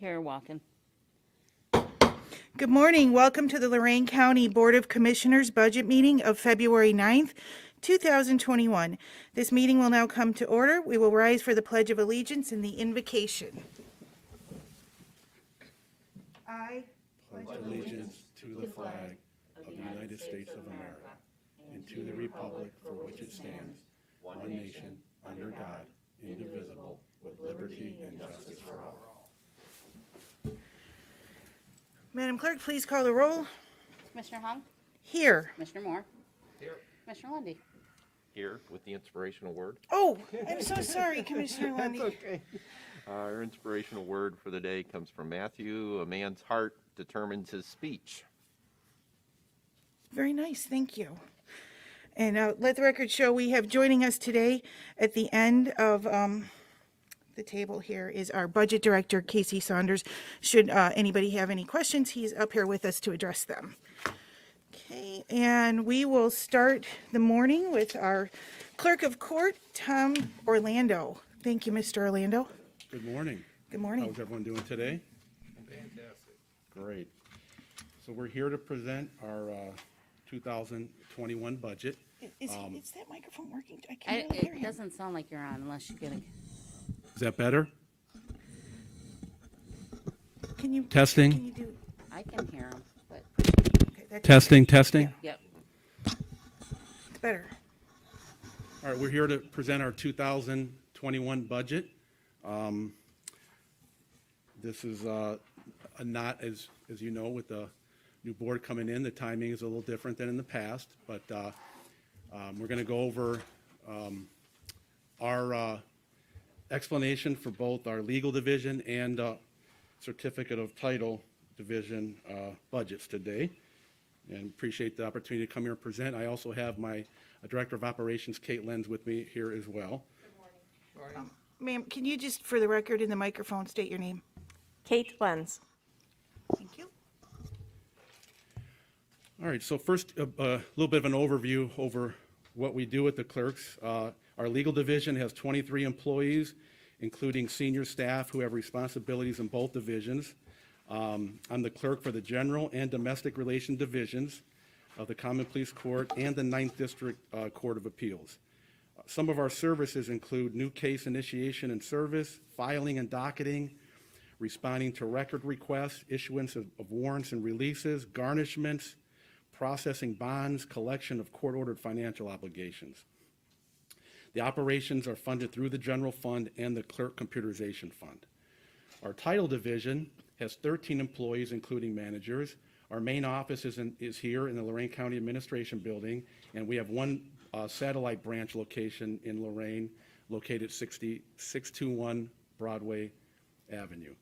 Here walking. Good morning. Welcome to the Lorain County Board of Commissioners budget meeting of February 9th, 2021. This meeting will now come to order. We will rise for the Pledge of Allegiance and the invocation. I pledge allegiance to the flag of the United States of America and to the republic for which it stands, one nation, under God, indivisible, with liberty and justice for all. Madam Clerk, please call the roll. Commissioner Hung? Here. Commissioner Moore? Here. Commissioner Lundy? Here with the inspirational word. Oh, I'm so sorry, Commissioner Lundy. Our inspirational word for the day comes from Matthew. A man's heart determines his speech. Very nice, thank you. And let the record show we have joining us today at the end of the table here is our Budget Director, Casey Saunders. Should anybody have any questions, he's up here with us to address them. Okay, and we will start the morning with our Clerk of Court, Tom Orlando. Thank you, Mr. Orlando. Good morning. Good morning. How's everyone doing today? Fantastic. Great. So we're here to present our 2021 budget. Is that microphone working? I can't really hear It him. doesn't sound like you're on unless you get a... Is that better? Can you Testing. Can you do? I can hear him, but, Okay, that's Testing. yep. it's better. All right, we're here to present our 2021 budget. This is not, as you know, with the new board coming in, the timing is a little different than in the past, but we're going to go over our explanation for both our legal division and certificate of title division budgets today, and appreciate the opportunity to come here and present. I also have my Director of Operations, Kate Lenz, with me here as well. Ma'am, can you just, for the record in the microphone, state your name? Kate Lenz. Thank you. All right, so first, a little bit of an overview over what we do at the clerks. Our legal division has 23 employees, including senior staff who have responsibilities in both divisions. I'm the clerk for the general and domestic relation divisions of the Common Pleas Court and the 9th District Court of Appeals. Some of our services include new case initiation and service, filing and docketing, responding to record requests, issuance of warrants and releases, garnishments, processing bonds, collection of court-ordered financial obligations. The operations are funded through the general fund and the clerk computerization fund. Our title division has 13 employees, including managers. Our main office is here in the Lorain County Administration Building, and we have one satellite branch location in Lorain, located 621 Broadway Avenue.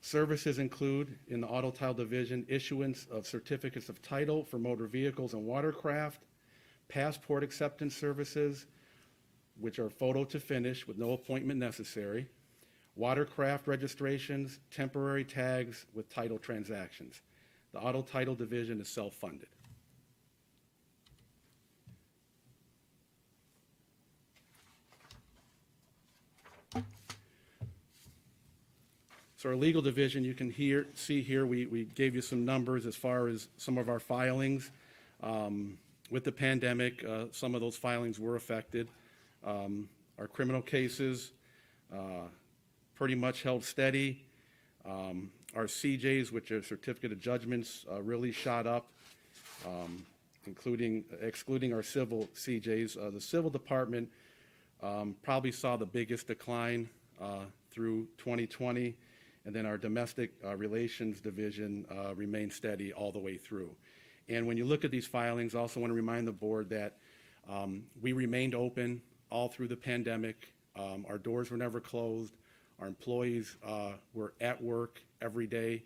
Services include, in the auto title division, issuance of certificates of title for motor vehicles and watercraft, passport acceptance services, which are photo to finish with no appointment necessary, watercraft registrations, temporary tags with title transactions. The auto title division is self-funded. So our legal division, you can see here, we gave you some numbers as far as some of our filings. With the pandemic, some of those filings were affected. Our criminal cases pretty much held steady. Our CJs, which are certificate of judgments, really shot up, excluding our civil CJs. The civil department probably saw the biggest decline through 2020, and then our domestic relations division remained steady all the way through. And when you look at these filings, I also want to remind the board that we remained open all through the pandemic. Our doors were never closed. Our employees were at work every day.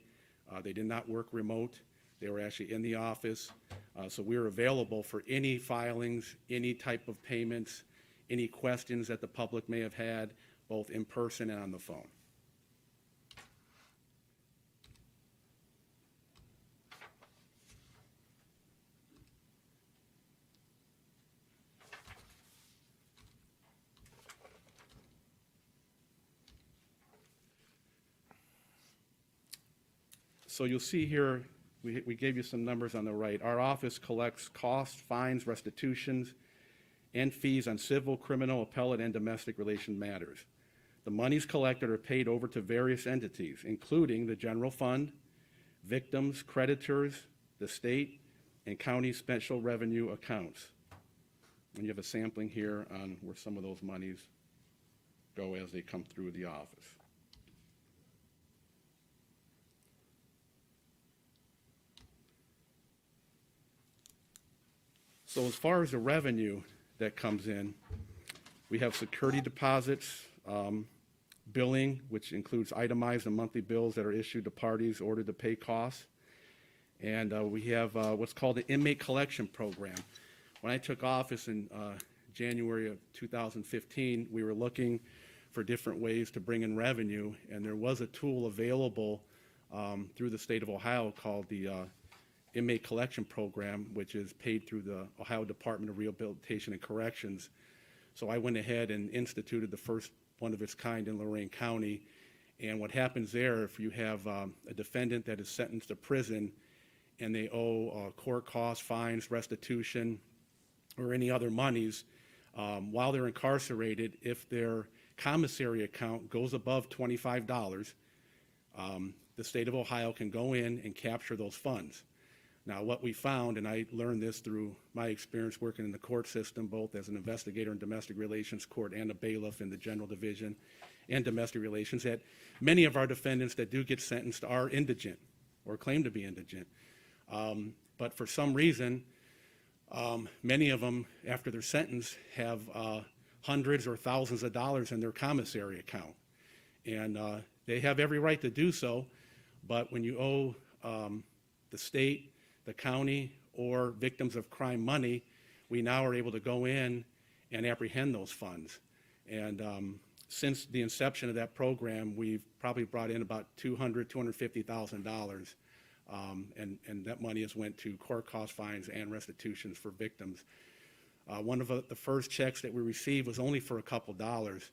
They did not work remote. They were actually in the office. So we were available for any filings, any type of payments, any questions that the public may have had, both in person and on the phone. So you'll see here, we gave you some numbers on the right. Our office collects costs, fines, restitutions, and fees on civil, criminal, appellate, and domestic relation matters. The monies collected are paid over to various entities, including the general fund, victims, creditors, the state, and county special revenue accounts. And you have a sampling here on where some of those monies go as they come through the office. So as far as the revenue that comes in, we have security deposits, billing, which includes itemized and monthly bills that are issued to parties ordered to pay costs. And we have what's called the inmate collection program. When I took office in January of 2015, we were looking for different ways to bring in revenue, and there was a tool available through the state of Ohio called the inmate collection program, which is paid through the Ohio Department of Rehabilitation and Corrections. So I went ahead and instituted the first one of its kind in Lorain County. And what happens there, if you have a defendant that is sentenced to prison and they owe court costs, fines, restitution, or any other monies, while they're incarcerated, if their commissary account goes above $25, the state of Ohio can go in and capture those funds. Now, what we found, and I learned this through my experience working in the court system, both as an investigator in domestic relations court and a bailiff in the general division and domestic relations, that many of our defendants that do get sentenced are indigent or claim to be indigent. But for some reason, many of them, after their sentence, have hundreds or thousands of dollars in their commissary account. And they have every right to do so, but when you owe the state, the county, or victims of crime money, we now are able to go in and apprehend those funds. And since the inception of that program, we've probably brought in about $250,000, and that money has went to court cost, fines, and restitutions for victims. One of the first checks that we received was only for a couple dollars,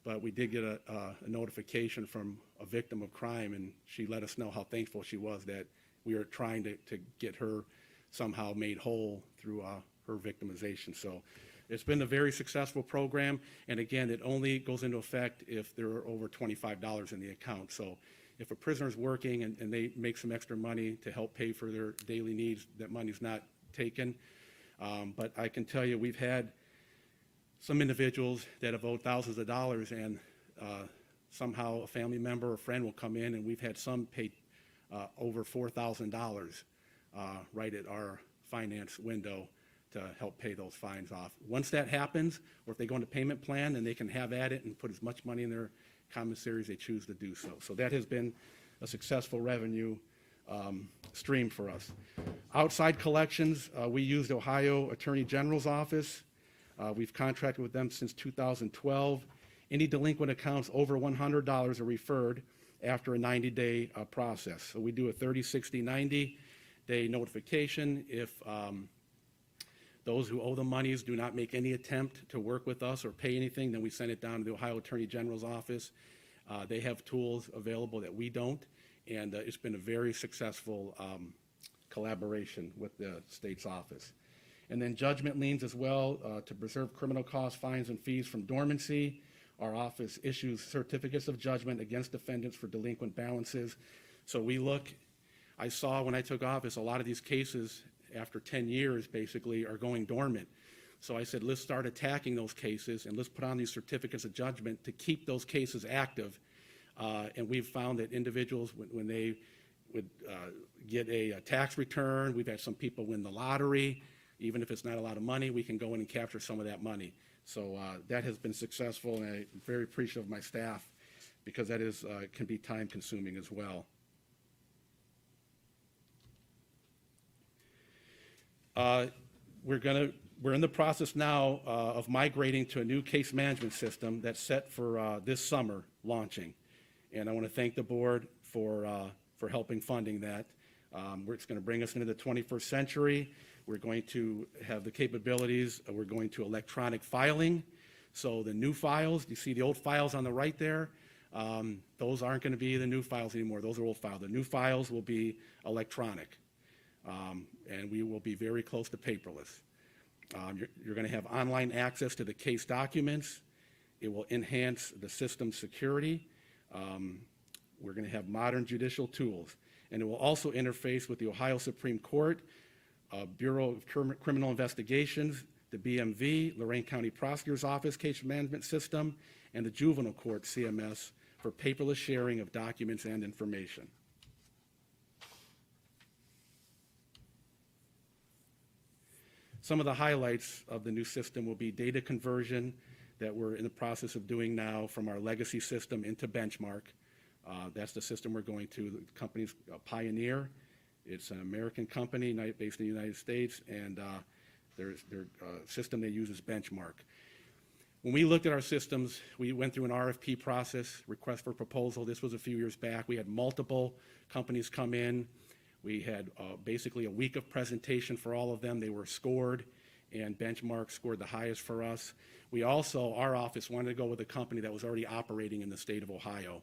but we did get a notification from a victim of crime, and she let us know how thankful she was that we are trying to get her somehow made whole through her victimization. So it's been a very successful program, and again, it only goes into effect if there are over $25 in the account. So if a prisoner's working and they make some extra money to help pay for their daily needs, that money's not taken. But I can tell you, we've had some individuals that have owed thousands of dollars, and somehow a family member or friend will come in, and we've had some pay over $4,000 right at our finance window to help pay those fines off. Once that happens, or if they go into payment plan, then they can have at it and put as much money in their commissary as they choose to do so. So that has been a successful revenue stream for us. Outside collections, we use the Ohio Attorney General's office. We've contracted with them since 2012. Any delinquent accounts over $100 are referred after a 90-day process. So we do a 30, 60, 90-day notification. If those who owe the monies do not make any attempt to work with us or pay anything, then we send it down to the Ohio Attorney General's office. They have tools available that we don't, and it's been a very successful collaboration with the state's office. And then judgment liens as well, to preserve criminal costs, fines, and fees from dormancy. Our office issues certificates of judgment against defendants for delinquent balances. So we look, I saw when I took office, a lot of these cases after 10 years basically are going dormant. So I said, let's start attacking those cases and let's put on these certificates of judgment to keep those cases active. And we've found that individuals, when they would get a tax return, we've had some people win the lottery. Even if it's not a lot of money, we can go in and capture some of that money. So that has been successful, and I'm very appreciative of my staff because that is can be time consuming as well. We're in the process now of migrating to a new case management system that's set for this summer launching. And I want to thank the board for helping funding that. It's going to bring us into the 21st century. We're going to have the capabilities. We're going to electronic filing. So the new files, you see the old files on the right there, those aren't going to be the new files anymore. Those are old files. The new files will be electronic, and we will be very close to paperless. You're going to have online access to the case documents. It will enhance the system's security. We're going to have modern judicial tools, and it will also interface with the Ohio Supreme Court, Bureau of Criminal Investigations, the BMV, Lorraine County Prosecutor's Office Case Management System, and the Juvenile Court CMS for paperless sharing of documents and information. Some of the highlights of the new system will be data conversion that we're in the process of doing now from our legacy system into Benchmark. That's the system we're going to. The company's Pioneer. It's an American company based in the United States, and their system they use is Benchmark. When we looked at our systems, we went through an RFP process, request for proposal. This was a few years back. We had multiple companies come in. We had basically a week of presentation for all of them. They were scored, and Benchmark scored the highest for us. We also, our office wanted to go with a company that was already operating in the state of Ohio.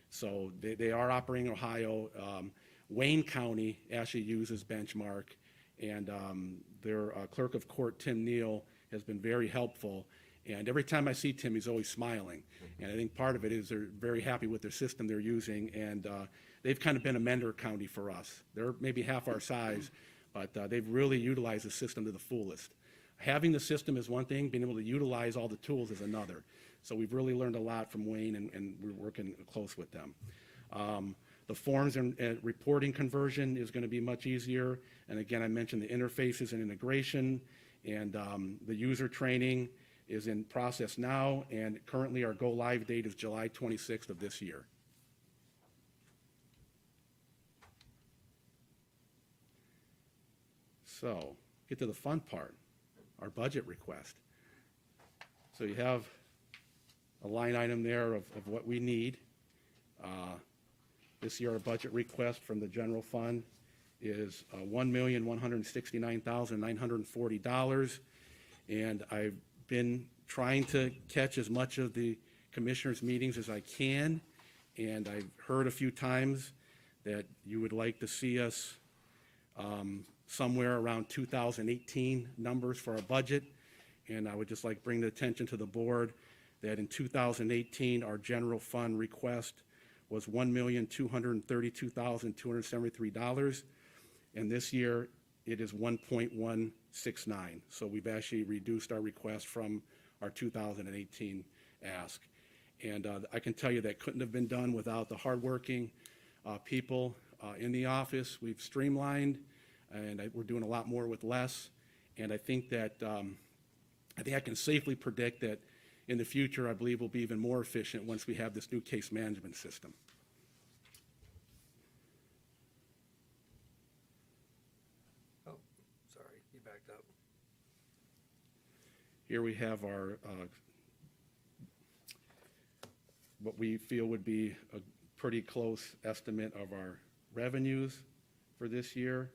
So they are operating in Ohio. Wayne County actually uses Benchmark, and their clerk of court, Tim Neal, has been very helpful. And every time I see Tim, he's always smiling. And I think part of it is they're very happy with their system they're using, and they've kind of been a mentor county for us. They're maybe half our size, but they've really utilized the system to the fullest. Having the system is one thing, being able to utilize all the tools is another. So we've really learned a lot from Wayne, and we're working close with them. The forms and reporting conversion is going to be much easier. And again, I mentioned the interfaces and integration, and the user training is in process now, and currently our go-live date is July 26th of this year. So, get to the fun part, our budget request. So you have a line item there of what we need. This year, our budget request from the general fund is $1,169,940. And I've been trying to catch as much of the commissioners' meetings as I can. And I've heard a few times that you would like to see us somewhere around 2018 numbers for our budget. And I would just like to bring the attention to the board that in 2018, our general fund request was $1,232,273. And this year, it is 1.169. So we've actually reduced our request from our 2018 ask. And I can tell you that couldn't have been done without the hardworking people in the office. We've streamlined, and we're doing a lot more with less. And I think that I can safely predict that in the future, I believe we'll be even more efficient once we have this new case management system. Oh, sorry, you backed up. Here we have our, what we feel would be a pretty close estimate of our revenues for this year.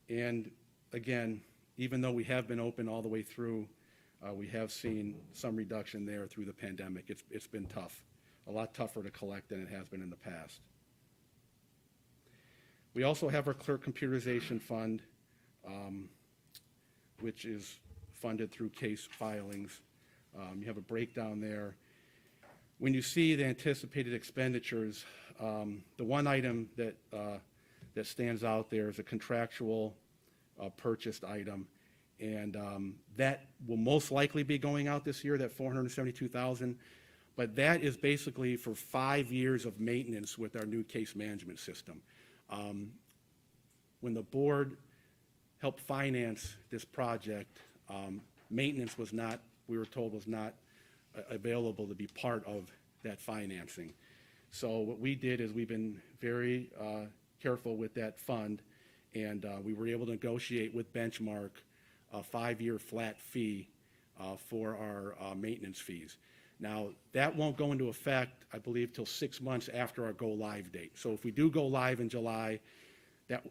And again, even though we have been open all the way through, we have seen some reduction there through the pandemic. It's been tough, a lot tougher to collect than it has been in the past. We also have our clerk computerization fund, which is funded through case filings. You have a breakdown there. When you see the anticipated expenditures, the one item that stands out there is a contractual purchased item. And that will most likely be going out this year, that $472,000. But that is basically for 5 years of maintenance with our new case management system. When the board helped finance this project, maintenance was not, we were told, was not available to be part of that financing. So what we did is we've been very careful with that fund, and we were able to negotiate with Benchmark a 5-year flat fee for our maintenance fees. Now, that won't go into effect, I believe, till 6 months after our go-live date. So if we do go live in July, that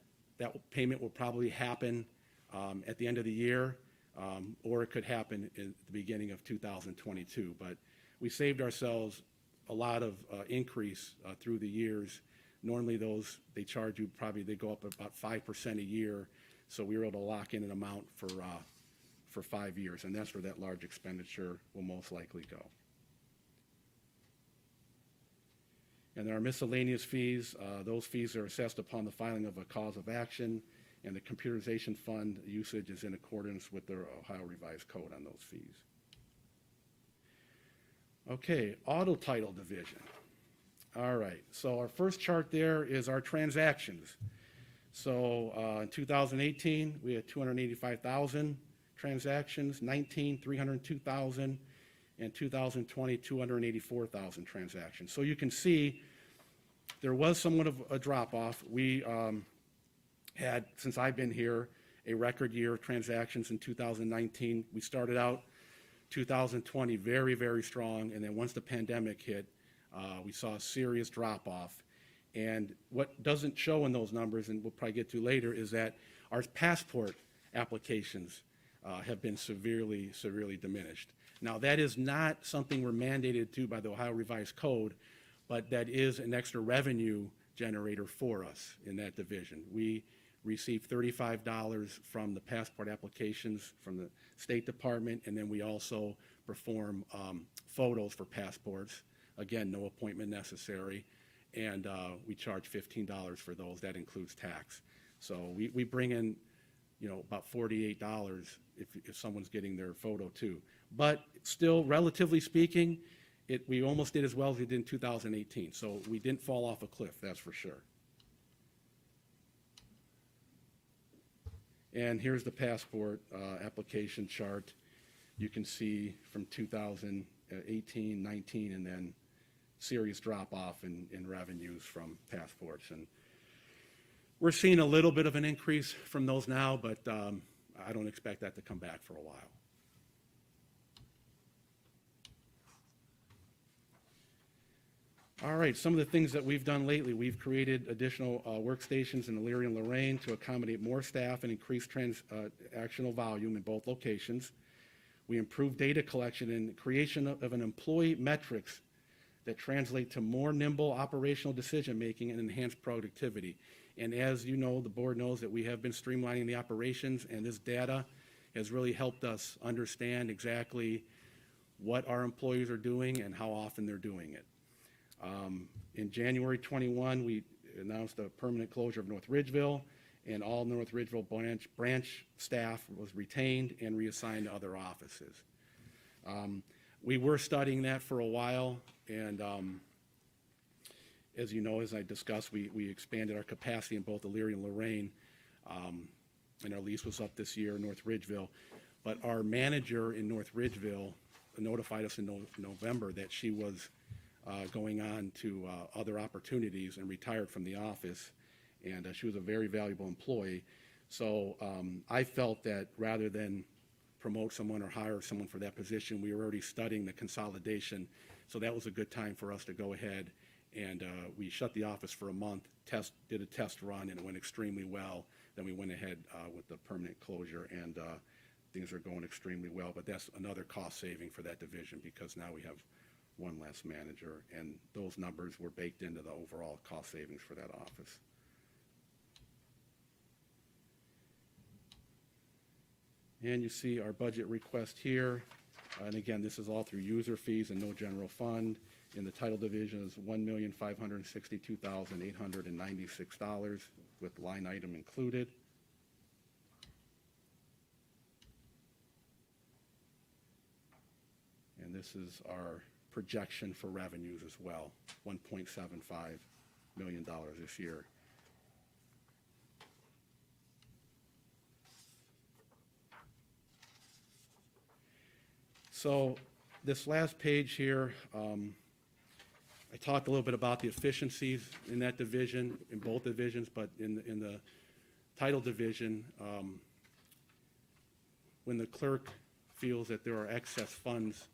payment will probably happen at the end of the year, or it could happen in the beginning of 2022. But we saved ourselves a lot of increase through the years. Normally those, they charge you probably, they go up about 5% a year. So we were able to lock in an amount for 5 years, and that's where that large expenditure will most likely go. And there are miscellaneous fees. Those fees are assessed upon the filing of a cause of action, and the computerization fund usage is in accordance with the Ohio Revised Code on those fees. Okay, auto title division. All right, so our first chart there is our transactions. So in 2018, we had 285,000 transactions, 19, 302,000, and 2020, 284,000 transactions. So you can see there was somewhat of a drop-off. We had, since I've been here, a record year of transactions in 2019. We started out 2020 very, very strong, and then once the pandemic hit, we saw a serious drop-off. And what doesn't show in those numbers, and we'll probably get to later, is that our passport applications have been severely, severely diminished. Now, that is not something we're mandated to by the Ohio Revised Code, but that is an extra revenue generator for us in that division. We receive $35 from the passport applications from the State Department, and then we also perform photos for passports. Again, no appointment necessary, and we charge $15 for those. That includes tax. So we bring in, you know, about $48 if someone's getting their photo too. But still, relatively speaking, we almost did as well as we did in 2018. So we didn't fall off a cliff, that's for sure. And here's the passport application chart. You can see from 2018, 19, and then serious drop-off in revenues from passports. And we're seeing a little bit of an increase from those now, but I don't expect that to come back for a while. All right, some of the things that we've done lately, we've created additional workstations in Elyria and Lorraine to accommodate more staff and increase transactional volume in both locations. We improved data collection and creation of an employee metrics that translate to more nimble operational decision-making and enhanced productivity. And as you know, the board knows that we have been streamlining the operations, and this data has really helped us understand exactly what our employees are doing and how often they're doing it. In January 21, we announced the permanent closure of North Ridgeville, and all North Ridgeville branch staff was retained and reassigned to other offices. We were studying that for a while, and as you know, as I discussed, we expanded our capacity in both Elyria and Lorraine, and our lease was up this year in North Ridgeville. But our manager in North Ridgeville notified us in November that she was going on to other opportunities and retired from the office, and she was a very valuable employee. So I felt that rather than promote someone or hire someone for that position, we were already studying the consolidation, so that was a good time for us to go ahead, and we shut the office for a month, did a test run, and it went extremely well. Then we went ahead with the permanent closure, and things are going extremely well, but that's another cost saving for that division because now we have one less manager, and those numbers were baked into the overall cost savings for that office. And you see our budget request here, and again, this is all through user fees and no general fund. In the title division is $1,562,896 with line item included. And this is our projection for revenues as well, $1.75 million this year. So this last page here, I talked a little bit about the efficiencies in that division, in both divisions, but in the title division, when the clerk feels that there are excess funds,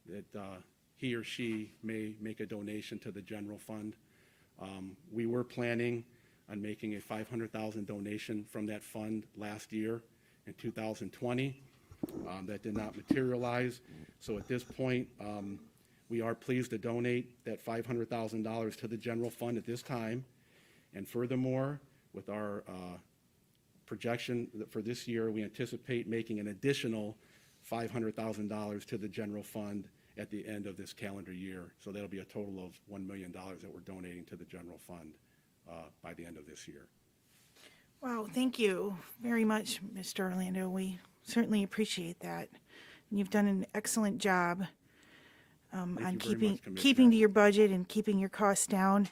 that he or she may make a donation to the general fund. We were planning on making a $500,000 donation from that fund last year in 2020. That did not materialize. So at this point, We are pleased to donate that $500,000 to the general fund at this time. And furthermore, with our projection for this year, we anticipate making an additional $500,000 to the general fund at the end of this calendar year. So that'll be a total of $1 million that we're donating to the general fund by the end of this year. Wow, thank you very much, Mr. Orlando. We certainly appreciate that. And you've done an excellent job on you very keeping much, Commissioner. keeping to your budget and keeping your costs down.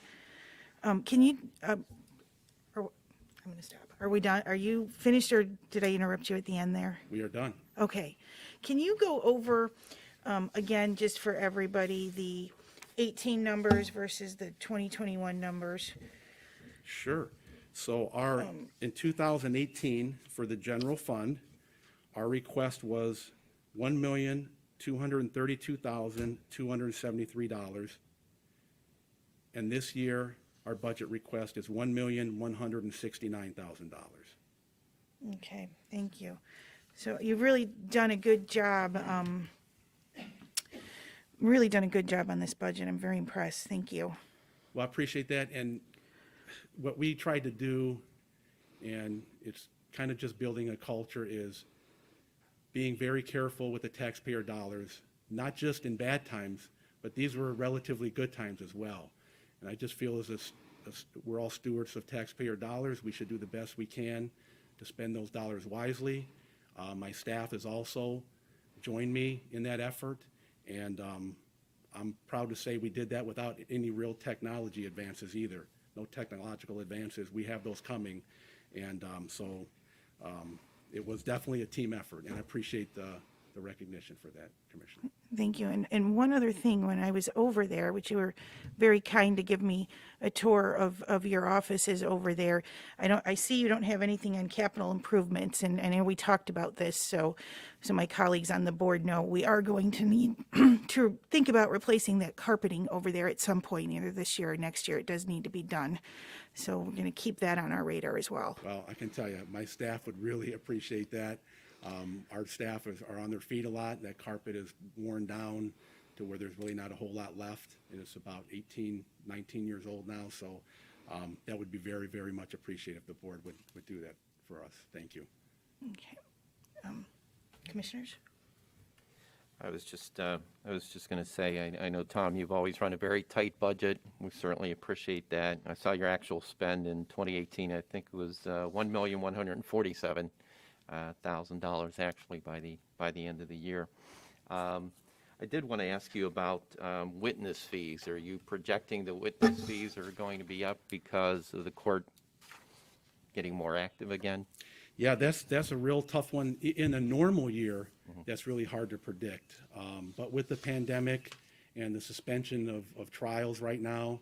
Can you, I'm going to stop. Are we done? Are you finished, or did I interrupt you at the end there? We are done. Okay. Can you go over, again, just for everybody, the 18 numbers versus the 2021 numbers? Sure. So in 2018, for the general fund, our request was $1,232,273. And this year, our budget request is $1,169,000. Okay, thank you. So you've really done a good job, really done a good job on this budget. I'm very impressed. Thank you. Well, I appreciate that. And what we tried to do, and it's kind of just building a culture, is being very careful with the taxpayer dollars, not just in bad times, but these were relatively good times as well. And I just feel as we're all stewards of taxpayer dollars, we should do the best we can to spend those dollars wisely. My staff has also joined me in that effort, and I'm proud to say we did that without any real technology advances either. No technological advances. We have those coming, and so it was definitely a team effort, and I appreciate the recognition for that, Commissioner. Thank you. And one other thing, when I was over there, which you were very kind to give me a tour of your offices over there, I see you don't have anything on capital improvements, and I know we talked about this, so my colleagues on the board know we are going to need to think about replacing that carpeting over there at some point, either this year or next year. It does need to be done. So we're going to keep that on our radar as well. Well, I can tell you, my staff would really appreciate that. Our staff are on their feet a lot. That carpet is worn down to where there's really not a whole lot left, and it's about 18, 19 years old now. So that would be very, very much appreciated if the board would do that for us. Thank you. Okay. Commissioners? I was just going to say, I know, Tom, you've always run a very tight budget. We certainly appreciate that. I saw your actual spend in 2018. I think it was $1,147,000 actually by the end of the year. I did want to ask you about witness fees. Are you projecting the witness fees are going to be up because of the court getting more active again? Yeah, that's a real tough one. In a normal year, that's really hard to predict. But with the pandemic and the suspension of trials right now,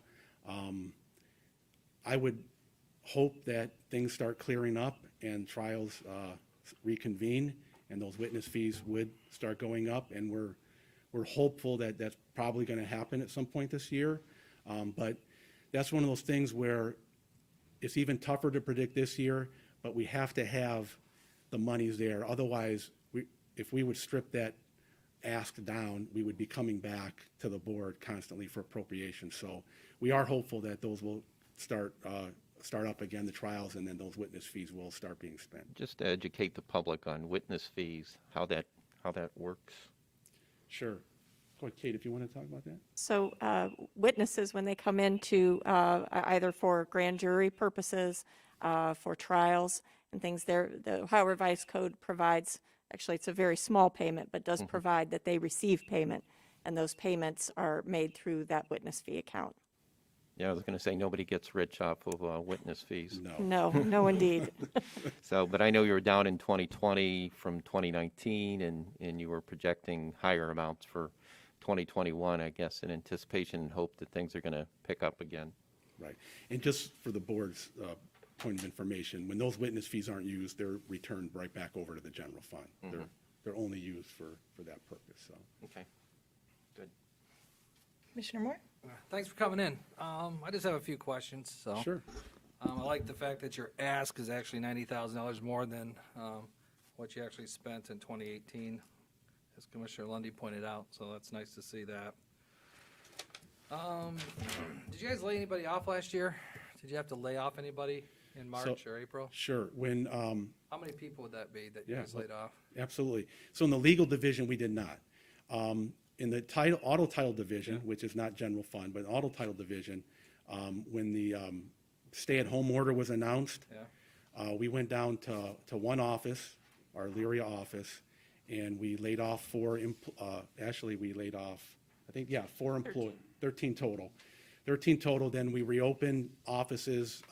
I would hope that things start clearing up and trials reconvene, and those witness fees would start going up. And we're hopeful that that's probably going to happen at some point this year. But that's one of those things where it's even tougher to predict this year, but we have to have the monies there. Otherwise, if we would strip that ask down, we would be coming back to the board constantly for appropriation. So we are hopeful that those will start up again, the trials, and then those witness fees will start being spent. Just to educate the public on witness fees, how that works. Sure. Go ahead, Kate, if you want to talk about that. So witnesses, when they come into either for grand jury purposes, for trials and things, the Ohio Revised Code provides, actually it's a very small payment, but does provide that they receive payment, and those payments are made through that witness fee account. Yeah, I was going to say nobody gets rich off of witness fees. No. No, indeed. So, but I know you were down in 2020 from 2019, and you were projecting higher amounts for 2021, I guess, in anticipation and hope that things are going to pick up again. Right. And just for the board's point of information, when those witness fees aren't used, they're returned right back over to the general fund. They're only used for that purpose. So. Okay. Good. Commissioner Moore? Thanks for coming in. I just have a few questions. So Sure. I like the fact that your ask is actually $90,000 more than what you actually spent in 2018, as Commissioner Lundy pointed out. So that's nice to see that. Did you guys lay anybody off last year? Did you have to lay off anybody in March or April? Sure, when, How many people would that be that you Yeah, guys laid off? absolutely. So in the legal division, we did not. In the title, auto title division, which is not general fund, but auto title division, when the stay-at-home order was announced, Yeah, we went down to one office, our Elyria office, and we laid off actually, we laid off, I think, yeah, 4 employees, 13 total. 13 total, then we reopened offices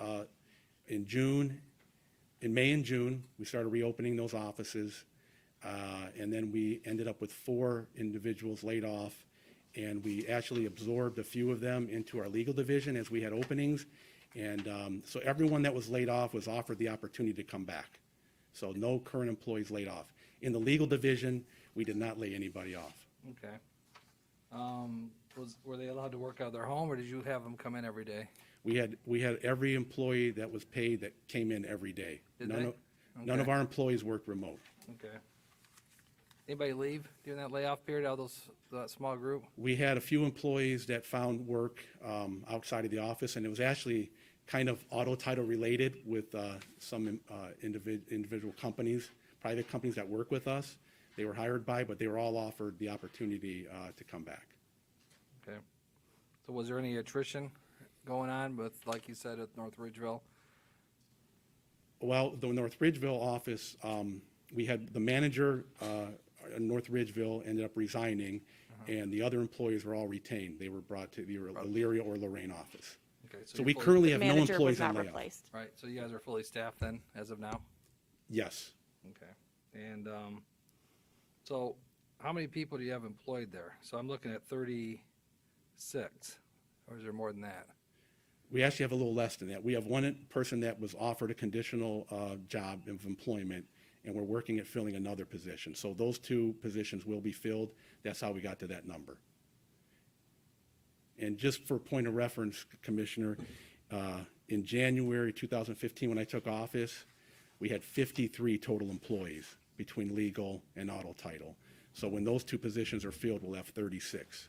in June. In May and June, we started reopening those offices, and then we ended up with 4 individuals laid off, and we actually absorbed a few of them into our legal division as we had openings, and so everyone that was laid off was offered the opportunity to come back. So no current employees laid off. In the legal division, we did not lay anybody off. okay. Were they allowed to work out of their home, or did you have them come in every day? We had every employee that was paid that came in every day. Did None they? of- None of Okay. our employees worked remote. Okay. Anybody leave during that layoff period out of that small group? We had a few employees that found work outside of the office, and it was actually kind of auto title related with some individual companies, private companies that work with us. They were hired by, but they were all offered the opportunity to come back. Okay. So was there any attrition going on with, like you said, at North Ridgeville? Well, the North Ridgeville office, we had the manager in North Ridgeville ended up resigning, and the other employees were all retained. They were brought to the Elyria or Lorraine office. Okay, So you're we fully- currently have no Manager was employees not on layoff. replaced. Right, so you guys are fully staffed then, as of now? Yes. Okay. And, so how many people do you have employed there? So I'm looking at 36, or is there more than that? We actually have a little less than that. We have one person that was offered a conditional job of employment, and we're working at filling another position. So those 2 positions will be filled. That's how we got to that number. And just for point of reference, Commissioner, in January 2015, when I took office, we had 53 total employees between legal and auto title. So when those 2 positions are filled, we'll have 36.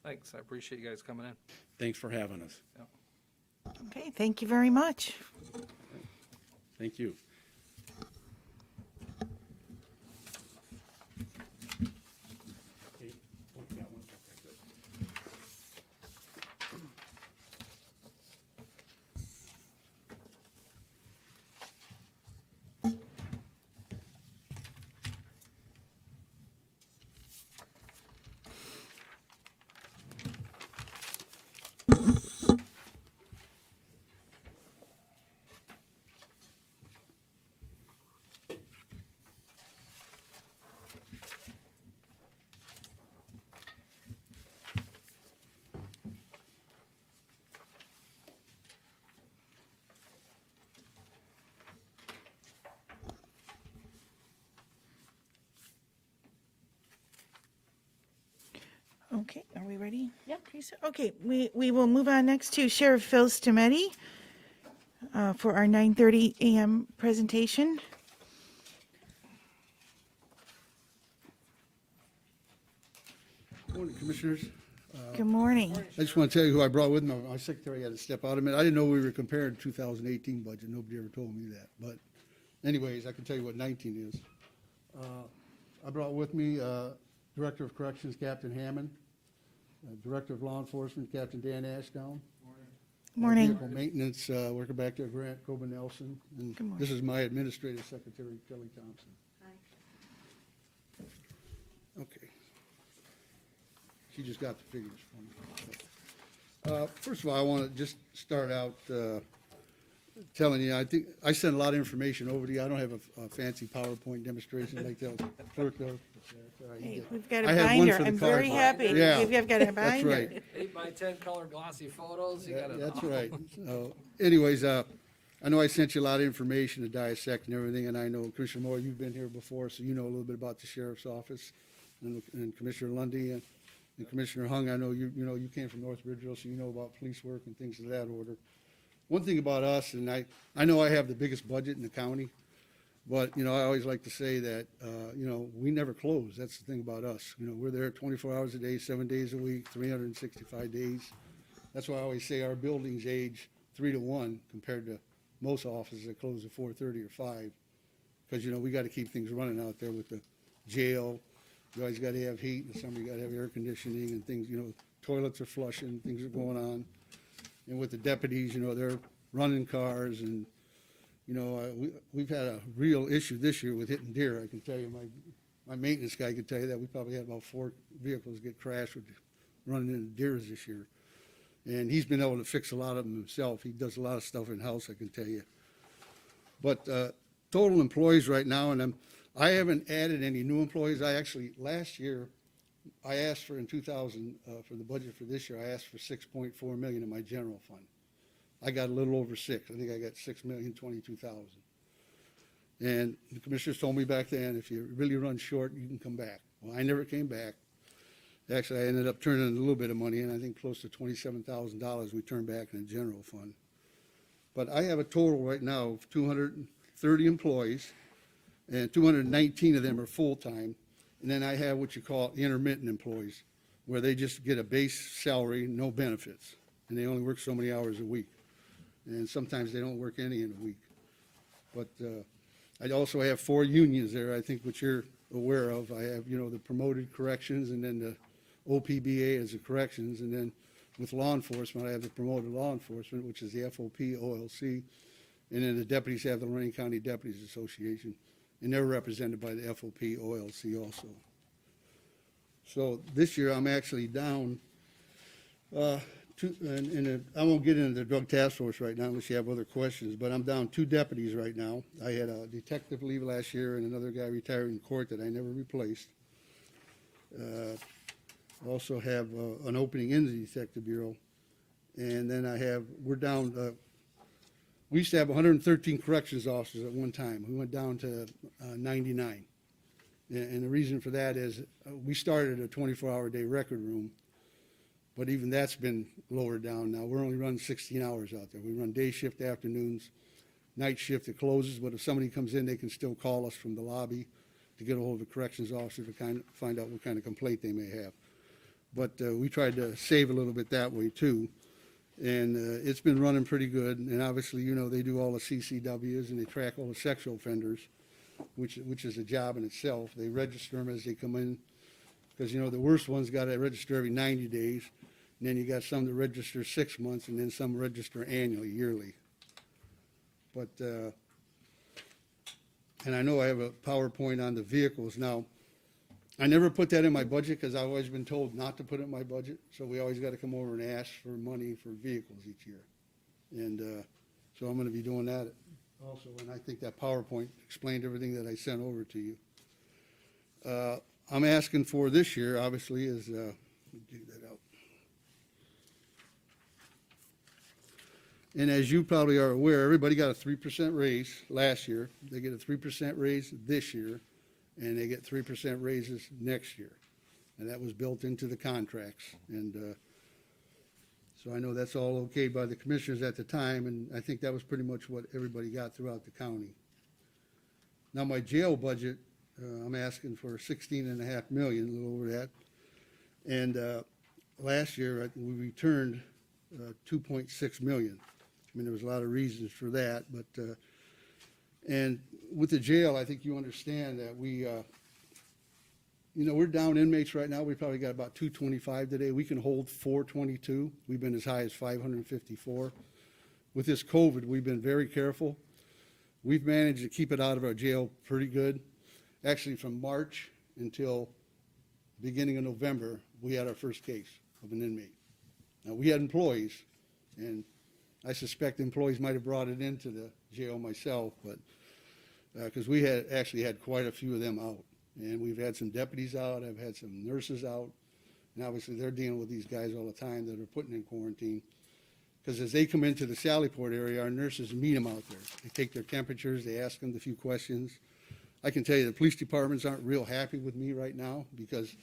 Thanks, I appreciate you guys coming in. Thanks for having us. Okay, thank you very much. Thank you. Okay, are we ready? Yep. Teresa? Okay, we will move on next to Sheriff Phil Stametti for our 9:30 a.m. presentation. Morning, Commissioners. Good morning. I just want to tell you who I brought with me. My secretary had to step out a minute. I didn't know we were comparing 2018 budget. Nobody ever told me that. But anyways, I can tell you what 19 is. I brought with me Director of Corrections, Captain Hammond, Director of Law Enforcement, Captain Dan Ashdown. Morning. Vehicle Maintenance, working back there, Grant Coben Nelson. And Good morning. this is my Administrative Secretary, Kelly Thompson. Okay. She just got the figures for me. First of all, I want to just start out telling you, I think, I sent a lot of information over to you. I don't have a fancy PowerPoint demonstration like that clerk does. That's all right. You Hey, get- we've got a I had one binder. for the I'm very card. happy. Yeah, You've got a That's binder. right. 8x10 color glossy photos, you got it all. That's right. So anyways, I know I sent you a lot of information to dissect and everything, and I know Commissioner Moore, you've been here before, so you know a little bit about the sheriff's office, and Commissioner Lundy and Commissioner Hung, I know you came from North Ridgeville, so you know about police work and things of that order. One thing about us, and I know I have the biggest budget in the county, But, I always like to say that, we never close. That's the thing about us. We're there 24 hours a day, 7 days a week, 365 days. That's why I always say our buildings age 3 to 1 compared to most offices that close at 4:30 or 5. Because, we got to keep things running out there with the jail. You always got to have heat, and summer you got to have air conditioning and things, toilets are flushing, things are going on. And with the deputies, they're running cars, and, we've had a real issue this year with hitting deer. I can tell you, my maintenance guy could tell you that. We probably had about 4 vehicles get crashed with running into deers this year. And he's been able to fix a lot of them himself. He does a lot of stuff in-house, I can tell you. But total employees right now, and I haven't added any new employees. Last year, I asked for, in 2000, for the budget for this year, I asked for 6.4 million in my general fund. I got a little over 6. I think I got 6,022,000. And the commissioners told me back then, if you really run short, you can come back. Well, I never came back. Actually, I ended up turning in a little bit of money, and I think close to $27,000 we turned back in the general fund. But I have a total right now of 230 employees, and 219 of them are full-time. And then I have what you call intermittent employees, where they just get a base salary, no benefits, and they only work so many hours a week. And sometimes they don't work any in a week. But I also have 4 unions there, I think, which you're aware of. I have, the promoted corrections, and then the OPBA as the corrections, and then with law enforcement, I have the promoted law enforcement, which is the FOP, OLC, and then the deputies have the Lorraine County Deputies Association, and they're represented by the FOP, OLC also. So this year, I'm actually down, I won't get into the drug task force right now unless you have other questions, but I'm down 2 deputies right now. I had a detective leave last year and another guy retired in court that I never replaced. I also have an opening in the Detective Bureau. And then we're down, we used to have 113 corrections officers at one time. We went down to 99. And the reason for that is we started a 24-hour-a-day record room, but even that's been lowered down now. We're only running 16 hours out there. We run day shift, afternoons, night shift. It closes, but if somebody comes in, they can still call us from the lobby to get a hold of the corrections officer to find out what kind of complaint they may have. But we tried to save a little bit that way too. And it's been running pretty good. And obviously, they do all the CCWs and they track all the sexual offenders, which is a job in itself. They register them as they come in, because, the worst ones got to register every 90 days. And then you got some that register 6 months, and then some register annually, yearly. But, and I know I have a PowerPoint on the vehicles. Now, I never put that in my budget because I've always been told not to put it in my budget. So we always got to come over and ask for money for vehicles each year. And so I'm going to be doing that also. And I think that PowerPoint explained everything that I sent over to you. I'm asking for this year, obviously, is, let me dig that out. And as you probably are aware, everybody got a 3% raise last year. They get a 3% raise this year, and they get 3% raises next year. And that was built into the contracts. And so I know that's all okay by the commissioners at the time, and I think that was pretty much what everybody got throughout the county. Now, my jail budget, I'm asking for 16.5 million, a little over that. And last year, we returned 2.6 million. I mean, there was a lot of reasons for that, but, and with the jail, I think you understand that we, we're down inmates right now. We probably got about 225 today. We can hold 422. We've been as high as 554. With this COVID, we've been very careful. We've managed to keep it out of our jail pretty good. Actually, from March until beginning of November, we had our first case of an inmate. Now, we had employees, and I suspect employees might have brought it into the jail myself, but because we had actually had quite a few of them out. And we've had some deputies out, I've had some nurses out, and obviously they're dealing with these guys all the time that are putting in quarantine. Because as they come into the Sallyport area, our nurses meet them out there. They take their temperatures, they ask them a few questions. I can tell you the police departments aren't real happy with me right now, because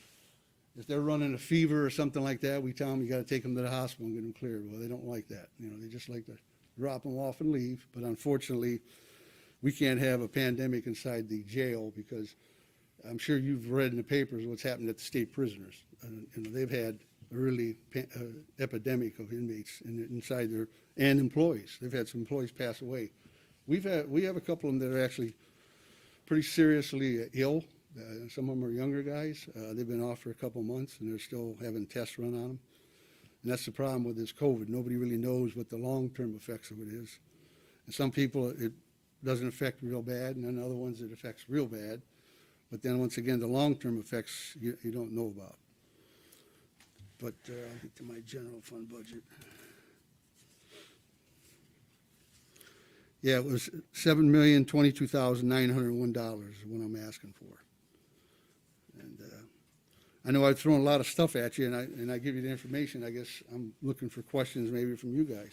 if they're running a fever or something like that, we tell them you got to take them to the hospital and get them cleared. Well, they don't like that. They just like to drop them off and leave. But unfortunately, we can't have a pandemic inside the jail because I'm sure you've read in the papers what's happened at the state prisoners. You know, they've had a really epidemic of inmates inside there, and employees. They've had some employees pass away. We have a couple of them that are actually pretty seriously ill. Some of them are younger guys. They've been off for a couple months, and they're still having tests run on them. And that's the problem with this COVID. Nobody really knows what the long-term effects of it is. And some people, it doesn't affect real bad, and then other ones it affects real bad. But then, once again, the long-term effects you don't know about. But I'll get to my general fund budget. Yeah, it was $7,022,901 is what I'm asking for. And I know I've thrown a lot of stuff at you, and I give you the information. I guess I'm looking for questions maybe from you guys.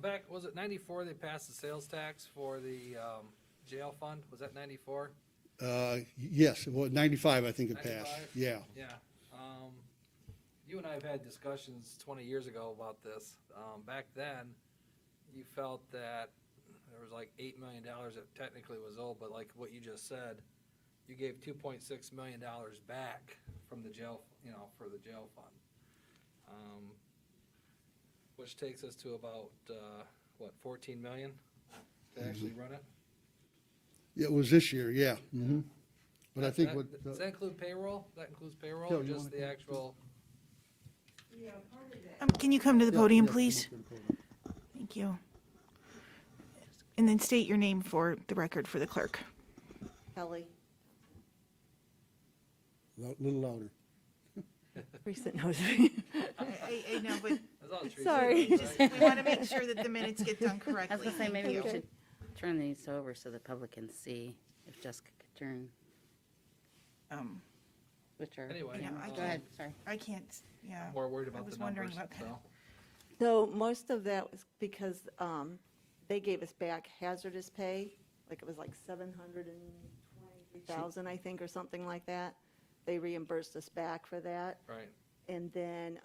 Back, was it 94 they passed the sales tax for the jail fund? Was that 94? Yes, well, 95 I think it passed. 95? Yeah. Yeah. You and I have had discussions 20 years ago about this. Back then, you felt that there was like $8 million that technically was owed, but like what you just said, you gave $2.6 million back from the jail, for the jail fund. Which takes us to about, 14 million to actually run it? Yeah, it was this year, yeah. Mm-hmm. But I think That- what, Does that include payroll? That includes payroll Phil, or you just wanna the come? actual? Can you come to the podium, yeah, please? Thank you. And then state your name for the record for the clerk. Kelly, little louder. Teresa knows me. I know, but That's all Teresa Sorry. does, right? we want to make sure that the minutes get done I was correctly. gonna say, maybe we Thank you. should turn these over so the public can see if Jessica could turn, which are. Anyway, Yeah, I Go ahead, sorry. I can't, yeah. More worried I about was the wondering numbers, about that. so. So most of that was because they gave us back hazardous pay, like it was like 723,000, I think, or something like that. They reimbursed us back for that. Right. And then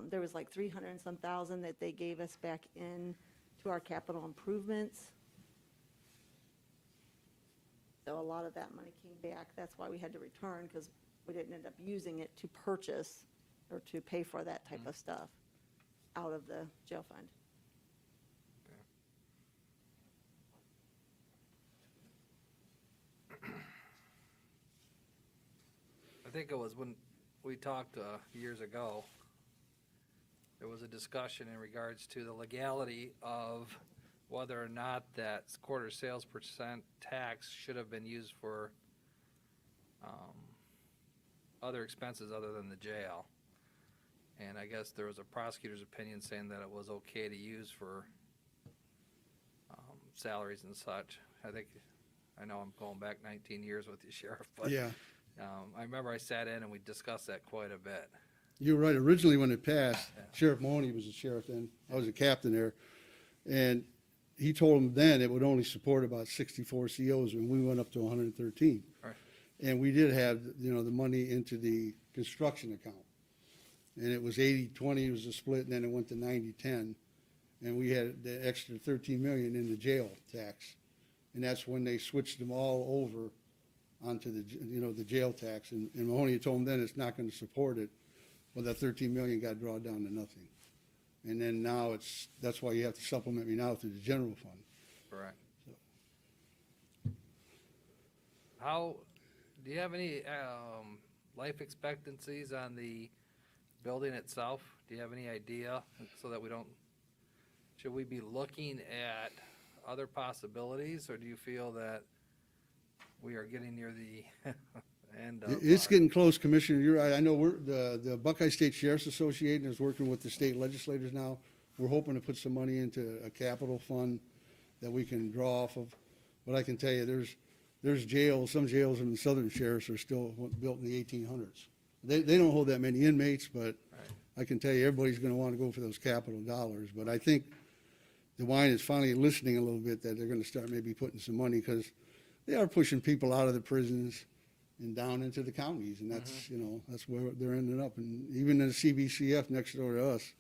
there was like 300 and some thousand that they gave us back in to our capital improvements. So a lot of that money came back. That's why we had to return, because we didn't end up using it to purchase or to pay for that type of stuff out of the jail fund. I think it was when we talked years ago, there was a discussion in regards to the legality of whether or not that quarter sales percent tax should have been used for other expenses other than the jail. And I guess there was a prosecutor's opinion saying that it was okay to use for salaries and such. I know I'm going back 19 years with the sheriff, but Yeah, I remember I sat in and we discussed that quite a bit. you're right. Originally, when it passed, Sheriff Mahoney was the sheriff then. I was a captain there. And he told them then it would only support about 64 COs, and we went up to 113. Right. And we did have, the money into the construction account. And it was 80-20 was the split, and then it went to 90-10. And we had the extra 13 million in the jail tax. And that's when they switched them all over onto the jail tax. And Mahoney told them then it's not going to support it. Well, that 13 million got drawn down to nothing. And then now that's why you have to supplement me now through the general fund. Correct. How, do you have any life expectancies on the building itself? Do you have any idea, so that we don't, should we be looking at other possibilities, or do you feel that we are getting near the end of? It's getting close, Commissioner. You're right. I know the Buckeye State Sheriff's Association is working with the state legislators now. We're hoping to put some money into a capital fund that we can draw off of. But I can tell you, there's jails, some jails in the southern sheriffs are still built in the 1800s. They don't hold that many inmates, but I can tell you, everybody's gonna wanna go for those capital dollars. But I think DeWine is finally listening a little bit, that they're gonna start maybe putting some money, because they are pushing people out of the prisons and down into the counties, and that's, that's where they're ending up. And even in the CBCF next door to us,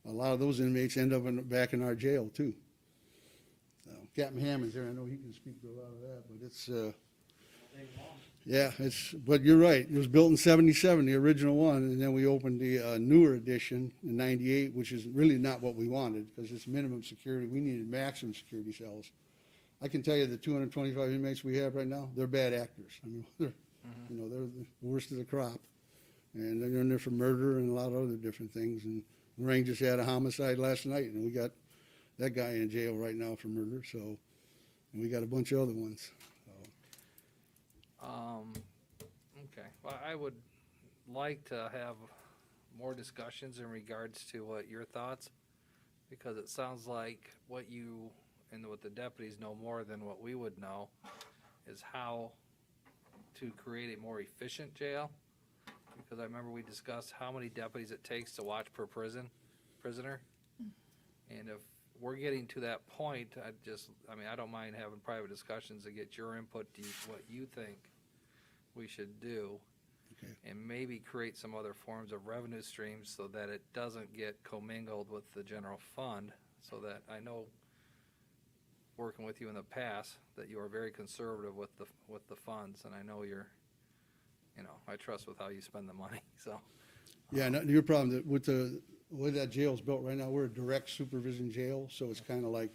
a lot of those inmates end up back in our jail too. So, Captain Hammond's there, I know he can speak to a lot of that, but it's, yeah, but you're right, it was built in 77, the original one, and then we opened the newer edition in 98, which is really not what we wanted, because it's minimum security, we needed maximum security cells. I can tell you the 225 inmates we have right now, they're bad actors. I mean, they're the worst of the crop. And they're in there for murder and a lot of other different things. And Lorraine just had a homicide last night, and we got that guy in jail right now for murder, so, and we got a bunch of other ones. Okay, well, I would like to have more discussions in regards to what your thoughts, because it sounds like what you and what the deputies know more than what we would know is how to create a more efficient jail. Because I remember we discussed how many deputies it takes to watch per prisoner. And if we're getting to that point, I don't mind having private discussions to get your input to what you think we should do. Okay. And maybe create some other forms of revenue streams so that it doesn't get commingled with the general fund. So that I know, working with you in the past, that you are very conservative with the funds, and I know you're, I trust with how you spend the money, so. Yeah, and your problem, that with the way that jail's built right now, we're a direct supervision jail, so it's kind of like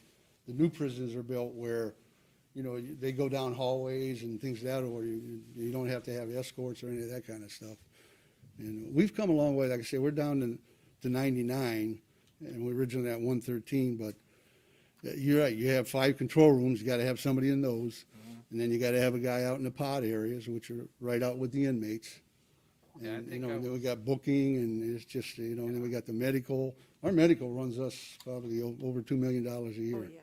the new prisons are built where, they go down hallways and things of that order. You don't have to have escorts or any of that kind of stuff. And we've come a long way. Like I say, we're down to 99, and we're originally at 113, but you're right. You have 5 control rooms. You got to have somebody in those. And then you got to have a guy out in the pod areas, which are right out with the inmates. Yeah, I And, think then we got booking, and it's just, and then we got the medical. Our medical runs us probably over $2 million a Oh, year. yeah.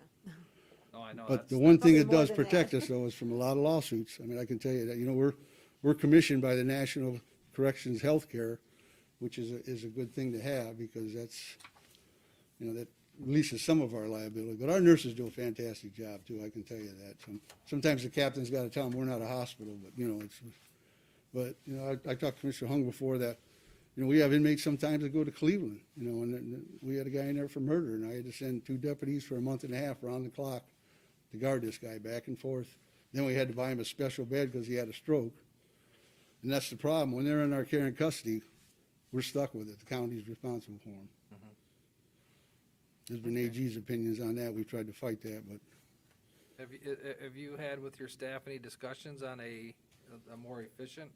No, I know. But the that's- one thing Probably it more does than protect that. us, though, is from a lot of lawsuits. I mean, I can tell you that, we're commissioned by the National Corrections Healthcare, which is a good thing to have, because that's, that releases some of our liability. But our nurses do a fantastic job, too, I can tell you that. Sometimes the captain's got to tell them, we're not a hospital, but I talked to Commissioner Hung before that, we have inmates sometimes that go to Cleveland, and we had a guy in there for murder, and I had to send 2 deputies for a month and a half around the clock to guard this guy back and forth. Then we had to buy him a special bed because he had a stroke. And that's the problem. When they're in our care and custody, we're stuck with it. The county's responsible for them. There's been AG's opinions on that. We've tried to fight that, but Have you had with your staff any discussions on a more efficient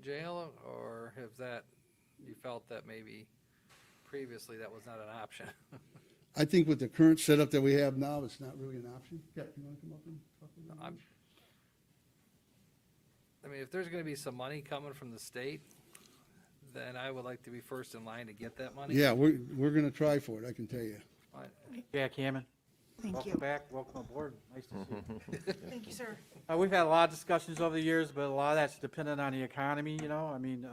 jail, or you felt that maybe previously that was not an option? I think with the current setup that we have now, it's not really an option. Cap, you want to come up and talk about that? I mean, if there's gonna be some money coming from the state, then I would like to be first in line to get that money. Yeah, we're going to try for it, I can tell you. Jack Hammond. Thank Welcome you. back, welcome aboard, nice to see you. Thank you, sir. We've had a lot of discussions over the years, but a lot of that's dependent on the economy, I mean,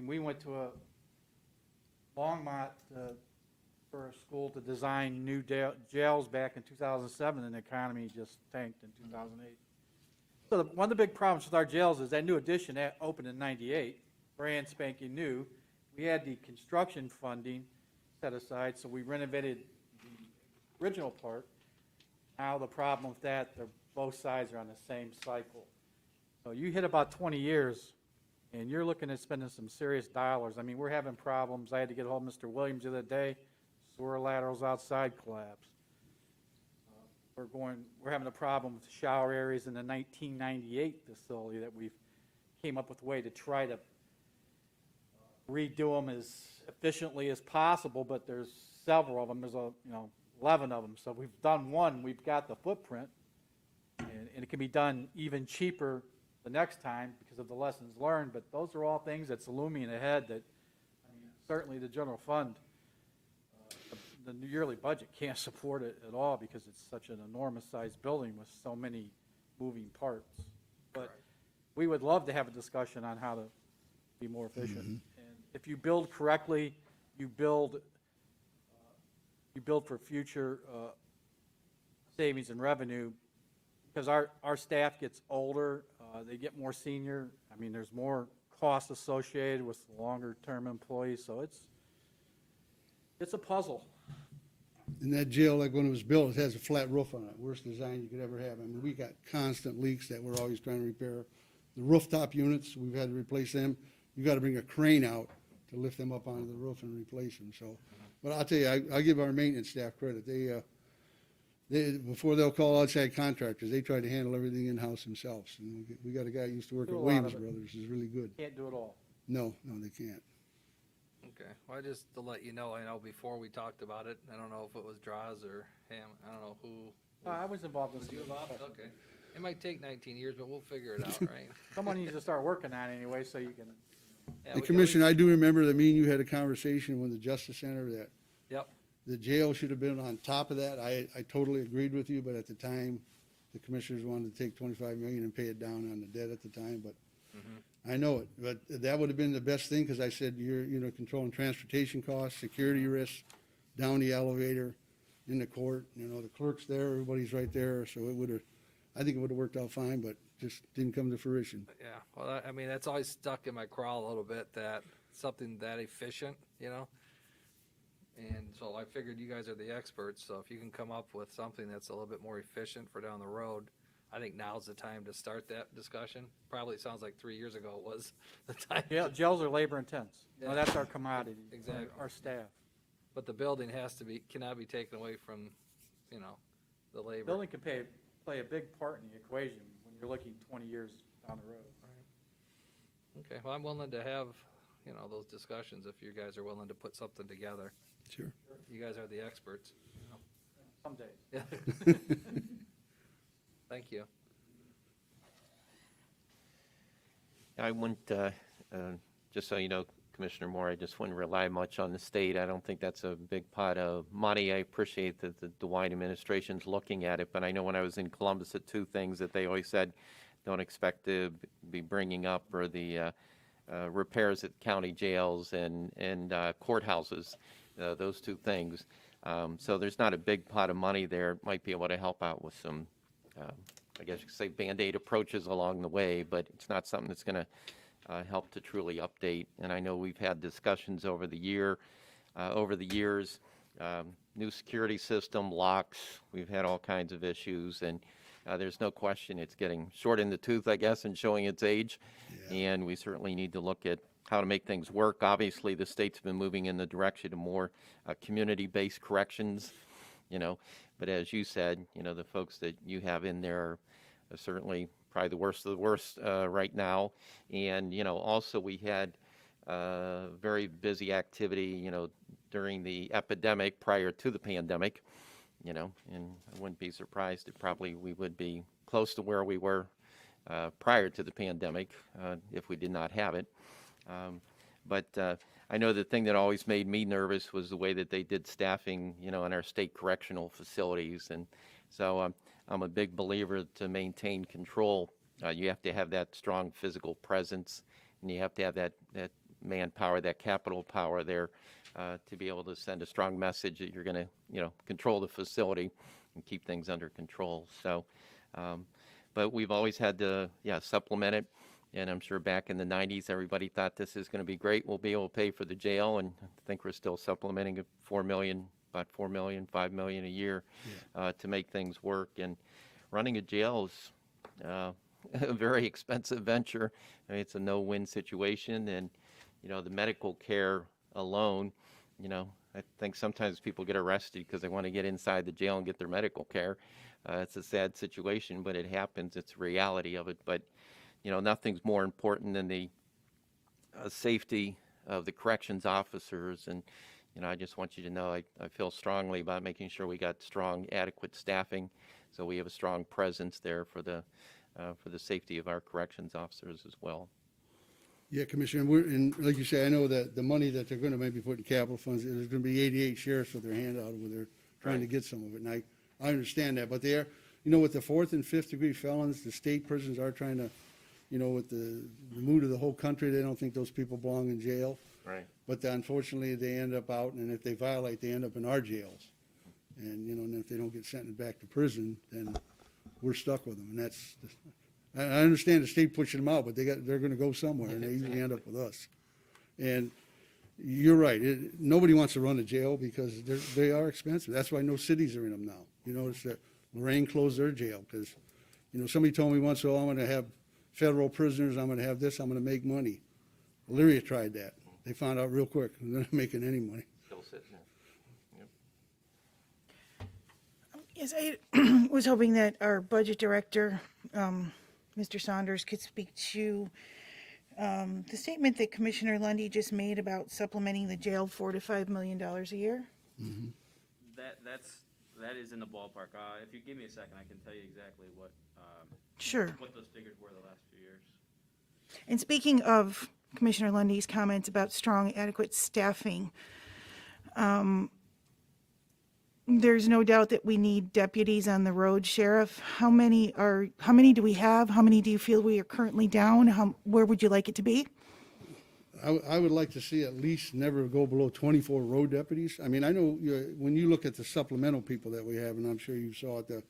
we went to a Longmont for a school to design new jails back in 2007, and the economy just tanked in 2008. So one of the big problems with our jails is that new addition that opened in 98, brand spanking new. We had the construction funding set aside, so we renovated the original part. Now the problem with that, both sides are on the same cycle. So you hit about 20 years, and you're looking at spending some serious dollars. I mean, we're having problems. I had to get hold of Mr. Williams the other day. Sewer laterals outside collapsed. We're having a problem with shower areas in the 1998 facility that we've came up with a way to try to redo them as efficiently as possible, but there's several of them. There's 11 of them. So we've done one. We've got the footprint, and it can be done even cheaper the next time because of the lessons learned. But those are all things that's looming ahead that, certainly the general fund, the yearly budget can't support it at all because it's such an enormous sized building with so many moving parts. But we would love to have a discussion on how to be more efficient. And if you build correctly, you build for future savings and revenue, because our staff gets older, they get more senior. I mean, there's more costs associated with longer-term employees, so It's a puzzle. And that jail, like when it was built, it has a flat roof on it, worst design you could ever have. I mean, we got constant leaks that we're always trying to repair. The rooftop units, we've had to replace them. You gotta bring a crane out to lift them up onto the roof and replace them, so. But I'll tell you, I give our maintenance staff credit. Before they'll call outside contractors, they try to handle everything in-house themselves. And we got a guy who used to work Do at a lot of Williams it. Brothers, is really good. Can't do it all. No, they can't. Okay, well, just to let you know, I know before we talked about it, I don't know if it was Draws or Ham, I don't know who. I was involved in Was some you involved? discussion. Okay. It might take 19 years, but we'll figure it out, right? Someone needs to start working on it anyway, so you can, Yeah, The we- Commissioner, I do remember that me and you had a conversation with the Justice Center that Yep, the jail should have been on top of that. I totally agreed with you, but at the time, the commissioners wanted to take 25 million and pay it down on the debt at the time, but I know it. But that would have been the best thing, because I said you're, controlling transportation costs, security risks, down the elevator, in the court, the clerk's there, everybody's right there, so I think it would have worked out fine, but just didn't come to fruition. yeah, well, I mean, that's always stuck in my craw a little bit, that something that efficient, And so I figured you guys are the experts, so if you can come up with something that's a little bit more efficient for down the road, I think now's the time to start that discussion. Probably, it sounds like 3 years ago was the time. jails are labor intense. Yeah. Well, that's our commodity. Exactly. Our staff. But the building cannot be taken away from, the labor. Building can play a big part in the equation when you're looking 20 years down the road. Okay, well, I'm willing to have, those discussions if you guys are willing to put something together. Sure. You guys are the experts. Some days. Yeah. Thank you. I wouldn't, just so you know, Commissioner Moore, I just wouldn't rely much on the state. I don't think that's a big pot of money. I appreciate that the DeWine administration's looking at it, but I know when I was in Columbus, the two things that they always said, don't expect to be bringing up are the repairs at county jails and courthouses, those two things. So there's not a big pot of money there. Might be able to help out with some, I guess you could say, Band-Aid approaches along the way, but it's not something that's going to help to truly update. And I know we've had discussions over the years, new security system, locks, we've had all kinds of issues, and there's no question it's getting short in the tooth, I guess, and showing its age. And we certainly need to look at how to make things work. Obviously, the state's been moving in the direction of more community-based corrections, but as you said, the folks that you have in there are certainly probably the worst of the worst right now. And, also we had very busy activity, during the epidemic prior to the pandemic, and I wouldn't be surprised if probably we would be close to where we were prior to the pandemic if we did not have it. But I know the thing that always made me nervous was the way that they did staffing, in our state correctional facilities. And so I'm a big believer to maintain control. You have to have that strong physical presence, and you have to have that manpower, that capital power there to be able to send a strong message that you're going to, control the facility and keep things under control. So, but we've always had to, supplement it. And I'm sure back in the 90s, everybody thought this is going to be great. We'll be able to pay for the jail, and I think we're still supplementing it about $4 million, $5 million a year to make things work. And running a jail is a very expensive venture. I mean, it's a no-win situation, and the medical care alone, I think sometimes people get arrested because they want to get inside the jail and get their medical care. It's a sad situation, but it happens. It's the reality of it. But nothing's more important than the safety of the corrections officers. And, I just want you to know I feel strongly about making sure we got strong, adequate staffing, so we have a strong presence there for the safety of our corrections officers as well. Yeah, Commissioner, and like you say, I know that the money that they're going to maybe put in capital funds, there's going to be 88 sheriffs with their hand out where they're trying to get some of it. And I understand that, but they're, with the 4th and 5th degree felons, the state prisons are trying to, with the mood of the whole country, they don't think those people belong in jail. Right. But unfortunately, they end up out, and if they violate, they end up in our jails. And, and if they don't get sentenced back to prison, then we're stuck with them. And that's, I understand the state pushing them out, but they're going to go somewhere, and they usually end up with us. And you're right. Nobody wants to run a jail because they are expensive. That's why no cities are in them now. You notice that Lorraine closed their jail because, somebody told me once, oh, I'm going to have federal prisoners, I'm going to have this, I'm going to make money. Elyria tried that. They found out real quick, they're not making any money. Still sitting there. Yes, I was hoping that our budget director, Mr. Saunders, could speak to the statement that Commissioner Lundy just made about supplementing the jail $4 to $5 million a year. That is in the ballpark. If you give me a second, I can tell you exactly what Sure. those figures were the last few years. And speaking of Commissioner Lundy's comments about strong, adequate staffing, there's no doubt that we need deputies on the road, Sheriff. How many do we have? How many do you feel we are currently down? Where would you like it to be? I would like to see at least never go below 24 road deputies. I mean, I know when you look at the supplemental people that we have, and I'm sure you saw it, the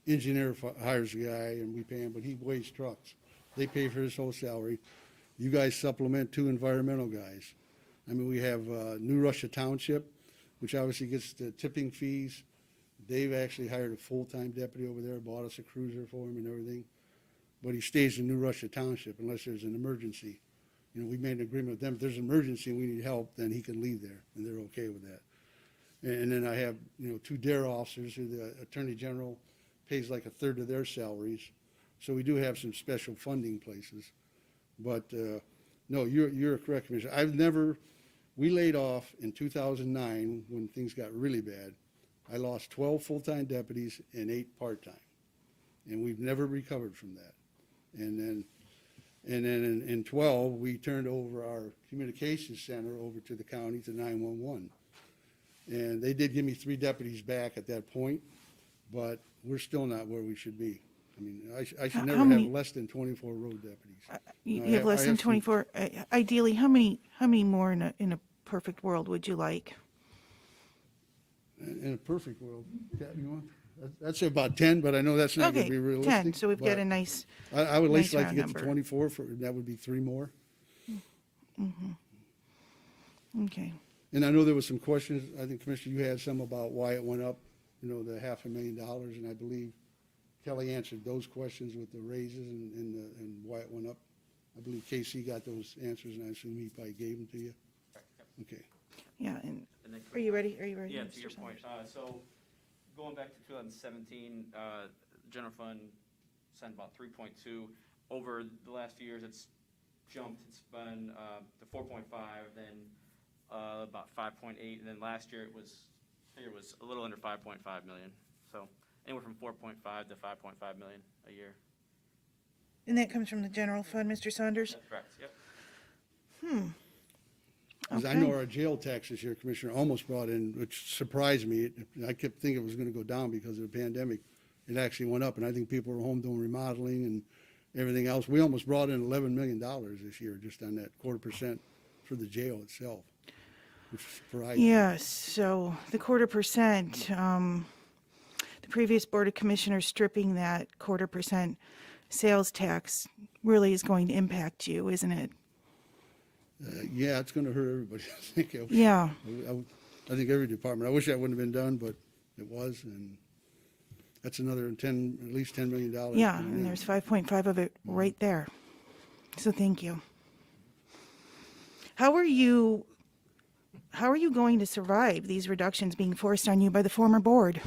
engineer hires a guy and we pay him, but he weighs trucks. They pay for his whole salary. You guys supplement 2 environmental guys. I mean, we have New Russia Township, which obviously gets the tipping fees. Dave actually hired a full-time deputy over there, bought us a cruiser for him and everything. But he stays in New Russia Township unless there's an emergency. We made an agreement with them. If there's an emergency and we need help, then he can leave there, and they're okay with that. And then I have, 2 DARE officers who the Attorney General pays like a third of their salaries. So we do have some special funding places. But, no, you're correct, Commissioner. We laid off in 2009 when things got really bad. I lost 12 full-time deputies and 8 part-time. And we've never recovered from that. And then in 12, we turned over our communications center over to the county, to 911. And they did give me 3 deputies back at that point, but we're still not where we should be. I mean, I should never have many- less than 24 road deputies. You I have less I than some- 24. Ideally, how many more in a perfect world would you like? In a perfect world, you want? That's about 10, but I know that's not going Okay, to be realistic. 10, so we've got but a nice, I would at least nice like to round get to number. 24, that would be 3 more. okay. And I know there was some questions, I think, Commissioner, you had some about why it went up, the $500,000, and I believe Kelly answered those questions with the raises and why it went up. I believe KC got those answers, and I assume he probably gave them to you. Okay. Yeah, and And then- are you ready? Are you ready? Yeah, Mr. to your point. Saunders? So going back to 2017, general fund sent about 3.2. Over the last few years, it's jumped. It's been to 4.5, then about 5.8, and then last year it was a little under 5.5 million. So anywhere from 4.5 to 5.5 million a year. And that comes from the general fund, Mr. Saunders? That's correct. Yep. 'Cause I Okay. know our jail tax this year, Commissioner, almost brought in, which surprised me. I kept thinking it was going to go down because of the pandemic. It actually went up, and I think people were home doing remodeling and everything else. We almost brought in $11 million this year just on that 0.25% for the jail itself, which surprised me. Yes, so the 0.25%, the previous Board of Commissioners stripping that 0.25% sales tax really is going to impact you, isn't it? Yeah, it's going to hurt everybody. Yeah, I think every department. I wish that wouldn't have been done, but it was, and that's another at least $10 million. yeah, coming and in. there's 5.5 of it right there. So thank you. How are you going to survive these reductions being forced on you by the former board?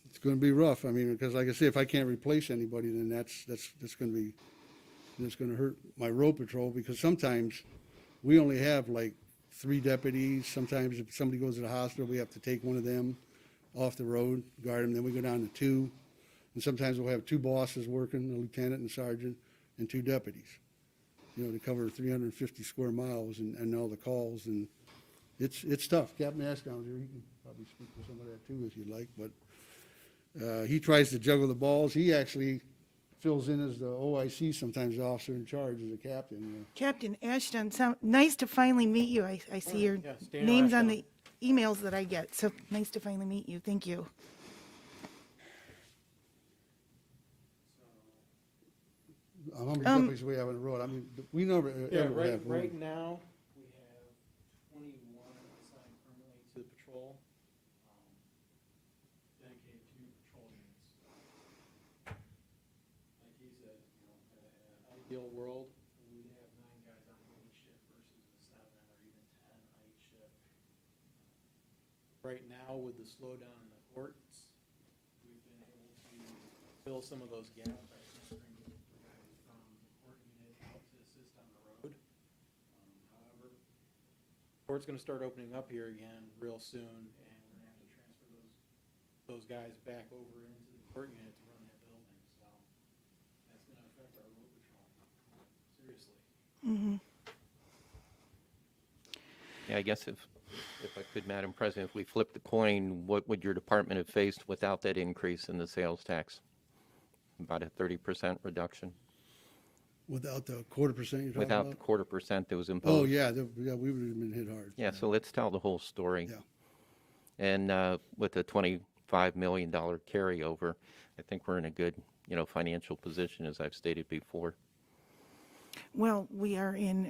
It's going to be rough. I mean, because like I say, if I can't replace anybody, then that's going to be, it's going to hurt my road patrol, because sometimes we only have like 3 deputies. Sometimes if somebody goes to the hospital, we have to take one of them off the road, guard them, then we go down to 2. And sometimes we'll have 2 bosses working, a lieutenant and sergeant, and 2 deputies, to cover 350 square miles and all the calls. And it's tough. Captain Ascom's here, he can probably speak to some of that too if you'd like, but he tries to juggle the balls. He actually fills in as the OIC, sometimes the officer in charge as a captain. Captain Ashton, nice to finally meet you. I see your Yeah, Daniel names on Ashton. the emails that I get, so nice to finally meet you. Thank you. How many deputies we have on the road? I mean, we never, Yeah, ever have one. right now, we have 21 assigned permanently to the patrol, dedicated to patrol units. Like he said, you know, in an ideal world, we'd have 9 guys on each shift versus a 7 or even 10 on each shift. Right now, with the slowdown in the courts, we've been able to fill some of those gaps by transferring guys from the court unit out to assist on the road. However, court's gonna start opening up here again real soon, and we're gonna have to transfer those guys back over into the court unit to run that building, so that's gonna affect our road patrol, seriously. Yeah, I guess if I could, Madam President, if we flip the coin, what would your department have faced without that increase in the sales tax? About a 30% reduction? Without the 1/4% you're talking Without the about? 1/4% that was Oh, imposed? yeah, yeah, we would have been hit hard. Yeah, so let's tell the whole story. Yeah. And with a $25 million carryover, I think we're in a good, financial position, as I've stated before. Well, we are in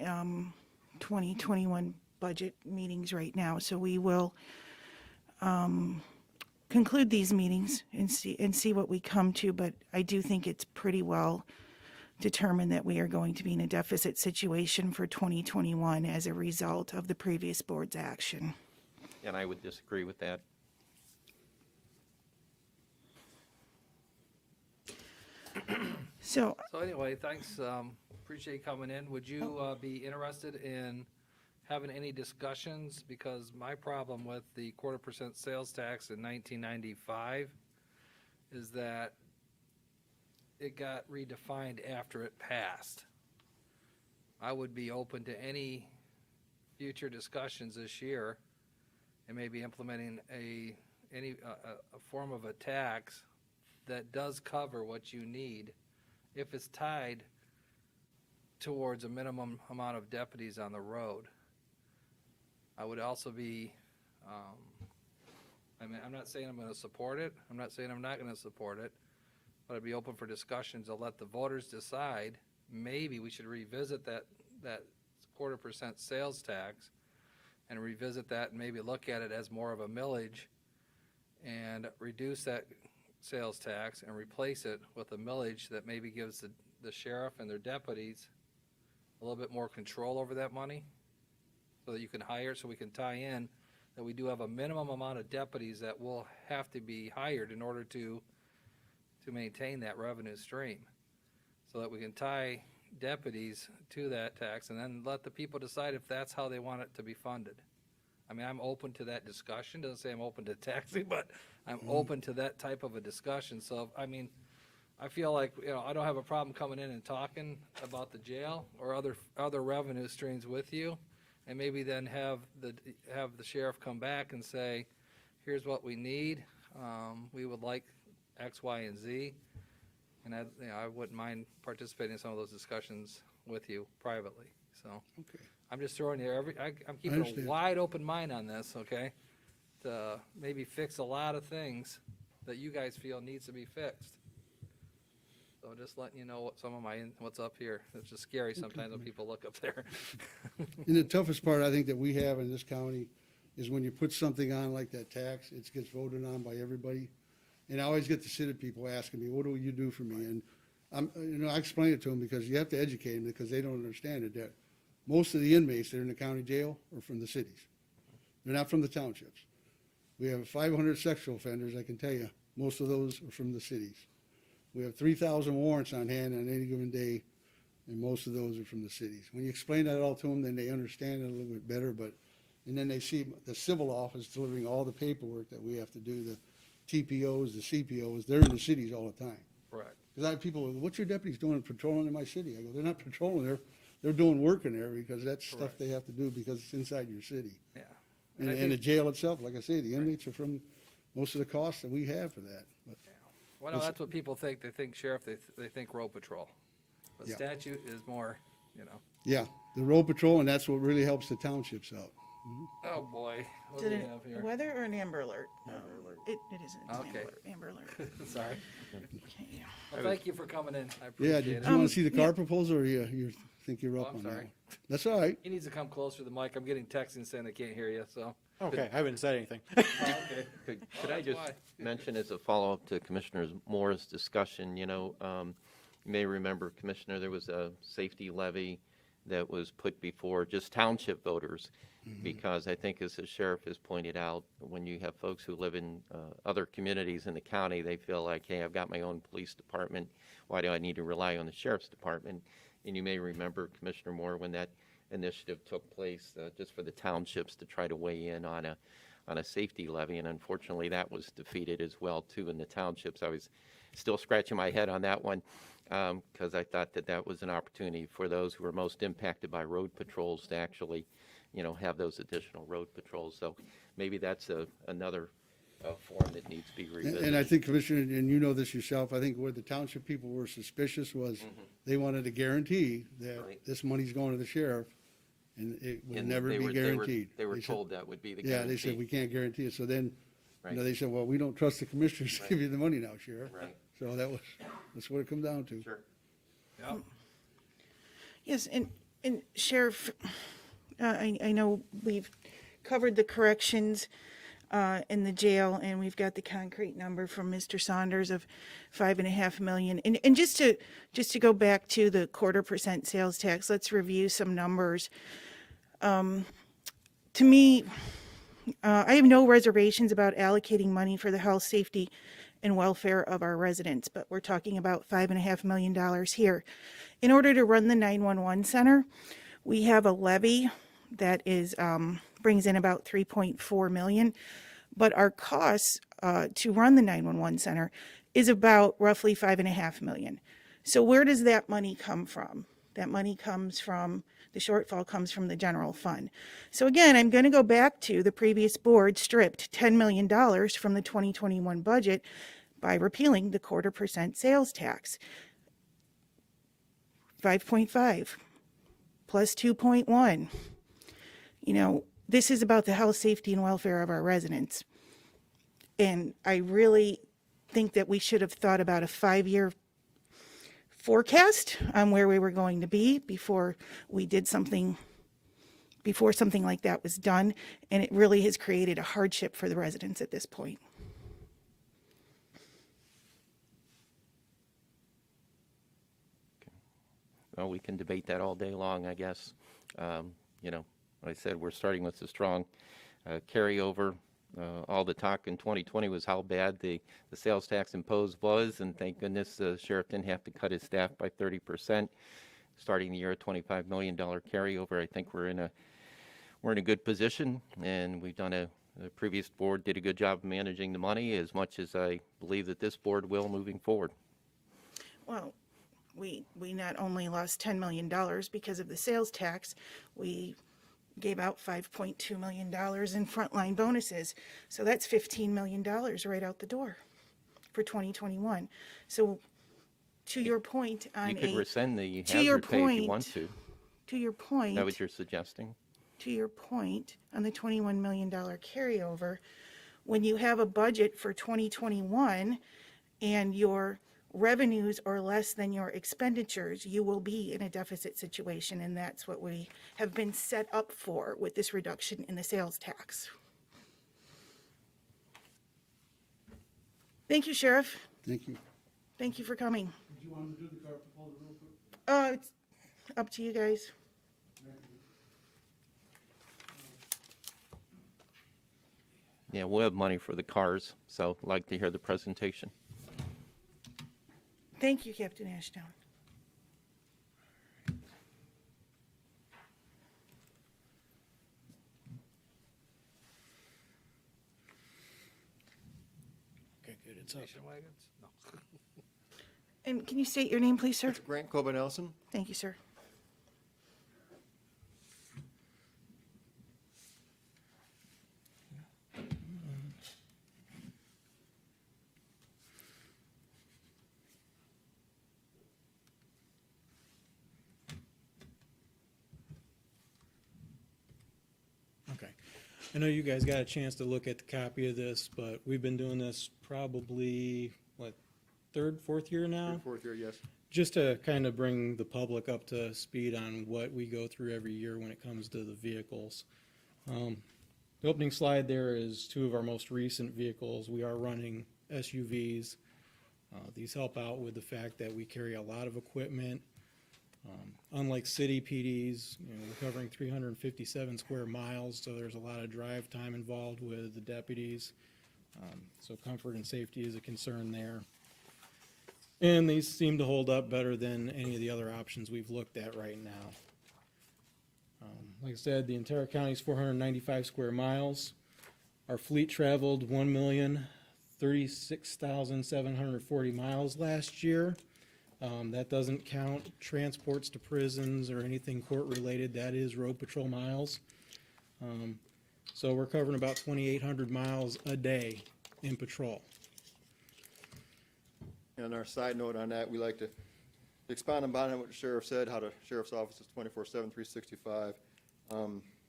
2021 budget meetings right now, so we will conclude these meetings and see what we come to, but I do think it's pretty well determined that we are going to be in a deficit situation for 2021 as a result of the previous board's action. And I would disagree with that. So, So anyway, thanks, appreciate you coming in. Would you be interested in having any discussions? Because my problem with the 1/4% sales tax in 1995 is that it got redefined after it passed. I would be open to any future discussions this year and maybe implementing a form of a tax that does cover what you need if it's tied towards a minimum amount of deputies on the road. I would also be, I'm not saying I'm gonna support it, I'm not saying I'm not gonna support it, but I'd be open for discussions to let the voters decide. Maybe we should revisit that 1/4% sales tax and revisit that and maybe look at it as more of a millage and reduce that sales tax and replace it with a millage that maybe gives the sheriff and their deputies a little bit more control over that money, so that you can hire, so we can tie in that we do have a minimum amount of deputies that will have to be hired in order to maintain that revenue stream, so that we can tie deputies to that tax and then let the people decide if that's how they want it to be funded. I mean, I'm open to that discussion. Doesn't say I'm open to taxing, but I'm open to that type of a discussion. So, I mean, I feel like, I don't have a problem coming in and talking about the jail or other revenue streams with you, and maybe then have the sheriff come back and say, here's what we need. We would like X, Y, and Z. And I wouldn't mind participating in some of those discussions with you privately, so. Okay. I'm just throwing you I'm keeping a understand. wide open mind on this, okay? To maybe fix a lot of things that you guys feel needs to be fixed. So just letting you know what's up here. It's just scary sometimes when people look up there. And the toughest part, I think, that we have in this county is when you put something on like that tax, it gets voted on by everybody. And I always get to sit at people asking me, what do you do for me? And I explain it to them because you have to educate them because they don't understand it. That most of the inmates that are in the county jail are from the cities. They're not from the townships. We have 500 sexual offenders, I can tell you, most of those are from the cities. We have 3,000 warrants on hand on any given day, and most of those are from the cities. When you explain that all to them, then they understand it a little bit better, and then they see the civil office delivering all the paperwork that we have to do, the TPOs, the CPOs, they're in the cities all the time. Correct. Because I have people, what's your deputies doing patrolling in my city? I go, they're not patrolling, they're doing work in there because that's stuff they have to do because it's inside your city. Yeah. And, I and think- the jail itself, like I say, the inmates are from most of the costs that we have for that. But Well, no, that's what people think. They think sheriff, they think road patrol. But Yeah. statute is more, yeah, the road patrol, and that's what really helps the townships out. Oh, boy. What Is do it we have a here? weather or an Amber Alert? It is an Okay. Amber Alert. Sorry. Okay. Well, thank you for coming in. I Yeah, appreciate did it. you want to see the car proposal, or you think you're Oh, up I'm on that sorry. one? That's all right. He needs to come closer to the mic. I'm getting texting saying they can't hear you, so. Okay, I haven't said anything. Oh, okay. Could I that's just why. mention as a follow-up to Commissioner Moore's discussion, you may remember, Commissioner, there was a safety levy that was put before just township voters, because I think, as the sheriff has pointed out, when you have folks who live in other communities in the county, they feel like, hey, I've got my own police department, why do I need to rely on the sheriff's department? And you may remember, Commissioner Moore, when that initiative took place, just for the townships to try to weigh in on a safety levy, and unfortunately, that was defeated as well, too, in the townships. I was still scratching my head on that one, because I thought that was an opportunity for those who were most impacted by road patrols to actually, have those additional road patrols. So maybe that's another form that needs to be revisited. And I think, Commissioner, and you know this yourself, I think where the township people were suspicious was they wanted a guarantee that Right. this money's going to the sheriff, and it would And never they be were- guaranteed. They were They said- told that would be the Yeah, guarantee. they said, we can't guarantee it. So then, Right. they said, well, we don't trust the commissioners to give you the money now, Sheriff. Right. So that's what it come down to. Sure. Yep. Yes, and Sheriff, I know we've covered the corrections in the jail, and we've got the concrete number from Mr. Saunders of 5.5 million. And just to go back to the 0.25% sales tax, let's review some numbers. To me, I have no reservations about allocating money for the health, safety, and welfare of our residents, but we're talking about $5.5 million here. In order to run the 911 center, we have a levy that is brings in about 3.4 million, but our costs to run the 911 center is about roughly 5.5 million. So where does that money come from? That money comes from, the shortfall comes from the general fund. So again, I'm going to go back to the previous board stripped $10 million from the 2021 budget by repealing the 0.25% sales tax. 5.5 plus 2.1. This is about the health, safety, and welfare of our residents. And I really think that we should have thought about a 5-year forecast on where we were going to be before we did something, before something like that was done. And it really has created a hardship for the residents at this point. Well, we can debate that all day long, I guess. Like I said, we're starting with a strong carryover. All the talk in 2020 was how bad the sales tax imposed was, and thank goodness the sheriff didn't have to cut his staff by 30%. Starting the year at $25 million carryover, I think we're in a good position, and we've done the previous board did a good job of managing the money, as much as I believe that this board will moving forward. Well, we not only lost $10 million because of the sales tax, we gave out $5.2 million in frontline bonuses. So that's $15 million right out the door for 2021. So to your point on You could rescind the to your hazard pay if you want point- to. to your point, Is that what you're suggesting? to your point on the $21 million carryover, when you have a budget for 2021 and your revenues are less than your expenditures, you will be in a deficit situation, and that's what we have been set up for with this reduction in the sales tax. Thank you, Sheriff. Thank you. Thank you for coming. Did you want to do the car proposal real quick? It's up to you guys. Yeah, we'll have money for the cars, so I'd like to hear the presentation. Thank you, Captain Ashdown. Okay, good, it's up. Station wagons? No. And can you state your name, please, sir? Grant Coben Nelson. Thank you, sir. Okay. I know you guys got a chance to look at the copy of this, but we've been doing this probably, what, third, fourth year now? Fourth year, yes. Just to kind of bring the public up to speed on what we go through every year when it comes to the vehicles. The opening slide there is two of our most recent vehicles. We are running SUVs. These help out with the fact that we carry a lot of equipment. Unlike city PDs, we're covering 357 square miles, so there's a lot of drive time involved with the deputies. So comfort and safety is a concern there. And these seem to hold up better than any of the other options we've looked at right now. Like I said, the entire county is 495 square miles. Our fleet traveled 1,036,740 miles last year. That doesn't count transports to prisons or anything court-related. That is road patrol miles. So we're covering about 2,800 miles a day in patrol. And our side note on that, we like to expound upon what the sheriff said, how the sheriff's office is 24/7, 365.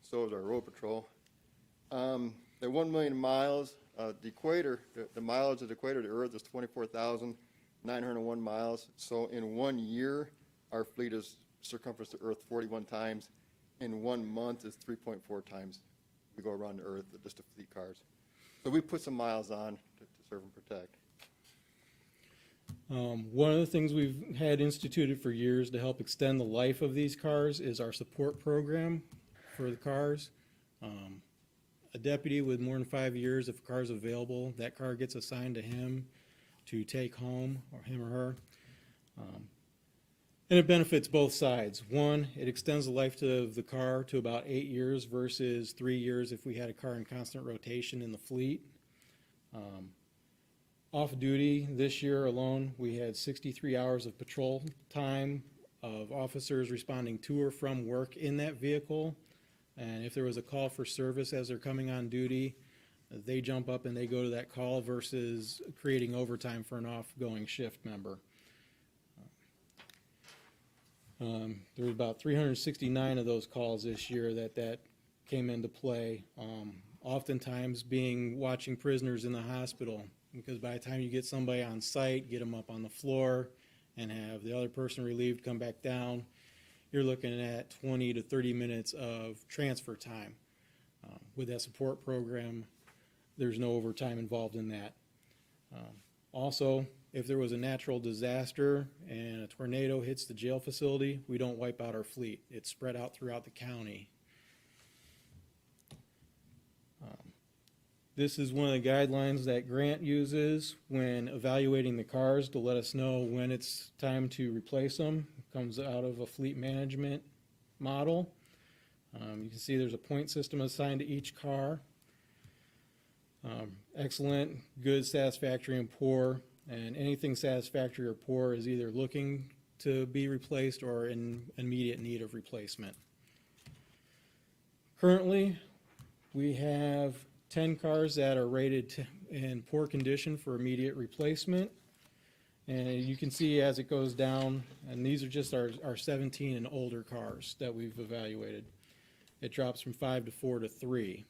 So is our road patrol. The 1 million miles, the equator, the mileage of the equator to Earth is 24,901 miles. So in 1 year, our fleet is circumference to Earth 41 times. In 1 month is 3.4 times we go around the Earth, just the fleet cars. So we put some miles on to serve and protect. One of the things we've had instituted for years to help extend the life of these cars is our support program for the cars. A deputy with more than 5 years, if a car is available, that car gets assigned to him to take home, or him or her. And it benefits both sides. One, it extends the life of the car to about 8 years versus 3 years if we had a car in constant rotation in the fleet. Off duty this year alone, we had 63 hours of patrol time of officers responding to or from work in that vehicle. And if there was a call for service as they're coming on duty, they jump up and they go to that call versus creating overtime for an off-going shift member. There was about 369 of those calls this year that came into play. Oftentimes watching prisoners in the hospital, because by the time you get somebody on site, get them up on the floor, and have the other person relieved, come back down, you're looking at 20 to 30 minutes of transfer time. With that support program, there's no overtime involved in that. Also, if there was a natural disaster and a tornado hits the jail facility, we don't wipe out our fleet. It's spread out throughout the county. This is one of the guidelines that Grant uses when evaluating the cars to let us know when it's time to replace them. It comes out of a fleet management model. You can see there's a point system assigned to each car. Excellent, good, satisfactory, and poor. And anything satisfactory or poor is either looking to be replaced or in immediate need of replacement. Currently, we have 10 cars that are rated in poor condition for immediate replacement. And you can see as it goes down, and these are just our 17 and older cars that we've evaluated. It drops from 5 to 4 to 3.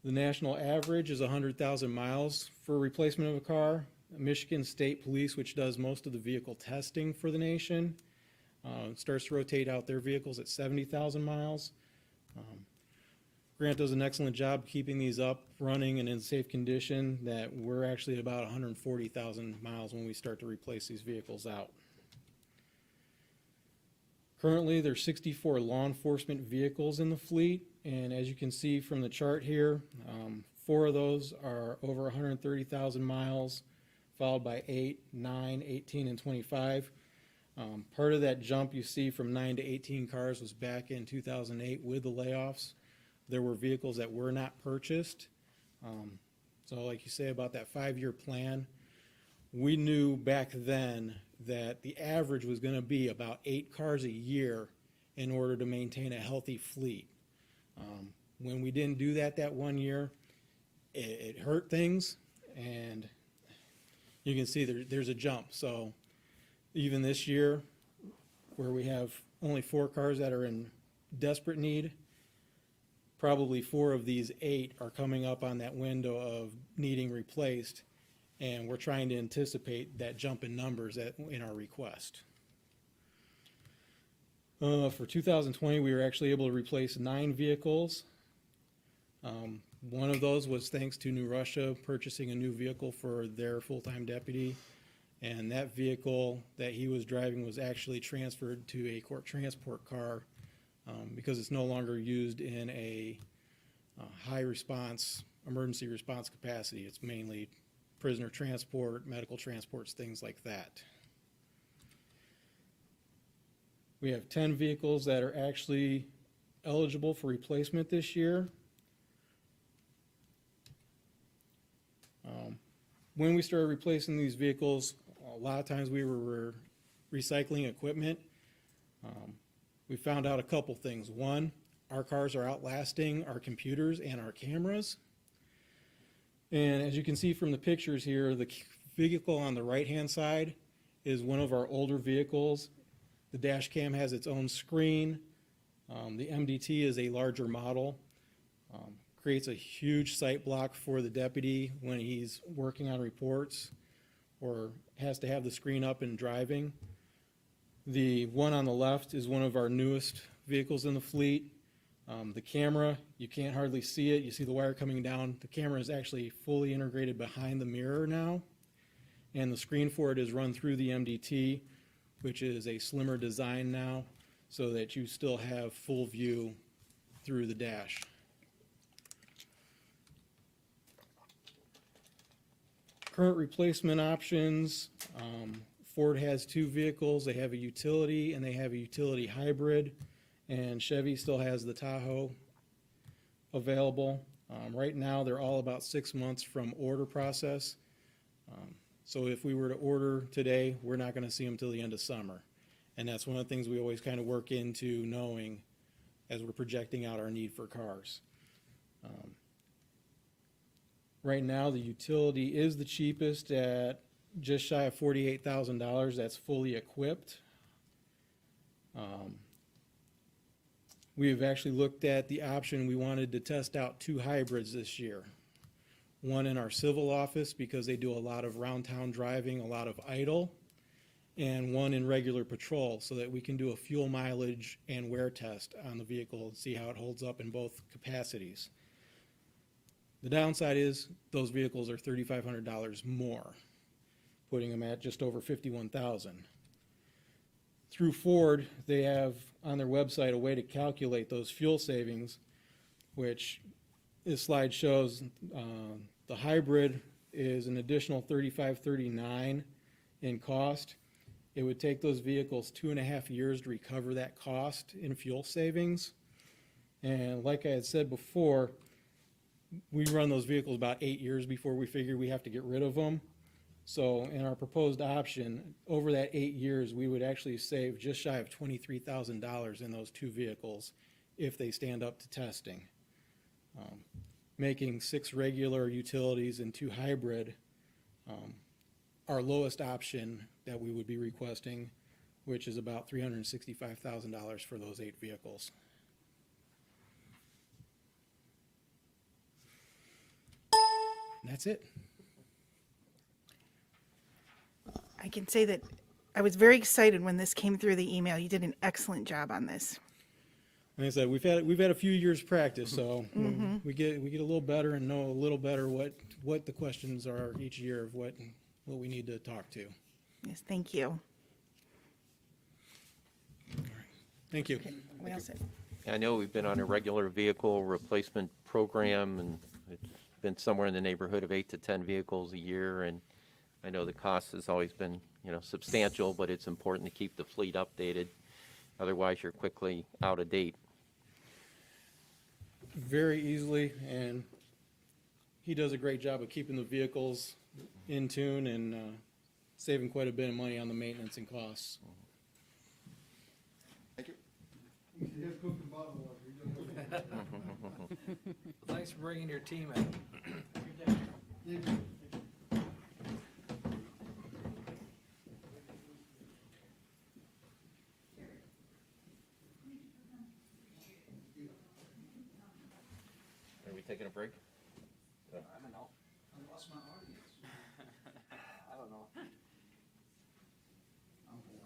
The national average is 100,000 miles for replacement of a car. Michigan State Police, which does most of the vehicle testing for the nation, starts to rotate out their vehicles at 70,000 miles. Grant does an excellent job keeping these up, running, and in safe condition, that we're actually at about 140,000 miles when we start to replace these vehicles out. Currently, there's 64 law enforcement vehicles in the fleet, and as you can see from the chart here, 4 of those are over 130,000 miles, followed by 8, 9, 18, and 25. Part of that jump you see from 9 to 18 cars was back in 2008 with the layoffs. There were vehicles that were not purchased. So like you say about that 5-year plan, we knew back then that the average was going to be about 8 cars a year in order to maintain a healthy fleet. When we didn't do that 1 year, it hurt things, and you can see there's a jump. So even this year, where we have only 4 cars that are in desperate need, probably 4 of these 8 are coming up on that window of needing replaced, and we're trying to anticipate that jump in numbers in our request. For 2020, we were actually able to replace 9 vehicles. One of those was thanks to New Russia purchasing a new vehicle for their full-time deputy. And that vehicle that he was driving was actually transferred to a court transport car because it's no longer used in a high response, emergency response capacity. It's mainly prisoner transport, medical transports, things like that. We have 10 vehicles that are actually eligible for replacement this year. When we started replacing these vehicles, a lot of times we were recycling equipment. We found out a couple things. One, our cars are outlasting our computers and our cameras. And as you can see from the pictures here, the vehicle on the right-hand side is one of our older vehicles. The dash cam has its own screen. The MDT is a larger model. Creates a huge sight block for the deputy when he's working on reports or has to have the screen up and driving. The one on the left is one of our newest vehicles in the fleet. The camera, you can't hardly see it. You see the wire coming down. The camera is actually fully integrated behind the mirror now. And the screen for it is run through the MDT, which is a slimmer design now, so that you still have full view through the dash. Current replacement options, Ford has 2 vehicles. They have a utility and they have a utility hybrid, and Chevy still has the Tahoe available. Right now, they're all about 6 months from order process. So if we were to order today, we're not going to see them till the end of summer. And that's one of the things we always kind of work into knowing as we're projecting out our need for cars. Right now, the utility is the cheapest at just shy of $48,000. That's fully equipped. We've actually looked at the option. We wanted to test out 2 hybrids this year. One in our civil office because they do a lot of round town driving, a lot of idle, and one in regular patrol so that we can do a fuel mileage and wear test on the vehicle and see how it holds up in both capacities. The downside is those vehicles are $3,500 more, putting them at just over $51,000. Through Ford, they have on their website a way to calculate those fuel savings, which this slide shows. The hybrid is an additional $3,539 in cost. It would take those vehicles 2.5 years to recover that cost in fuel savings. And like I had said before, we run those vehicles about 8 years before we figure we have to get rid of them. So in our proposed option, over that 8 years, we would actually save just shy of $23,000 in those 2 vehicles if they stand up to testing. Making 6 regular utilities and 2 hybrid our lowest option that we would be requesting, which is about $365,000 for those 8 vehicles. And that's it. I can say that I was very excited when this came through the email. You did an excellent job on this. Like I said, we've had a few years practice, so we get a little better and know a little better what the questions are each year of what we need to talk to. Yes, thank you. Thank you. What else? I know we've been on a regular vehicle replacement program, and it's been somewhere in the neighborhood of 8 to 10 vehicles a year, and I know the cost has always been, substantial, but it's important to keep the fleet updated. Otherwise, you're quickly out of date. Very easily, and he does a great job of keeping the vehicles in tune and saving quite a bit of money on the maintenance and costs. Thank you. Thanks for bringing your team in. taking a break? I don't know. I don't know.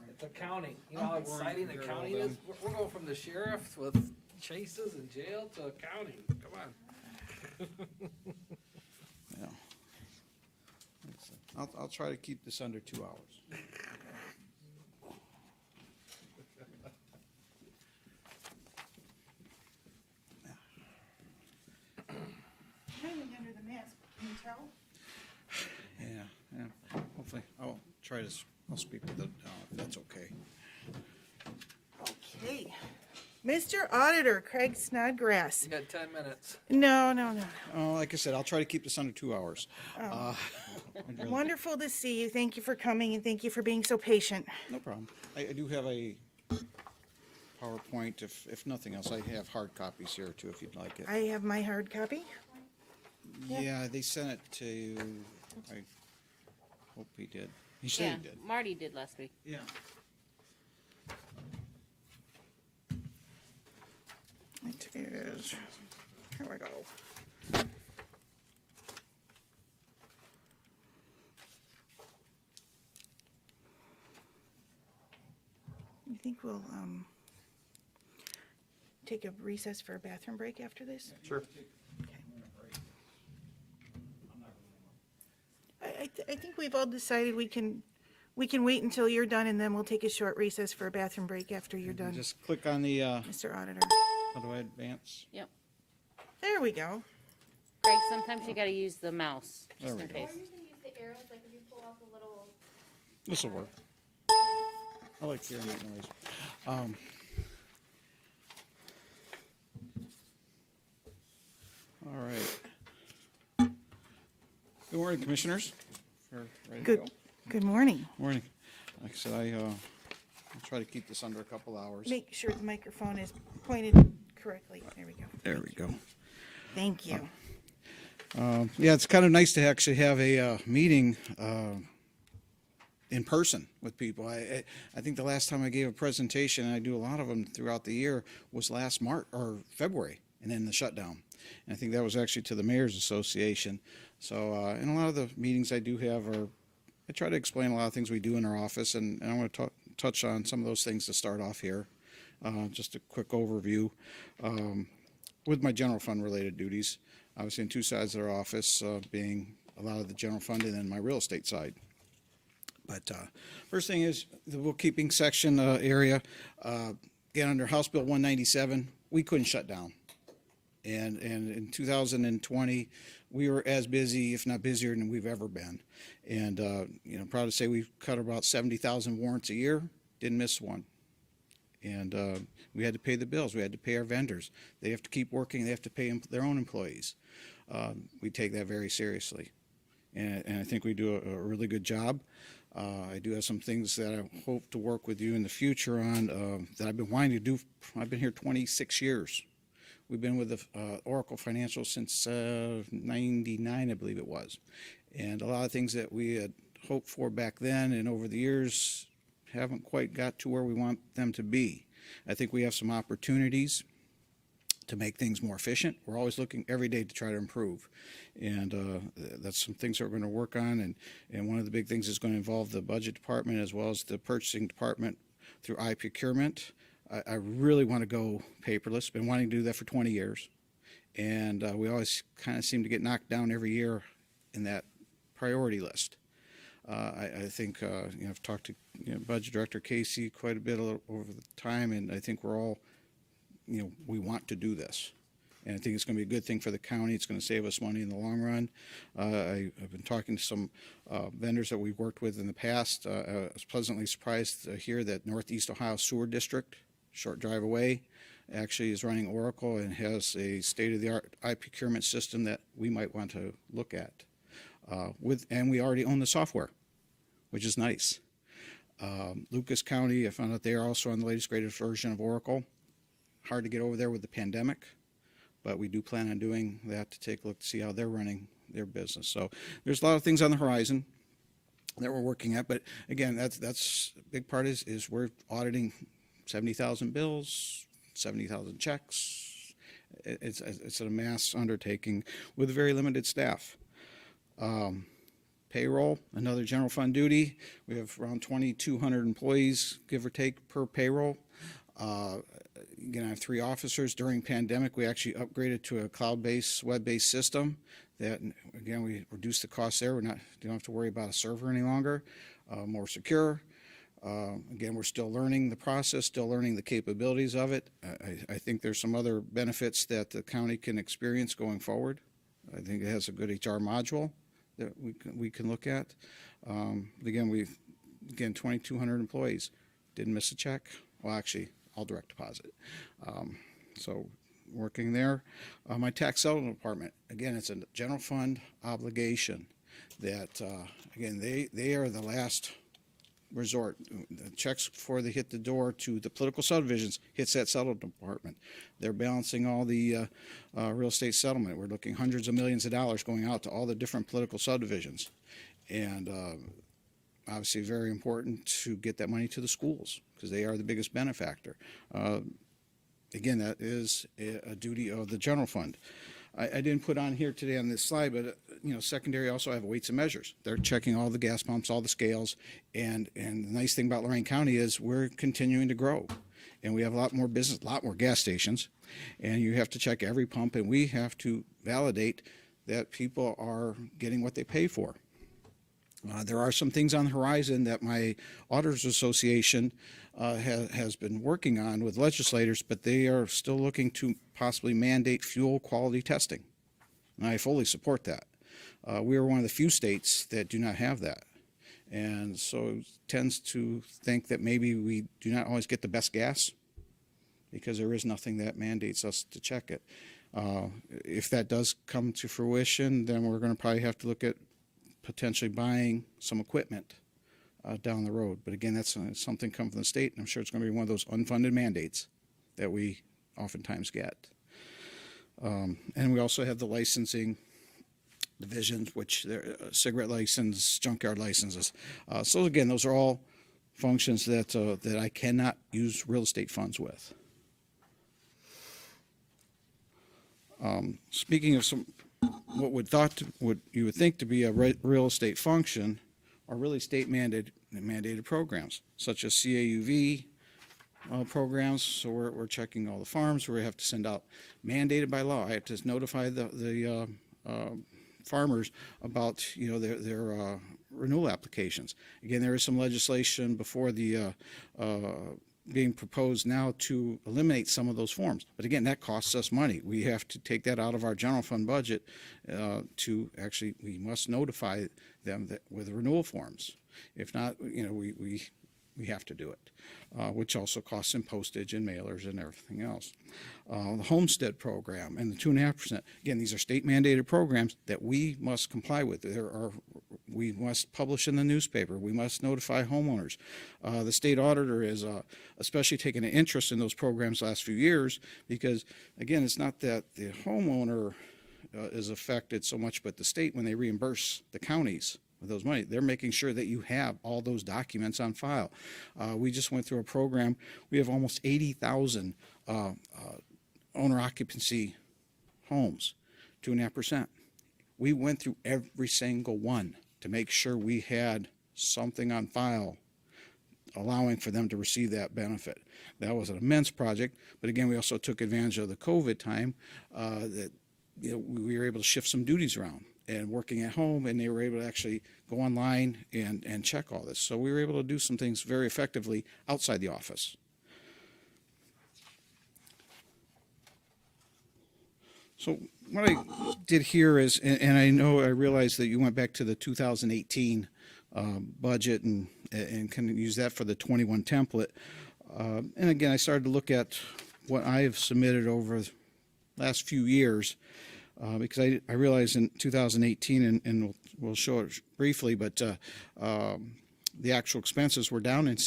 It's accounting. You know how exciting accounting is? We're going from the sheriff with chases and jail to accounting. Come on. Yeah. I'll try to keep this under 2 hours. Hiding under the mask, can you tell? Yeah. Hopefully, I'll try to, I'll speak with it, if that's okay. Okay. Mr. Auditor, Craig Snodgrass. You got 10 minutes. No. Oh, like I said, I'll try to keep this under 2 hours. I'd really- Wonderful to see you. Thank you for coming and thank you for being so patient. No problem. I do have a PowerPoint, if nothing else. I have hard copies here too, if you'd like it. I have my hard copy. Yeah, they sent it to, I hope he did. He said Yeah, he did. Marty did last week. Yeah. It is, here we go. You think we'll, take a recess for a bathroom break after this? Sure. I think we've all decided we can wait until you're done and then we'll take a short recess for a bathroom break after you're done, Just click on the, Mr. Auditor. how do I advance? Yep. There we go. Craig, sometimes you gotta use the mouse, There just we in go. case. Or you can use the arrows, like if you pull out the little. This'll work. I like hearing that noise. All right. Good morning, Commissioners. We're ready to Good, go. good morning. Morning. Like I said, I'll try to keep this under a couple hours. Make sure the microphone is pointed correctly. There we go. There we go. Thank you. Yeah, it's kind of nice to actually have a meeting in person with people. I think the last time I gave a presentation, and I do a lot of them throughout the year, was last March or February, and then the shutdown. And I think that was actually to the Mayor's Association. So, in a lot of the meetings I do have are, I try to explain a lot of things we do in our office, and I want to touch on some of those things to start off here. Just a quick overview. With my general fund related duties, obviously in two sides of our office, being a lot of the general fund and then my real estate side. But first thing is the bookkeeping section area. Again, under House Bill 197, we couldn't shut down. And in 2020, we were as busy, if not busier, than we've ever been. And, proud to say we've cut about 70,000 warrants a year, didn't miss one. And we had to pay the bills. We had to pay our vendors. They have to keep working. They have to pay their own employees. We take that very seriously. And I think we do a really good job. I do have some things that I hope to work with you in the future on that I've been wanting to do. I've been here 26 years. We've been with the Oracle Financial since 99, I believe it was. And a lot of things that we had hoped for back then and over the years haven't quite got to where we want them to be. I think we have some opportunities to make things more efficient. We're always looking every day to try to improve. And that's some things that we're going to work on. And one of the big things is going to involve the budget department as well as the purchasing department through iProcurement. I really want to go paperless. Been wanting to do that for 20 years. And we always kind of seem to get knocked down every year in that priority list. I think, I've talked to Budget Director Casey quite a bit over the time, and I think we're all, we want to do this. And I think it's going to be a good thing for the county. It's going to save us money in the long run. I've been talking to some vendors that we've worked with in the past. I was pleasantly surprised to hear that Northeast Ohio Sewer District, short drive away, actually is running Oracle and has a state-of-the-art iProcurement system that we might want to look at. And we already own the software, which is nice. Lucas County, I found out they are also on the latest, greatest version of Oracle. Hard to get over there with the pandemic, but we do plan on doing that to take a look to see how they're running their business. So there's a lot of things on the horizon that we're working at, but again, that's a big part is we're auditing 70,000 bills, 70,000 checks, It's a mass undertaking with very limited staff. Payroll, another general fund duty. We have around 2,200 employees, give or take, per payroll. Again, I have 3 officers. During pandemic, we actually upgraded to a cloud-based, web-based system that, again, we reduced the cost there. Don't have to worry about a server any longer, more secure. Again, we're still learning the process, still learning the capabilities of it. I think there's some other benefits that the county can experience going forward. I think it has a good HR module that we can look at. Again, 2,200 employees. Didn't miss a check. Well, actually, all direct deposit. So working there. My tax settlement department, again, it's a general fund obligation that, again, they are the last resort. The checks before they hit the door to the political subdivisions hits that settlement department. They're balancing all the real estate settlement. We're looking hundreds of millions of dollars going out to all the different political subdivisions. And obviously very important to get that money to the schools because they are the biggest benefactor. Again, that is a duty of the general fund. I didn't put on here today on this slide, but secondary also have weights and measures. They're checking all the gas pumps, all the scales, and the nice thing about Lorraine County is we're continuing to grow, and we have a lot more business, a lot more gas stations, and you have to check every pump, and we have to validate that people are getting what they pay for. There are some things on the horizon that my Auditors Association has been working on with legislators, but they are still looking to possibly mandate fuel quality testing. And I fully support that. We are one of the few states that do not have that. And so it tends to think that maybe we do not always get the best gas because there is nothing that mandates us to check it. If that does come to fruition, then we're going to probably have to look at potentially buying some equipment down the road. But again, that's something come from the state, and I'm sure it's going to be one of those unfunded mandates that we oftentimes get. And we also have the licensing divisions, which they're cigarette license, junkyard licenses. So again, those are all functions that I cannot use real estate funds with. Speaking of some what you would think to be a real estate function are really state mandated programs, such as CAUV programs. So we're checking all the farms where we have to send out mandated by law. I have to notify the farmers about their renewal applications. Again, there is some legislation before the being proposed now to eliminate some of those forms. But again, that costs us money. We have to take that out of our general fund budget to actually, we must notify them that with renewal forms. If not, we have to do it, which also costs in postage and mailers and everything else. The homestead program and the 2.5%. Again, these are state mandated programs that we must comply with. We must publish in the newspaper. We must notify homeowners. The state auditor is especially taken an interest in those programs the last few years because, again, it's not that the homeowner is affected so much, but the state, when they reimburse the counties with those money, they're making sure that you have all those documents on file. We just went through a program. We have almost 80,000 owner occupancy homes, 2.5%. We went through every single one to make sure we had something on file allowing for them to receive that benefit. That was an immense project, but again, we also took advantage of the COVID time that we were able to shift some duties around and working at home, and they were able to actually go online and check all this. So we were able to do some things very effectively outside the office. So what I did here is, and I realize that you went back to the 2018 budget and can use that for the 21 template. And again, I started to look at what I have submitted over the last few years. Because I realized in 2018, and we'll show it briefly, but the actual expenses were down in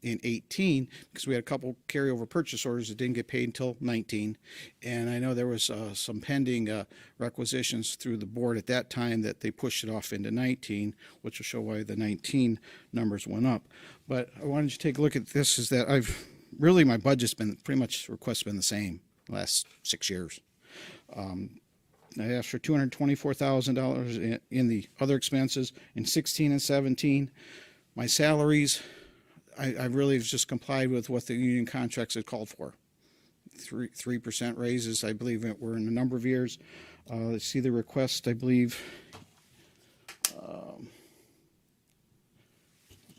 18 because we had a couple carryover purchase orders that didn't get paid until 19. And I know there was some pending requisitions through the board at that time that they pushed it off into 19, which will show why the 19 numbers went up. But I wanted you to take a look at this, is that my budget's been, pretty much request's been the same last 6 years. I asked for $224,000 in the other expenses in 16 and 17. My salaries, I really have just complied with what the union contracts had called for. 3% raises, I believe, were in a number of years. Let's see the request, I believe.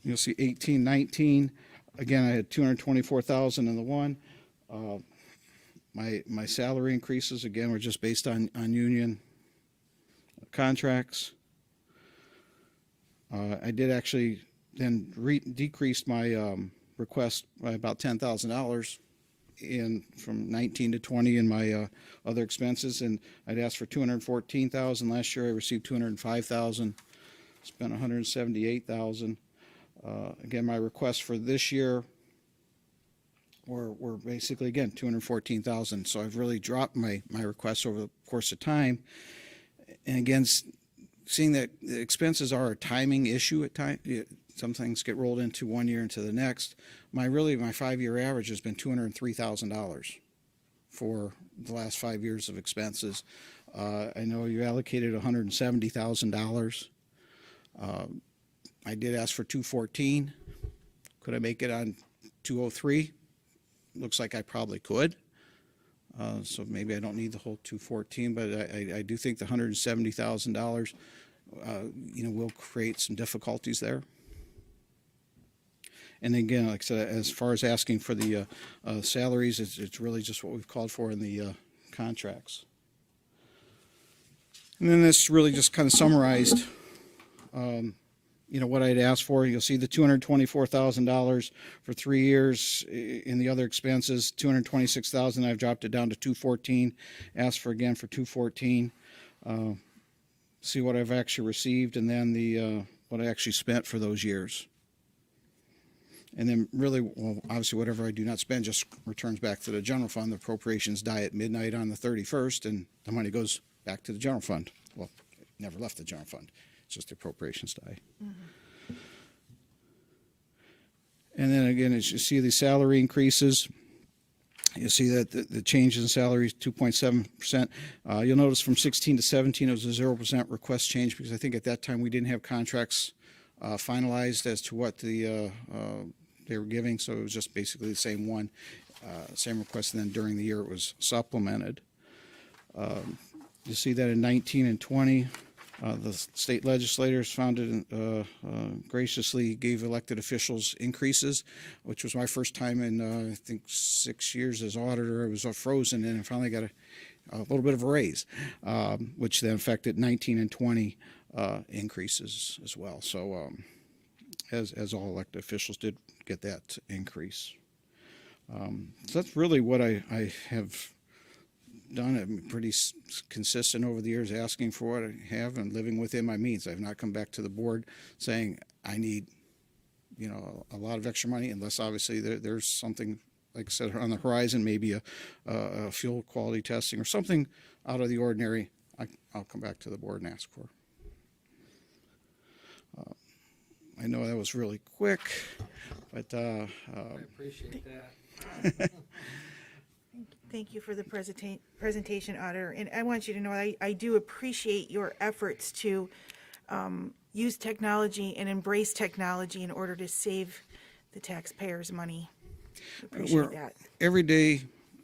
You'll see 18, 19. Again, I had 224,000 in the one. My salary increases, again, were just based on union contracts. I did actually then decrease my request by about $10,000 from 19 to 20 in my other expenses, and I'd asked for 214,000 last year. I received 205,000, spent 178,000. Again, my requests for this year were basically, again, 214,000. So I've really dropped my requests over the course of time. And again, seeing that the expenses are a timing issue at times, some things get rolled into one year into the next. My 5-year average has been $203,000 for the last 5 years of expenses. I know you allocated $170,000. I did ask for 214. Could I make it on 203? Looks like I probably could. So maybe I don't need the whole 214, but I do think the $170,000, will create some difficulties there. And again, like I said, as far as asking for the salaries, it's really just what we've called for in the contracts. And then this really just kind of summarized, what I'd asked for. You'll see the $224,000 for 3 years in the other expenses. $226,000, I've dropped it down to $214. Asked for again for $214. See what I've actually received, and then what I actually spent for those years. And then really, well, obviously whatever I do not spend just returns back to the general fund. The appropriations die at midnight on the 31st, and the money goes back to the general fund. Well, it never left the general fund. It's just the appropriations die. Mm-hmm. And then again, as you see the salary increases, you see that the change in salary is 2.7%. You'll notice from 16 to 17, it was a 0% request change, because I think at that time we didn't have contracts finalized as to what they were giving, so it was just basically the same one, same request, and then during the year it was supplemented. You see that in 19 and 20, the state legislators graciously gave elected officials increases, which was my first time in, I think, 6 years as auditor. I was frozen, and I finally got a little bit of a raise, which then affected 19 and 20 increases as well. So as all elected officials did get that increase. So that's really what I have done. I'm pretty consistent over the years, asking for what I have and living within my means. I've not come back to the board saying I need, a lot of extra money, unless obviously there's something, like I said, on the horizon, maybe a fuel quality testing or something out of the ordinary. I'll come back to the board and ask for. I know that was really quick, but I appreciate that. Thank you for the presentation, Auditor. And I want you to know I do appreciate your efforts to use technology and embrace technology in order to save the taxpayers money. Appreciate that. Every day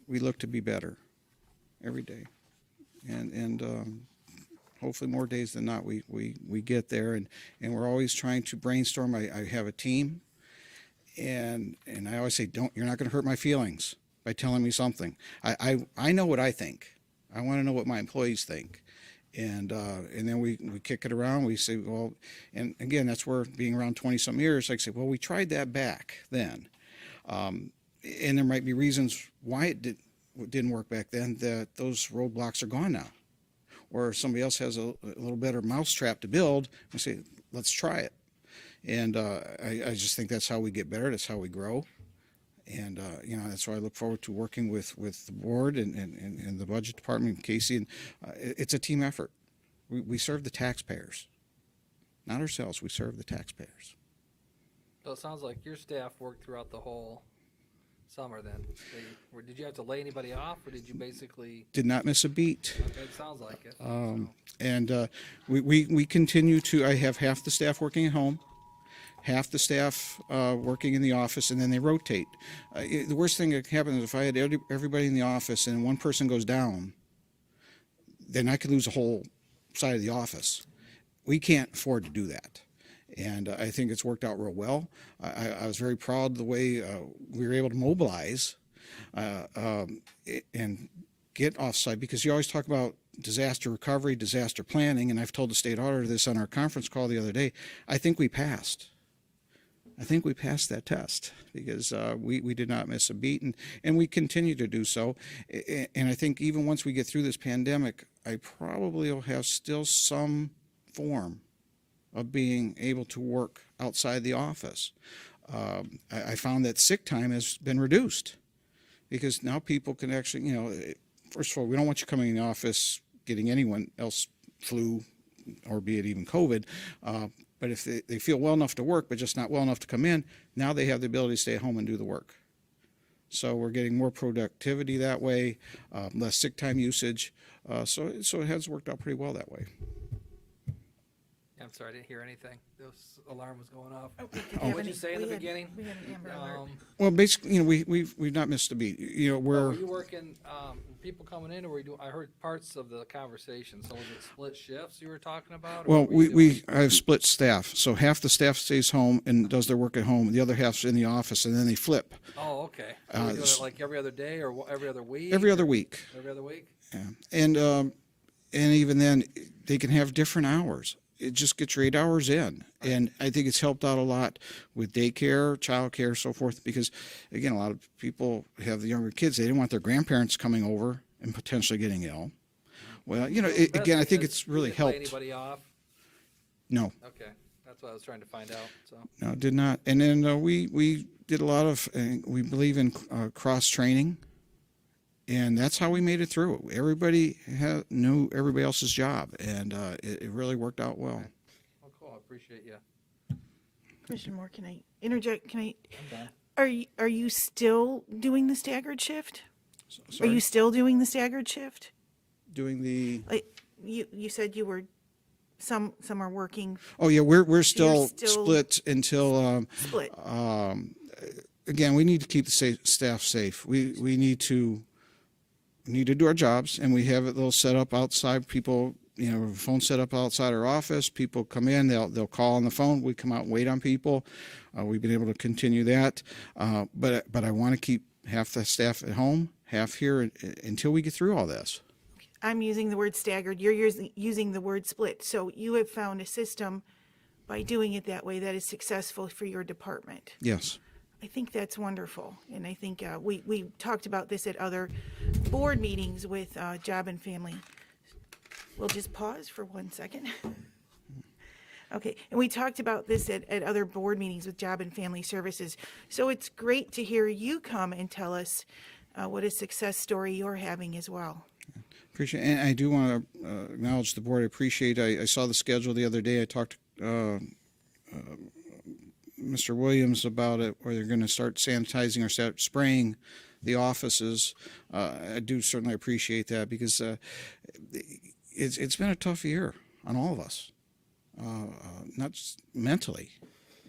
we look to be better. Every day. And hopefully more days than not we get there, and we're always trying to brainstorm. I have a team, and I always say, you're not going to hurt my feelings by telling me something. I know what I think. I want to know what my employees think. And then we kick it around. We say, well, and again, that's where being around 20-some years, I say, well, we tried that back then. And there might be reasons why it didn't work back then, that those roadblocks are gone now. Or somebody else has a little better mousetrap to build, we say, let's try it. And I just think that's how we get better. That's how we grow. And, that's why I look forward to working with the board and the budget department, Casey. And it's a team effort. We serve the taxpayers, not ourselves. We serve the taxpayers. So it sounds like your staff worked throughout the whole summer then? Did you have to lay anybody off, or did you basically, Did not miss a beat. it sounds like it. And we continue to, I have half the staff working at home, half the staff working in the office, and then they rotate. The worst thing that happens is if I had everybody in the office and one person goes down, then I could lose a whole side of the office. We can't afford to do that. And I think it's worked out real well. I was very proud of the way we were able to mobilize and get offsite, because you always talk about disaster recovery, disaster planning, and I've told the state auditor this on our conference call the other day. I think we passed. I think we passed that test because we did not miss a beat, and we continue to do so. And I think even once we get through this pandemic, I probably will have still some form of being able to work outside the office. I found that sick time has been reduced because now people can actually, first of all, we don't want you coming in the office getting anyone else flu or be it even COVID. But if they feel well enough to work, but just not well enough to come in, now they have the ability to stay at home and do the work. So we're getting more productivity that way, less sick time usage. So it has worked out pretty well that way. I'm sorry, I didn't hear anything. This alarm was going off. Oh. What did you say in the beginning? We had an Amber Alert. Well, basically, we've not missed a beat. Were you working, people coming in, or were you doing, I heard parts of the conversation, so was it split shifts you were talking about? or Well, what were you doing? I have split staff. So half the staff stays home and does their work at home. The other half's in the office, and then they flip Oh, okay. Were you doing it like every other day, or every other week? every other week. Every other week? Yeah. And even then, they can have different hours. It just gets your 8 hours in. And I think it's helped out a lot with daycare, childcare, so forth, because, again, a lot of people have the younger kids. They didn't want their grandparents coming over and potentially getting ill. Well, The best again, I thing think is it's you really didn't lay helped. Anybody off? No, Okay, that's what I was trying to find out, so. no, did not. And then we did a lot of, we believe in cross-training. And that's how we made it through. Everybody knew everybody else's job, and it really worked out well. Oh, cool, I appreciate you. Commissioner Moore, can I interject? I'm done. Are you still doing the staggered shift? Are Sorry, you still doing the staggered shift? doing the? Like, you said you were, some are working Oh yeah, we're still still- split until. split. Again, we need to keep the staff safe. We need to do our jobs, and we have it they'll set up outside. People, phone set up outside our office. People come in, they'll call on the phone. We come out and wait on people. We've been able to continue that, but I want to keep half the staff at home, half here until we get through all this. I'm using the word staggered, you're using the word split. So you have found a system by doing it that way that is successful for your department. Yes. I think that's wonderful. And I think we talked about this at other board meetings with Job and Family. We'll just pause for 1 second. Okay, and we talked about this at other board meetings with Job and Family Services. So it's great to hear you come and tell us what a success story you're having as well. Appreciate, and I do want to acknowledge the board. I appreciate. I saw the schedule the other day. I talked to Mr. Williams about it, where they're going to start sanitizing or start spraying the offices. I do certainly appreciate that because it's been a tough year on all of us, not just mentally,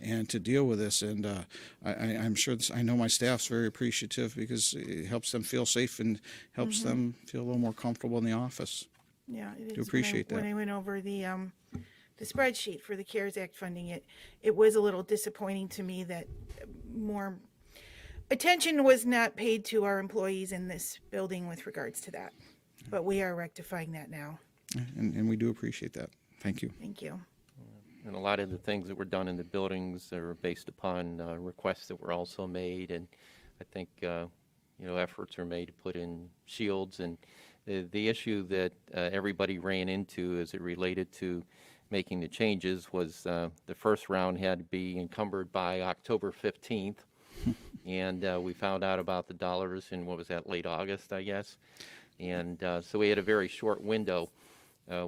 and to deal with this. And I'm sure I know my staff's very appreciative because it helps them feel safe and helps them feel a little more comfortable in the office. Yeah, it is. Do appreciate When that. I went over the spreadsheet for the CARES Act funding, it was a little disappointing to me that more attention was not paid to our employees in this building with regards to that. But we are rectifying that now. And we do appreciate that. Thank you. Thank you. And a lot of the things that were done in the buildings are based upon requests that were also made, and I think efforts are made to put in shields. And the issue that everybody ran into as it related to making the changes was the first round had to be encumbered by October 15th, and we found out about the dollars in, what was that, late August, I guess. And so we had a very short window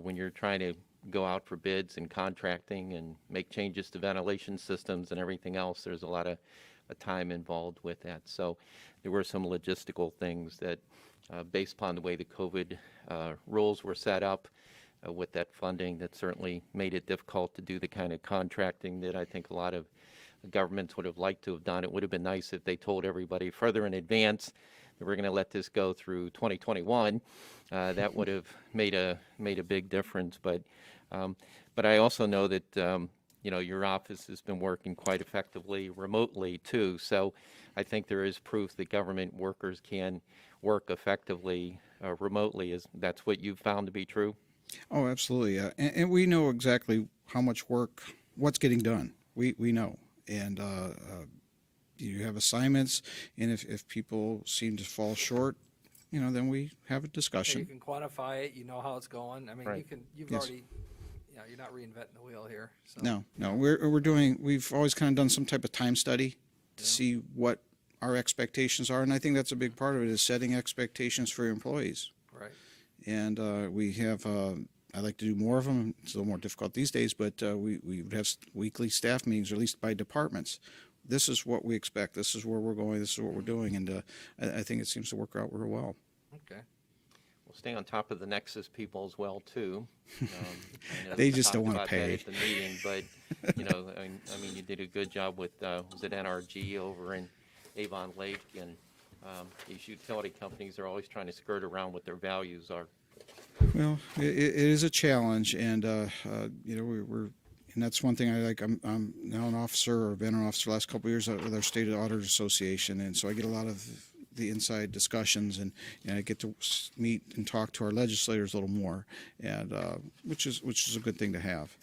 when you're trying to go out for bids and contracting and make changes to ventilation systems and everything else. There's a lot of time involved with that. So there were some logistical things that, based upon the way the COVID rules were set up with that funding, that certainly made it difficult to do the kind of contracting that I think a lot of governments would have liked to have done. It would have been nice if they told everybody further in advance that we're going to let this go through 2021. That would have made a big difference. But I also know that your office has been working quite effectively remotely too. So I think there is proof that government workers can work effectively remotely. That's what you've found to be true? Oh, absolutely. And we know exactly how much work, what's getting done. We know. And you have assignments, and if people seem to fall short, then we have a You discussion. can quantify it, you know how it's going. I mean, Right. you've Yes. already, you're not reinventing the wheel here, so. No, we've always kind of done some type of time study to see what our expectations are, and I think that's a big part of it, is setting expectations for your employees. Right. And we have, I like to do more of them. It's a little more difficult these days, but we would have weekly staff meetings, or at least by departments. This is what we expect. This is where we're going. This is what we're doing. And I think it seems to work out real well. Okay. We'll stay on top of the Nexus people as well too. I know They we just don't talked wanna about that pay. at the meeting, but I mean, you did a good job with was it NRG over in Avon Lake, and these utility companies are always trying to skirt around what their values are. Well, it is a challenge, and we're and that's one thing I like. I'm now an officer, or been an officer the last couple of years with our State Auditors Association, and so I get a lot of the inside discussions, and I get to meet and talk to our legislators a little more, and which is a good thing to have.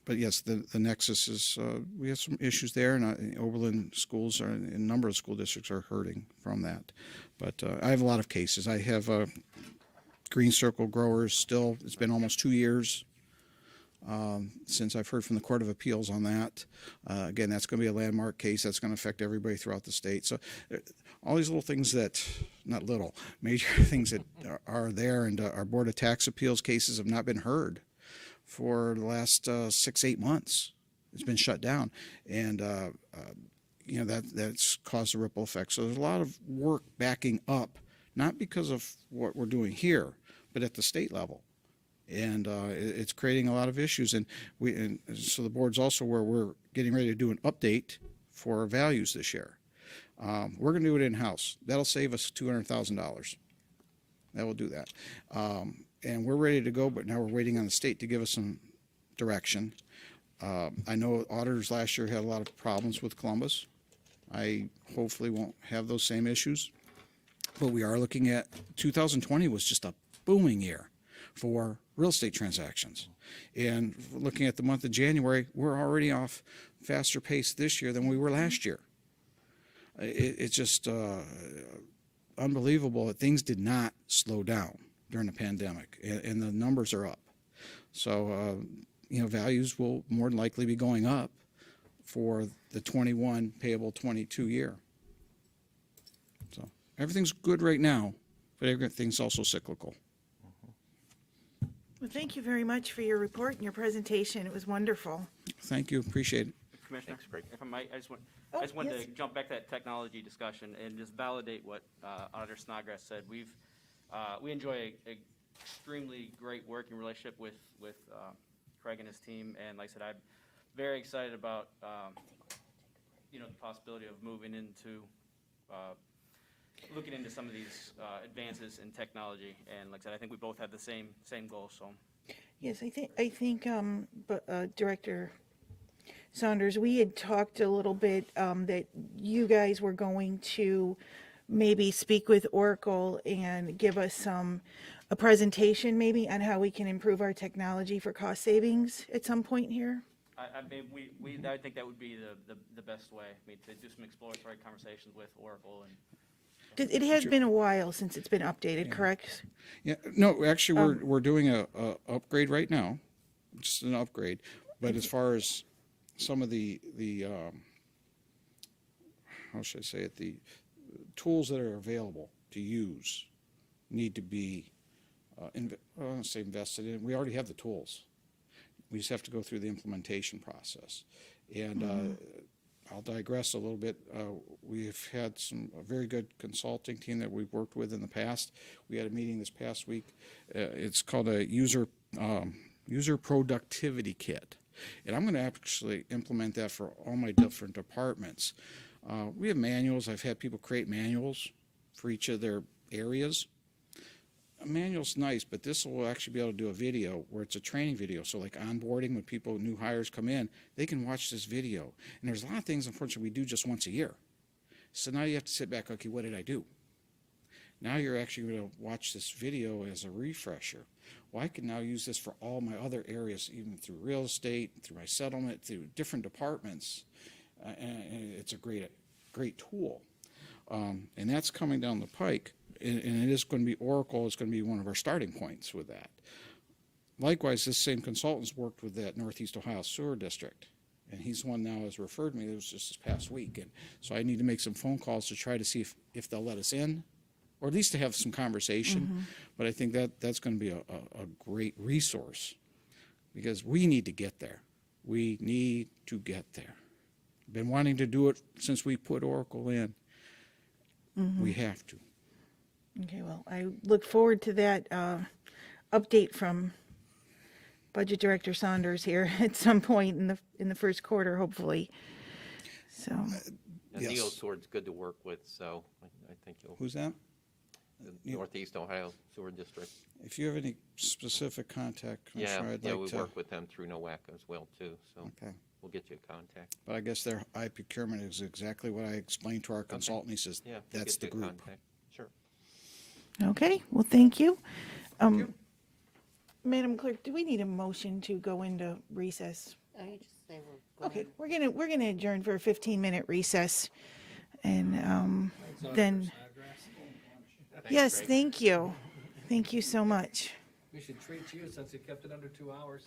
But yes, the Nexus is, we have some issues there, and Oberlin schools are, a number of school districts are hurting from that. But I have a lot of cases. I have Green Circle growers still, it's been almost 2 years since I've heard from the Court of Appeals on that. Again, that's going to be a landmark case. That's going to affect everybody throughout the state. So all these little things that, not little, major things that are there, and our Board of Tax Appeals cases have not been heard for the last 6-8 months. It's been shut down, and that's caused a ripple effect. So there's a lot of work backing up, not because of what we're doing here, but at the state level, and it's creating a lot of issues. And so the board's also where we're getting ready to do an update for our values this year. We're going to do it in-house. That'll save us $200,000. That will do that. And we're ready to go, but now we're waiting on the state to give us some direction. I know auditors last year had a lot of problems with Columbus. I hopefully won't have those same issues. But we are looking at, 2020 was just a booming year for real estate transactions. And looking at the month of January, we're already off faster pace this year than we were last year. It's just unbelievable that things did not slow down during the pandemic, and the numbers are up. So, values will more than likely be going up for the 21 payable 22 year. So everything's good right now, but everything's also cyclical. Well, thank you very much for your report and your presentation. It was wonderful. Thank you, appreciate it. Commissioner, Thanks, Greg. if I might, I just Oh, wanted yes. to jump back to that technology discussion and just validate what Auditor Snodgrass said. We enjoy a extremely great working relationship with Craig and his team, and like I said, I'm very excited about the possibility of moving into looking into some of these advances in technology. And like I said, I think we both have the same goal. So Yes, I think Director Saunders, we had talked a little bit that you guys were going to maybe speak with Oracle and give us a presentation maybe on how we can improve our technology for cost savings at some point here. I mean, I think that would be the best way. I mean, to do some exploratory conversations with Oracle. And 'Cause it has been a while since it's been updated, correct? Yeah, no, actually, we're doing a upgrade right now, just an upgrade. But as far as some of the how should I say it, the tools that are available to use need to be, I don't want to say invested in. We already have the tools. We just have to go through the implementation process. And I'll digress a little bit. We've had a very good consulting team that we've worked with in the past. We had a meeting this past week. It's called a user productivity kit. And I'm going to actually implement that for all my different departments. We have manuals. I've had people create manuals for each of their areas. A manual's nice, but this will actually be able to do a video where it's a training video. So like onboarding, when people, new hires come in, they can watch this video. And there's a lot of things, unfortunately, we do just once a year. So now you have to sit back, okay, what did I do? Now you're actually going to watch this video as a refresher. Well, I can now use this for all my other areas, even through real estate, through my settlement, through different departments. And it's a great tool. And that's coming down the pike. And it is going to be Oracle is going to be one of our starting points with that. Likewise, this same consultant's worked with that Northeast Ohio Sewer District. And he's the one now has referred me. It was just this past week. And so I need to make some phone calls to try to see if they'll let us in, or at least to have some conversation. But I think that's going to be a great resource because we need to get there. We need to get there. Been wanting to do it since we put Oracle in. We have to. Okay, well, I look forward to that update from Budget Director Saunders here at some point in the first quarter, hopefully. So, And Yes. Neil Sword's good to work with, so I think you'll, Who's that? the Neil. Northeast Ohio Sewer District. If you have any specific contact, Commissioner, I'd Yeah, like we to. work with them through NOAC as well, too, so Okay. we'll get you a contact. But I guess their procurement is exactly what I explained to our consultant. He says, Yeah, we'll that's get the you a group. contact. Sure. okay, well, thank you. Madam Clerk, do we need a motion to go into recess? Oh, you just say we're Okay, going. we're gonna adjourn for a 15-minute recess. And then, yes, Greg. thank you. Thank you so much. We should treat you since you kept it under 2 hours.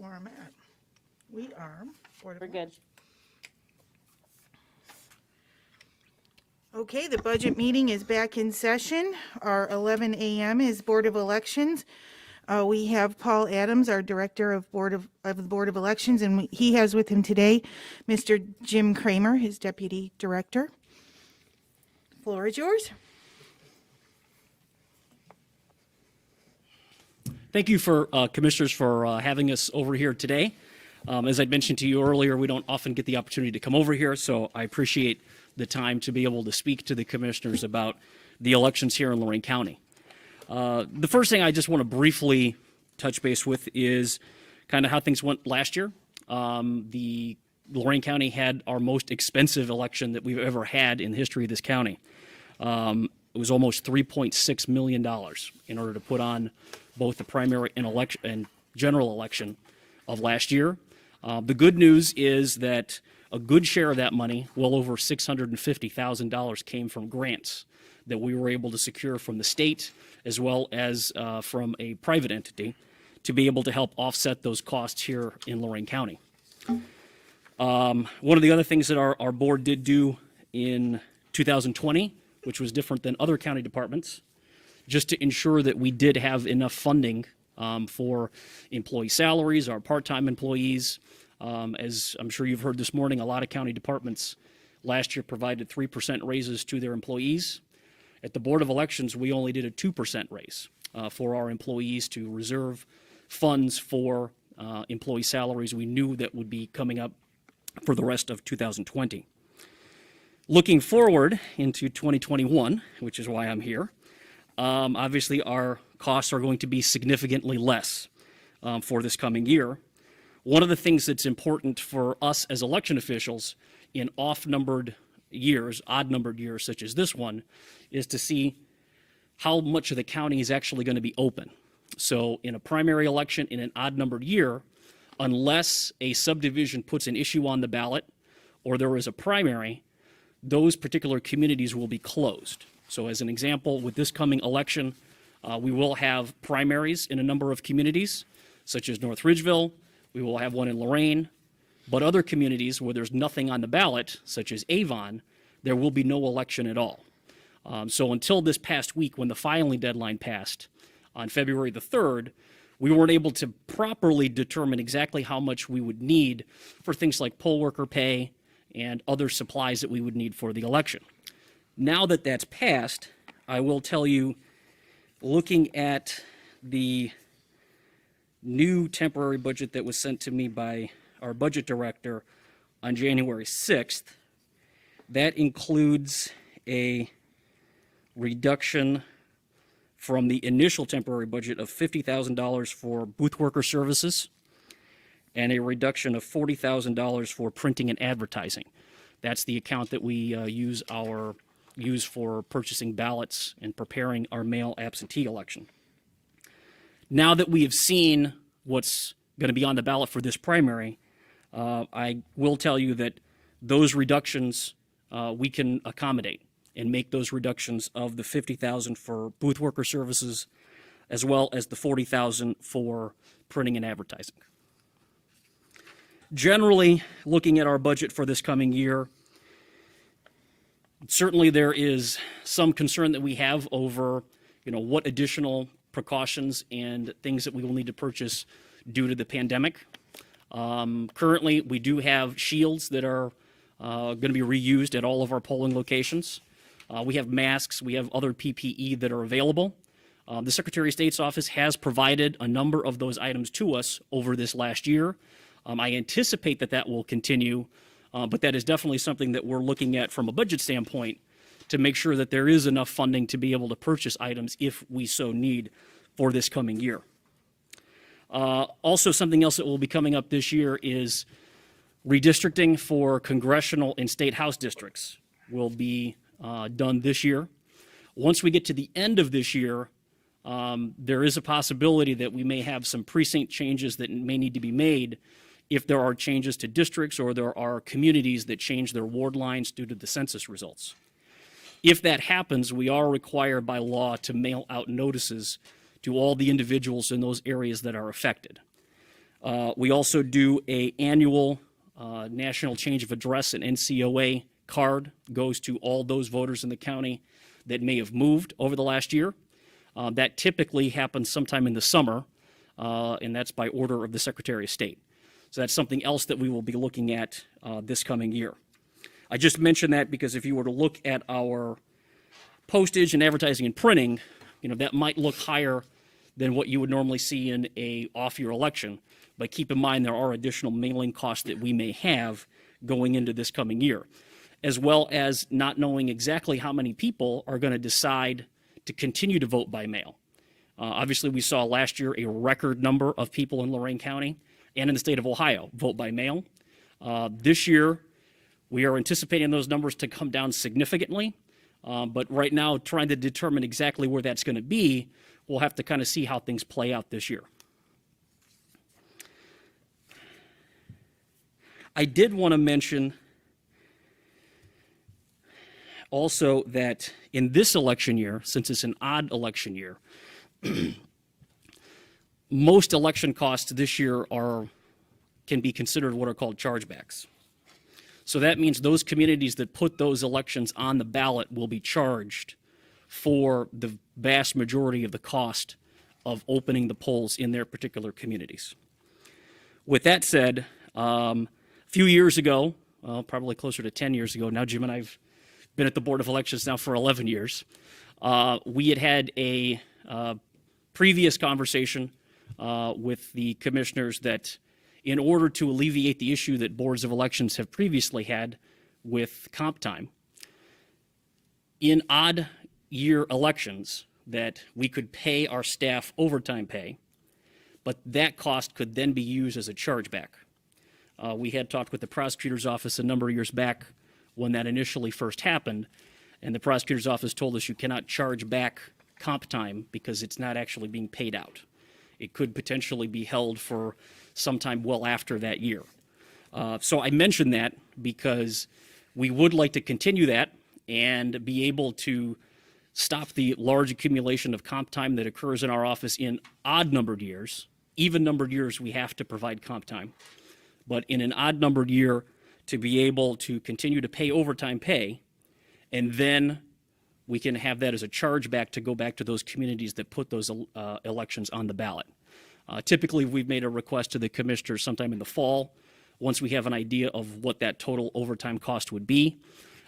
where I'm at. We are. Board of We're good. Okay, the budget meeting is back in session. Our 11 a.m. is Board of Elections. We have Paul Adams, our Director of the Board of Elections, and he has with him today Mr. Jim Kramer, his Deputy Director. Floor is yours. Thank you for Commissioners for having us over here today. As I mentioned to you earlier, we don't often get the opportunity to come over here, so I appreciate the time to be able to speak to the Commissioners about the elections here in Lorraine County. The first thing I just want to briefly touch base with is kind of how things went last year. The Lorraine County had our most expensive election that we've ever had in the history of this county. It was almost $3.6 million in order to put on both the primary and general election of last year. The good news is that a good share of that money, well over $650,000, came from grants that we were able to secure from the state as well as from a private entity to be able to help offset those costs here in Lorraine County. One of the other things that our board did do in 2020, which was different than other county departments, just to ensure that we did have enough funding for employee salaries, our part-time employees. As I'm sure you've heard this morning, a lot of county departments last year provided 3% raises to their employees. At the Board of Elections, we only did a 2% raise for our employees to reserve funds for employee salaries we knew that would be coming up for the rest of 2020. Looking forward into 2021, which is why I'm here, obviously our costs are going to be significantly less for this coming year. One of the things that's important for us as election officials in odd-numbered years such as this one, is to see how much of the county is actually going to be open. So in a primary election in an odd-numbered year, unless a subdivision puts an issue on the ballot or there is a primary, those particular communities will be closed. So as an example, with this coming election, we will have primaries in a number of communities, such as North Ridgeville. We will have one in Lorraine. But other communities where there's nothing on the ballot, such as Avon, there will be no election at all. So until this past week, when the filing deadline passed on February the 3rd, we weren't able to properly determine exactly how much we would need for things like poll worker pay and other supplies that we would need for the election. Now that that's passed, I will tell you, looking at the new temporary budget that was sent to me by our budget director on January 6th, that includes a reduction from the initial temporary budget of $50,000 for booth worker services and a reduction of $40,000 for printing and advertising. That's the account that we use for purchasing ballots and preparing our mail absentee election. Now that we have seen what's going to be on the ballot for this primary, I will tell you that those reductions we can accommodate and make those reductions of the $50,000 for booth worker services as well as the $40,000 for printing and advertising. Generally, looking at our budget for this coming year, certainly there is some concern that we have over, what additional precautions and things that we will need to purchase due to the pandemic. Currently, we do have shields that are going to be reused at all of our polling locations. We have masks, we have other PPE that are available. The Secretary of State's office has provided a number of those items to us over this last year. I anticipate that will continue, but that is definitely something that we're looking at from a budget standpoint to make sure that there is enough funding to be able to purchase items if we so need for this coming year. Also, something else that will be coming up this year is redistricting for congressional and state house districts will be done this year. Once we get to the end of this year, there is a possibility that we may have some precinct changes that may need to be made if there are changes to districts or there are communities that change their ward lines due to the census results. If that happens, we are required by law to mail out notices to all the individuals in those areas that are affected. We also do a annual National Change of Address and NCOA card, goes to all those voters in the county that may have moved over the last year. That typically happens sometime in the summer, and that's by order of the Secretary of State. So that's something else that we will be looking at this coming year. I just mentioned that because if you were to look at our postage and advertising and printing, that might look higher than what you would normally see in a off-year election. But keep in mind, there are additional mailing costs that we may have going into this coming year, as well as not knowing exactly how many people are going to decide to continue to vote by mail. Obviously, we saw last year a record number of people in Lorraine County and in the state of Ohio vote by mail. This year, we are anticipating those numbers to come down significantly, but right now, trying to determine exactly where that's going to be, we'll have to kind of see how things play out this year. I did want to mention also that in this election year, since it's an odd election year, most election costs this year can be considered what are called chargebacks. So that means those communities that put those elections on the ballot will be charged for the vast majority of the cost of opening the polls in their particular communities. With that said, a few years ago, probably closer to 10 years ago, now Jim and I've been at the Board of Elections now for 11 years, we had a previous conversation with the commissioners that in order to alleviate the issue that boards of elections have previously had with comp time, in odd year elections, that we could pay our staff overtime pay, but that cost could then be used as a chargeback. We had talked with the prosecutor's office a number of years back when that initially first happened, and the prosecutor's office told us you cannot charge back comp time because it's not actually being paid out. It could potentially be held for sometime well after that year. So I mentioned that because we would like to continue that and be able to stop the large accumulation of comp time that occurs in our office in odd-numbered years. Even-numbered years, we have to provide comp time. But in an odd-numbered year, to be able to continue to pay overtime pay, and then we can have that as a chargeback to go back to those communities that put those elections on the ballot. Typically, we've made a request to the commissioners sometime in the fall, once we have an idea of what that total overtime cost would be,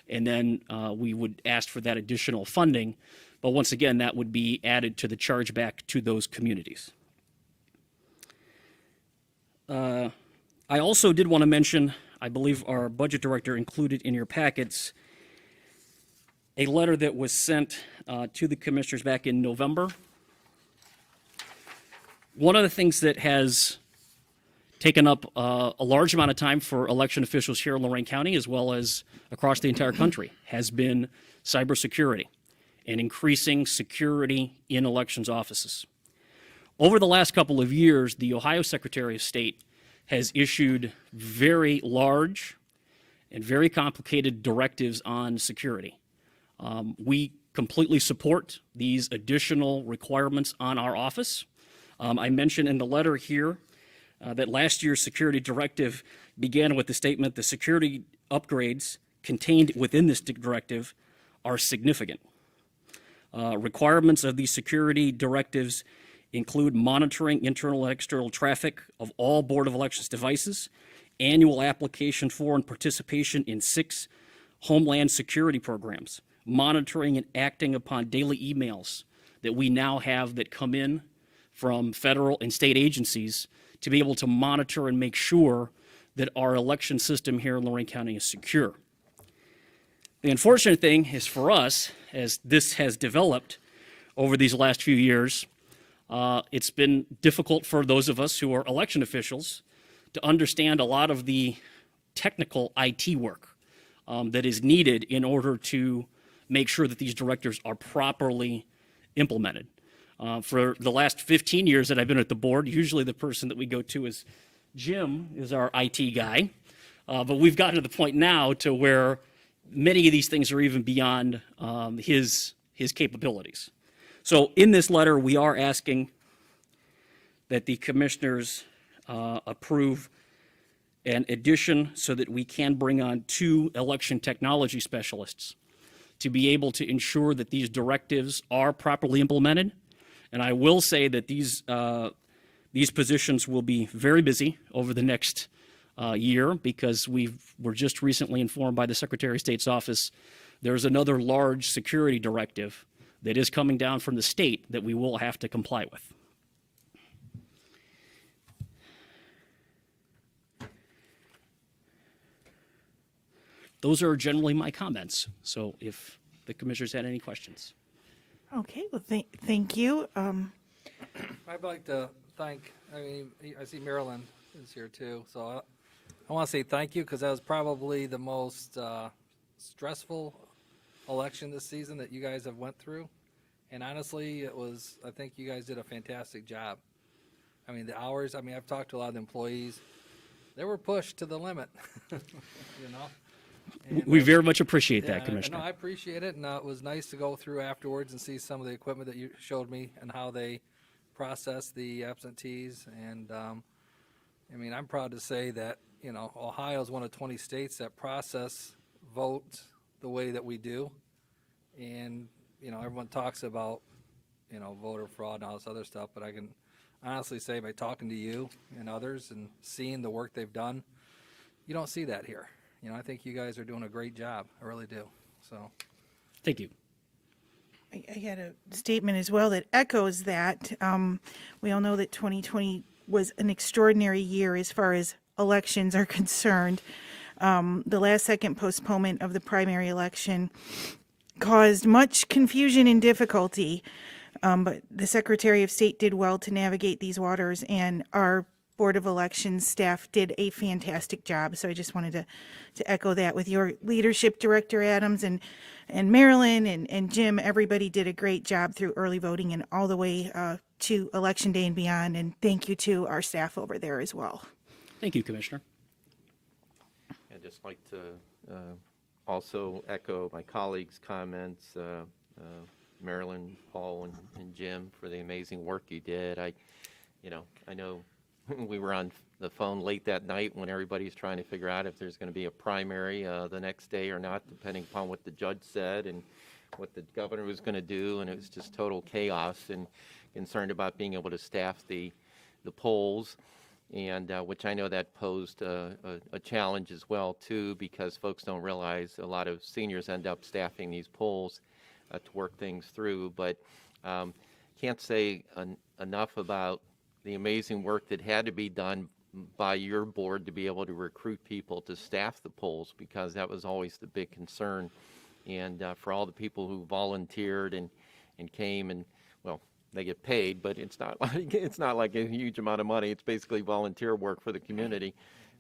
and then we would ask for that additional funding. But once again, that would be added to the chargeback to those communities. I also did want to mention, I believe our budget director included in your packets a letter that was sent to the commissioners back in November. One of the things that has taken up a large amount of time for election officials here in Lorraine County, as well as across the entire country, has been cybersecurity and increasing security in elections offices. Over the last couple of years, the Ohio Secretary of State has issued very large and very complicated directives on security. We completely support these additional requirements on our office. I mentioned in the letter here that last year's security directive began with the statement the security upgrades contained within this directive are significant. Requirements of these security directives include monitoring internal and external traffic of all Board of Elections devices, annual application for and participation in 6 Homeland Security programs, monitoring and acting upon daily emails that we now have that come in from federal and state agencies to be able to monitor and make sure that our election system here in Lorraine County is secure. The unfortunate thing is for us, as this has developed over these last few years, it's been difficult for those of us who are election officials to understand a lot of the technical IT work that is needed in order to make sure that these directives are properly implemented. For the last 15 years that I've been at the board, usually the person that we go to is Jim, is our IT guy. But we've gotten to the point now to where many of these things are even beyond his capabilities. So in this letter, we are asking that the commissioners approve an addition so that we can bring on 2 election technology specialists to be able to ensure that these directives are properly implemented. And I will say that these positions will be very busy over the next year, because we're just recently informed by the Secretary of State's office there's another large security directive that is coming down from the state that we will have to comply with. Those are generally my comments. So if the commissioners had any questions. Okay, well, thank you. I'd like to thank, I mean, I see Marilyn is here too, so I want to say thank you, because that was probably the most stressful election this season that you guys have went through. And honestly, I think you guys did a fantastic job. I mean, the hours, I mean, I've talked to a lot of the employees. They were pushed to the limit, you know? And We very much appreciate that, yeah, Commissioner. No, I appreciate it, and it was nice to go through afterwards and see some of the equipment that you showed me and how they process the absentees. And, I mean, I'm proud to say that, you know, Ohio is one of 20 states that process votes the way that we do. And, you know, everyone talks about, you know, voter fraud and all this other stuff, but I can honestly say by talking to you and others and seeing the work they've done, you don't see that here. You know, I think you guys are doing a great job. I really do. So, Thank you. I had a statement as well that echoes that. We all know that 2020 was an extraordinary year as far as elections are concerned. The last second postponement of the primary election caused much confusion and difficulty, but the Secretary of State did well to navigate these waters, and our Board of Elections staff did a fantastic job. So I just wanted to echo that with your leadership, Director Adams and Marilyn and Jim. Everybody did a great job through early voting and all the way to Election Day and beyond. And thank you to our staff over there as well. Thank you, Commissioner. I'd just like to also echo my colleagues' comments, Marilyn, Paul, and Jim, for the amazing work you did. I know we were on the phone late that night when everybody's trying to figure out if there's going to be a primary the next day or not, depending upon what the judge said and what the governor was going to do, and it was just total chaos, and concerned about being able to staff the polls, and which I know that posed a challenge as well, too, because folks don't realize a lot of seniors end up staffing these polls to work things through, but can't say enough about the amazing work that had to be done by your board to be able to recruit people to staff the polls, because that was always the big concern. And for all the people who volunteered and came, and well, they get paid, but it's not like a huge amount of money. It's basically volunteer work for the community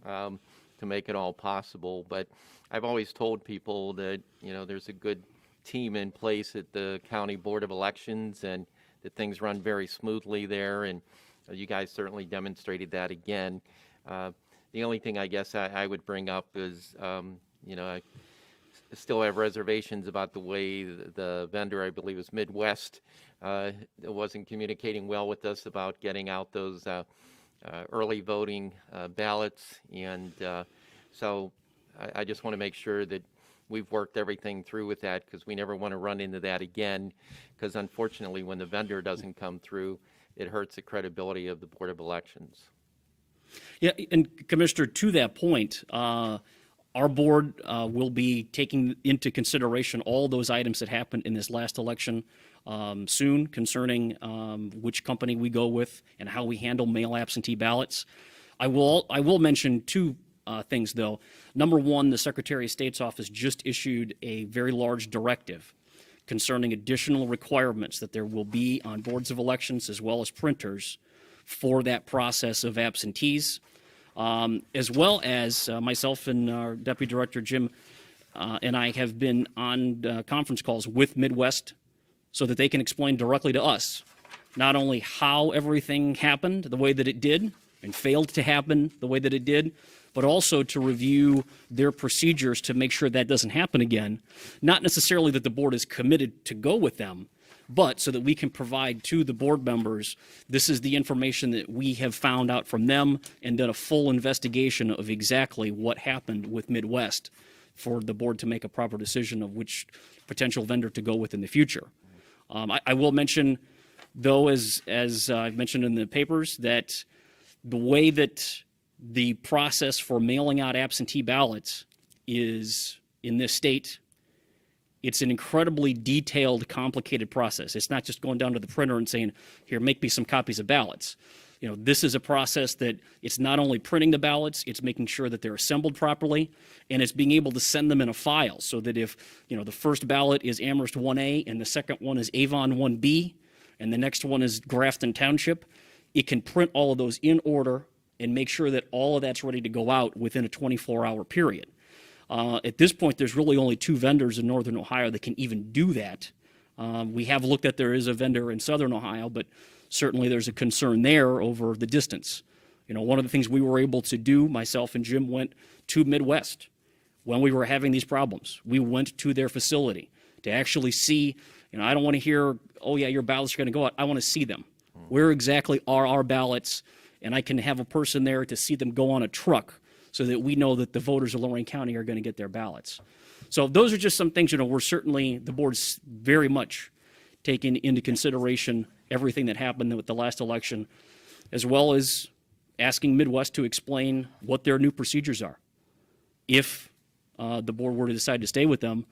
to make it all possible. But I've always told people that, you know, there's a good team in place at the County Board of Elections, and that things run very smoothly there, and you guys certainly demonstrated that again. The only thing I guess I would bring up is, you know, I still have reservations about the way the vendor, I believe it was Midwest, wasn't communicating well with us about getting out those early voting ballots. And so I just want to make sure that we've worked everything through with that, because we never want to run into that again, because unfortunately when the vendor doesn't come through, it hurts the credibility of the Board of Elections. Yeah, and Commissioner, to that point, our board will be taking into consideration all those items that happened in this last election soon, concerning which company we go with and how we handle mail absentee ballots. I will mention two things, though. Number one, the Secretary of State's office just issued a very large directive concerning additional requirements that there will be on boards of elections as well as printers for that process of absentees, as well as myself and our Deputy Director Jim and I have been on conference calls with Midwest so that they can explain directly to us not only how everything happened the way that it did and failed to happen the way that it did, but also to review their procedures to make sure that doesn't happen again. Not necessarily that the board is committed to go with them, but so that we can provide to the board members, this is the information that we have found out from them and done a full investigation of exactly what happened with Midwest for the board to make a proper decision of which potential vendor to go with in the future. I will mention, though, as I've mentioned in the papers, that the way that the process for mailing out absentee ballots is in this state, it's an incredibly detailed, complicated process. It's not just going down to the printer and saying, here, make me some copies of ballots. You know, this is a process that it's not only printing the ballots, it's making sure that they're assembled properly, and it's being able to send them in a file so that if, you know, the first ballot is Amherst 1A and the second one is Avon 1B and the next one is Grafton Township, it can print all of those in order and make sure that all of that's ready to go out within a 24-hour period. At this point, there's really only 2 vendors in Northern Ohio that can even do that. We have looked at there is a vendor in Southern Ohio, but certainly there's a concern there over the distance. You know, one of the things we were able to do, myself and Jim went to Midwest when we were having these problems. We went to their facility to actually see, you know, I don't want to hear, oh yeah, your ballots are going to go out. I want to see them. Where exactly are our ballots? And I can have a person there to see them go on a truck so that we know that the voters of Lorain County are going to get their ballots. So those are just some things, you know, we're certainly, the board's very much taking into consideration everything that happened with the last election, as well as asking Midwest to explain what their new procedures are. If the board were to decide to stay with them,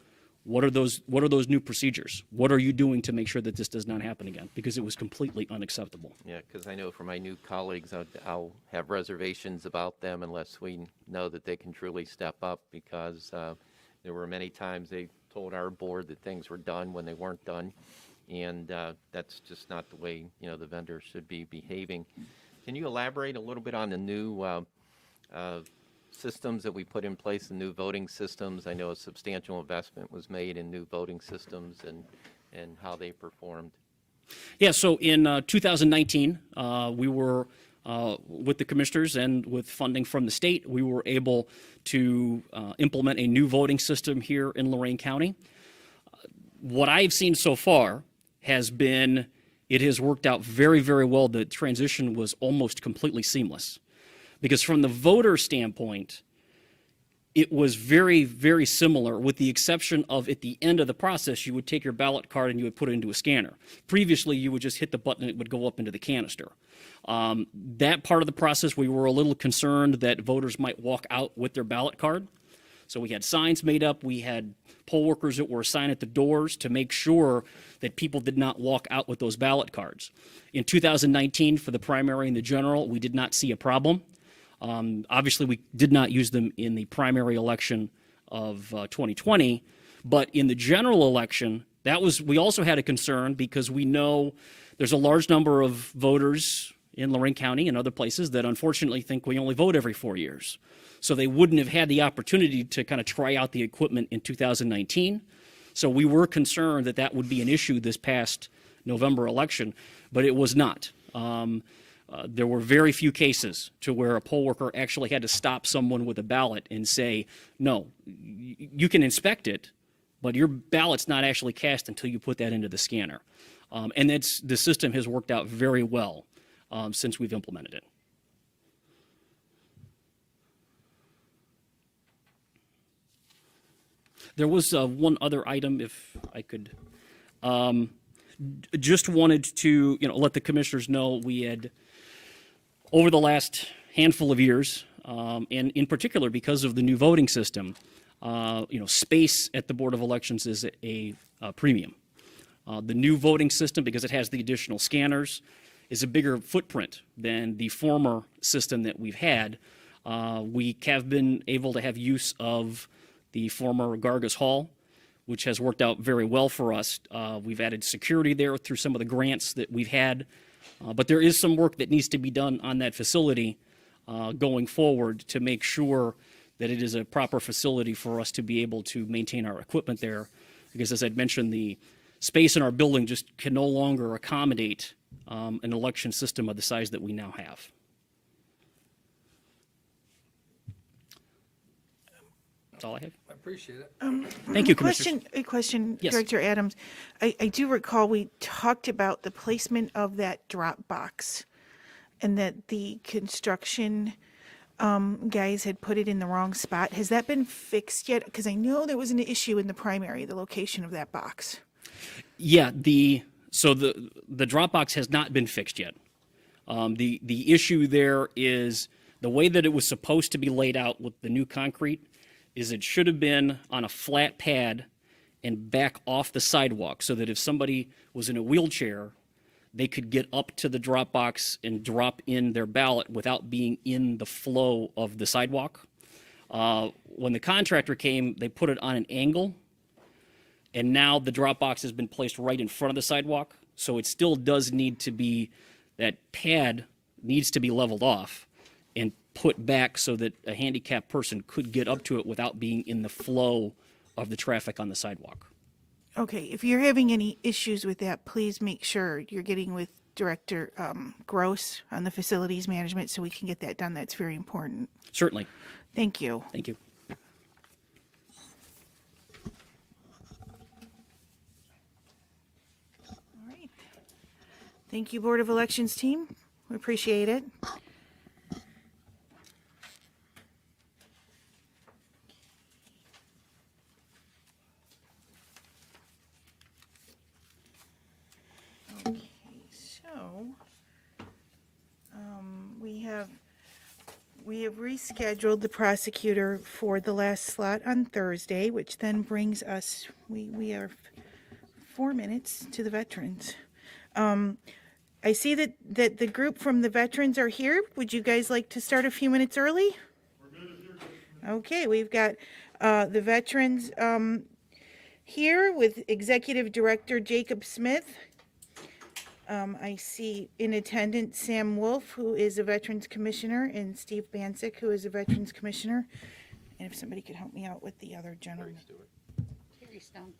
what are those new procedures? What are you doing to make sure that this does not happen again? Because it was completely unacceptable. Yeah, because I know for my new colleagues, I'll have reservations about them unless we know that they can truly step up, because there were many times they told our board that things were done when they weren't done, and that's just not the way, you know, the vendors should be behaving. Can you elaborate a little bit on the new systems that we put in place, the new voting systems? I know a substantial investment was made in new voting systems and how they performed. Yeah, so in 2019, we were, with the commissioners and with funding from the state, we were able to implement a new voting system here in Lorain County. What I've seen so far has been, it has worked out very, very well. The transition was almost completely seamless. Because from the voter standpoint, it was very, very similar, with the exception of at the end of the process, you would take your ballot card and you would put it into a scanner. Previously, you would just hit the button and it would go up into the canister. That part of the process, we were a little concerned that voters might walk out with their ballot card. So we had signs made up. We had poll workers that were assigned at the doors to make sure that people did not walk out with those ballot cards. In 2019, for the primary and the general, we did not see a problem. Obviously, we did not use them in the primary election of 2020, but in the general election, we also had a concern because we know there's a large number of voters in Lorain County and other places that unfortunately think we only vote every 4 years. So they wouldn't have had the opportunity to kind of try out the equipment in 2019. So we were concerned that that would be an issue this past November election, but it was not. There were very few cases to where a poll worker actually had to stop someone with a ballot and say, no, you can inspect it, but your ballot's not actually cast until you put that into the scanner. And the system has worked out very well since we've implemented it. There was one other item, if I could. Just wanted to, let the commissioners know we had, over the last handful of years, and in particular because of the new voting system, space at the Board of Elections is a premium. The new voting system, because it has the additional scanners, is a bigger footprint than the former system that we've had. We have been able to have use of the former Gargas Hall, which has worked out very well for us. We've added security there through some of the grants that we've had. But there is some work that needs to be done on that facility going forward to make sure that it is a proper facility for us to be able to maintain our equipment there. Because as I'd mentioned, the space in our building just can no longer accommodate an election system of the size that we now have. That's all I have. appreciate it. Thank you, Commissioners. A question, Yes. Director Adams. I do recall we talked about the placement of that drop box and that the construction guys had put it in the wrong spot. Has that been fixed yet? Because I know there was an issue in the primary, the location of that box. Yeah, so the Dropbox has not been fixed yet. The issue there is the way that it was supposed to be laid out with the new concrete is it should have been on a flat pad and back off the sidewalk so that if somebody was in a wheelchair, they could get up to the Dropbox and drop in their ballot without being in the flow of the sidewalk. When the contractor came, they put it on an angle, and now the Dropbox has been placed right in front of the sidewalk, so it still does need to be, that pad needs to be leveled off and put back so that a handicapped person could get up to it without being in the flow of the traffic on the sidewalk. Okay, if you're having any issues with that, please make sure you're getting with Director Gross on the facilities management so we can get that done. That's very important. Certainly. Thank you. Thank you. All right. Thank you, Board of Elections team. We appreciate it. Okay, so we have rescheduled the prosecutor for the last slot on Thursday, which then brings us, we are 4 minutes to the veterans. I see that the group from the veterans are here. Would you guys like to start a few minutes early? Okay, we've got the veterans here with Executive Director Jacob Smith. I see in attendance Sam Wolf, who is a Veterans Commissioner, and Steve Bancek, who is a Veterans Commissioner. And if somebody could help me out with the other gentleman. Terry Stone.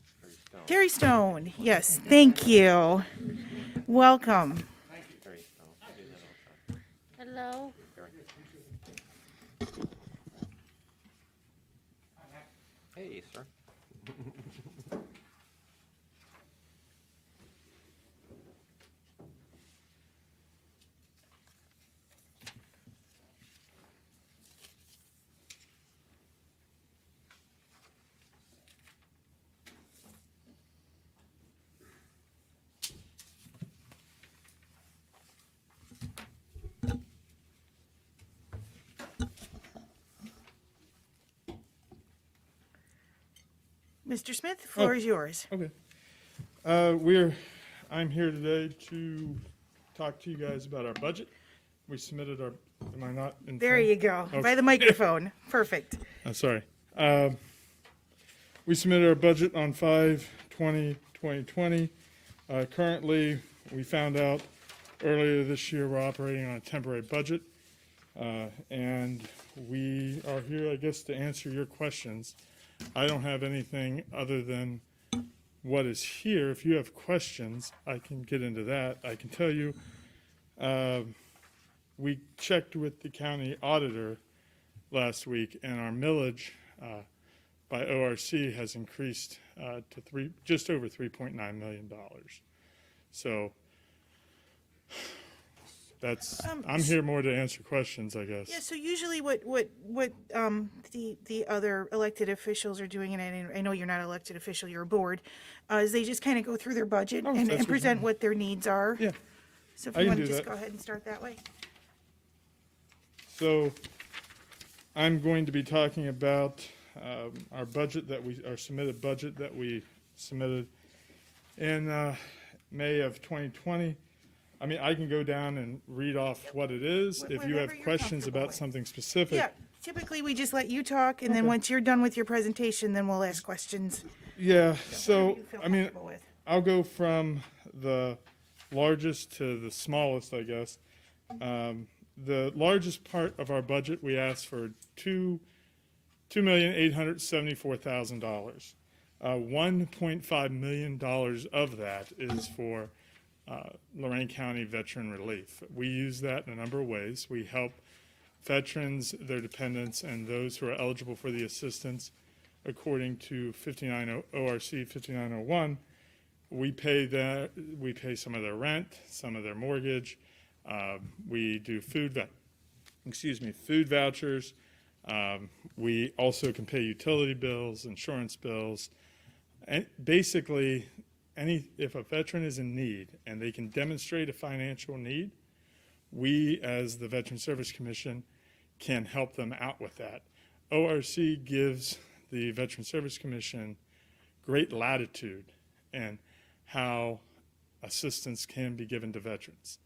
Terry Stone, yes, thank you. Welcome. Hello. Hey, sir. Mr. Smith, the floor is yours. Okay. I'm here today to talk to you guys about our budget. We submitted our, am I not in? There front? you go, by Okay. the microphone. Perfect. Sorry. We submitted our budget on 5/20/2020. Currently, we found out earlier this year, we're operating on a temporary budget. And we are here, I guess, to answer your questions. I don't have anything other than what is here. If you have questions, I can get into that. I can tell you, we checked with the county auditor last week, and our millage by ORC has increased to just over $3.9 million. So that's, I'm here more to answer questions, I guess. Yeah, so usually what the other elected officials are doing, and I know you're not an elected official, you're a board, is they just kind of go through their budget Oh, and that's present reasonable. what their needs are. Yeah. So if I you can want to do just that. go ahead and start that way. So I'm going to be talking about our budget our submitted budget that we submitted in May of 2020. I mean, I can go down and read off what it is. If you Whatever have you're questions comfortable about with. something specific. Yeah, typically we just let you talk, and then Okay. once you're done with your presentation, then we'll ask questions. Yeah, Whatever so, you feel I mean, comfortable with. I'll go from the largest to the smallest, I guess. The largest part of our budget, we asked for $2,874,000. $1.5 million of that is for Lorraine County Veteran Relief. We use that in a number of ways. We help veterans, their dependents, and those who are eligible for the assistance according to ORC 5901, we pay some of their rent, some of their mortgage. We do food vouchers. We also can pay utility bills, insurance bills. And basically, if a veteran is in need and they can demonstrate a financial need, we, as the Veteran Service Commission, can help them out with that. ORC gives the Veteran Service Commission great latitude in how assistance can be given to veterans.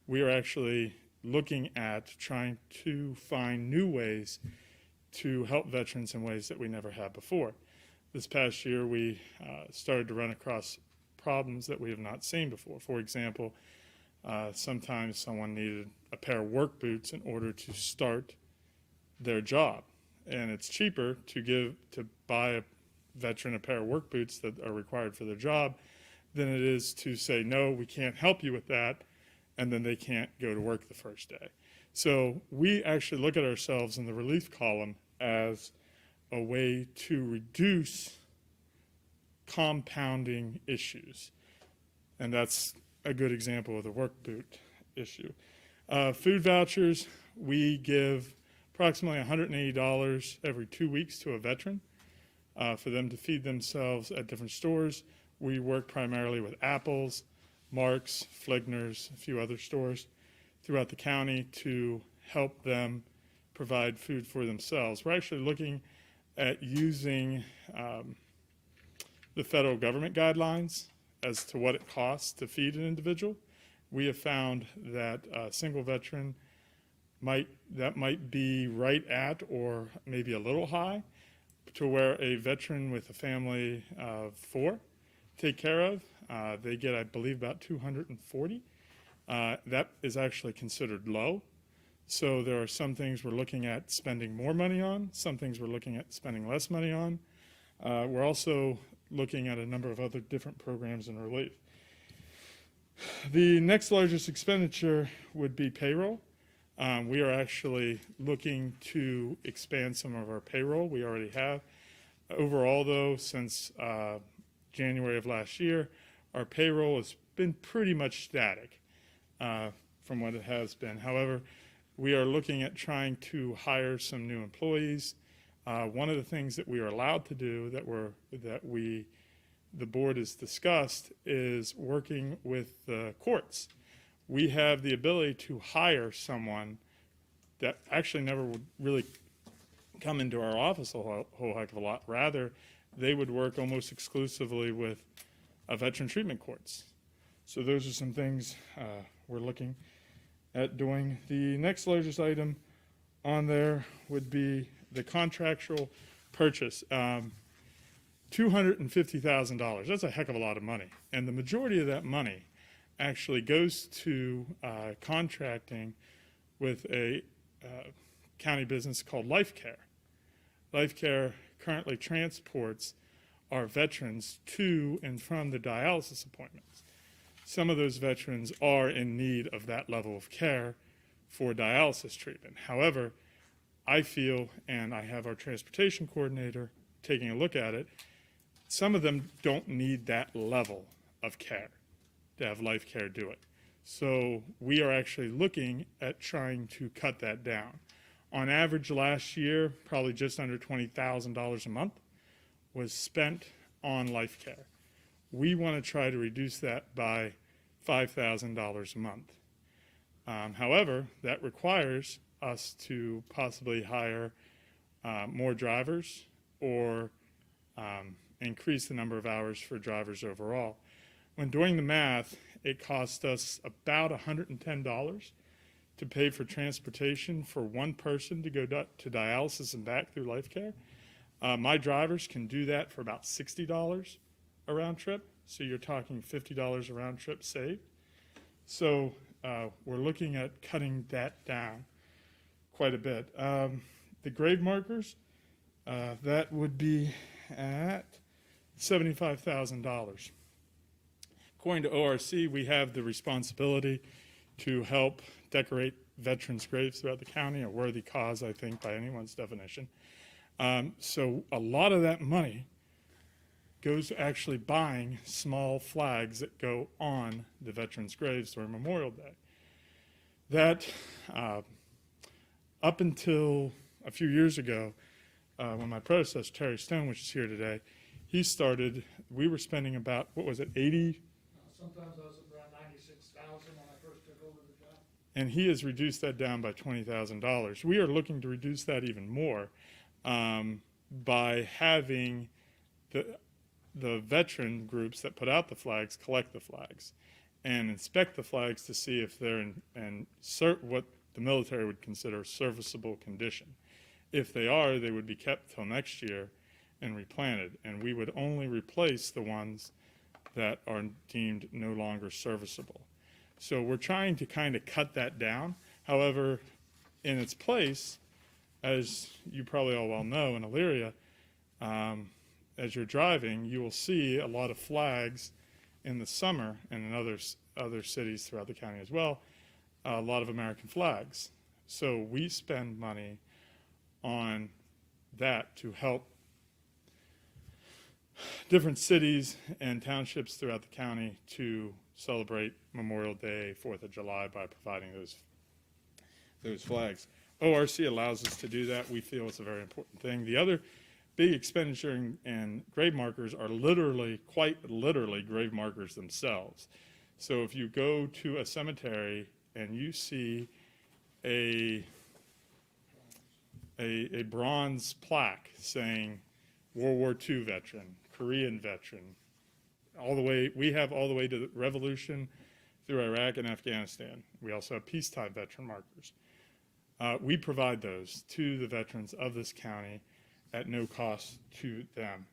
We are actually looking at trying to find new ways to help veterans in ways that we never had before. This past year, we started to run across problems that we have not seen before. For example, sometimes someone needed a pair of work boots in order to start their job. And it's cheaper to buy a veteran a pair of work boots that are required for their job than it is to say, no, we can't help you with that, and then they can't go to work the first day. So we actually look at ourselves in the relief column as a way to reduce compounding issues. And that's a good example of the work boot issue. Food vouchers, we give approximately $180 every 2 weeks to a veteran for them to feed themselves at different stores. We work primarily with Apple's, Mark's, Fligner's, a few other stores throughout the county to help them provide food for themselves. We're actually looking at using the federal government guidelines as to what it costs to feed an individual. We have found that a single veteran might be right at or maybe a little high to where a veteran with a family of 4 take care of. They get, I believe, about $240. That is actually considered low. So there are some things we're looking at spending more money on, some things we're looking at spending less money on. We're also looking at a number of other different programs in relief. The next largest expenditure would be payroll. We are actually looking to expand some of our payroll. We already have. Overall, though, since January of last year, our payroll has been pretty much static from what it has been. However, we are looking at trying to hire some new employees. One of the things that we are allowed to do the board has discussed is working with the courts. We have the ability to hire someone that actually never would really come into our office a whole heck of a lot. Rather, they would work almost exclusively with veteran treatment courts. So those are some things we're looking at doing. The next largest item on there would be the contractual purchase. $250,000. That's a heck of a lot of money. And the majority of that money actually goes to contracting with a county business called Life Care. Life Care currently transports our veterans to and from the dialysis appointments. Some of those veterans are in need of that level of care for dialysis treatment. However, I feel, and I have our transportation coordinator taking a look at it, some of them don't need that level of care to have Life Care do it. So we are actually looking at trying to cut that down. On average last year, probably just under $20,000 a month was spent on Life Care. We want to try to reduce that by $5,000 a month. However, that requires us to possibly hire more drivers or increase the number of hours for drivers overall. When doing the math, it cost us about $110 to pay for transportation for one person to go to dialysis and back through Life Care. My drivers can do that for about $60 a round trip, so you're talking $50 a round trip saved. So we're looking at cutting that down quite a bit. The grave markers, that would be at $75,000. According to ORC, we have the responsibility to help decorate veterans' graves throughout the county, a worthy cause, I think, by anyone's definition. So a lot of that money goes to actually buying small flags that go on the veterans' graves during Memorial Day. That, up until a few years ago, when my predecessor, Terry Stone, which is here today, he started, we were spending about, what was it, 80? Sometimes I was around 96,000 when I first took over the job. And he has reduced that down by $20,000. We are looking to reduce that even more by having the veteran groups that put out the flags collect the flags and inspect the flags to see if they're in what the military would consider serviceable condition. If they are, they would be kept till next year and replanted, and we would only replace the ones that are deemed no longer serviceable. So we're trying to kind of cut that down. However, in its place, as you probably all well know, in Elyria, as you're driving, you will see a lot of flags in the summer and in other cities throughout the county as well, a lot of American flags. So we spend money on that to help different cities and townships throughout the county to celebrate Memorial Day, 4th of July by providing those flags. ORC allows us to do that. We feel it's a very important thing. The other big expenditure in grave markers are quite literally grave markers themselves. So if you go to a cemetery and you see a bronze plaque saying World War II veteran, Korean veteran, we have all the way to the revolution through Iraq and Afghanistan. We also have peacetime veteran markers. We provide those to the veterans of this county at no cost to them.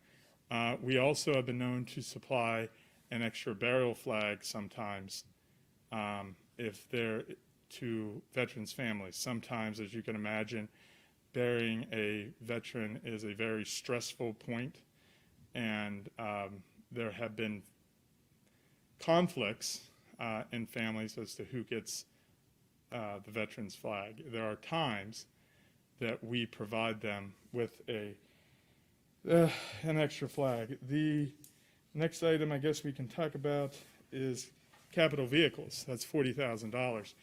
We also have been known to supply an extra burial flag sometimes if they're to veterans' families. Sometimes, as you can imagine, burying a veteran is a very stressful point, and there have been conflicts in families as to who gets the veteran's flag. There are times that we provide them with an extra flag. The next item I guess we can talk about is capital vehicles. That's $40,000.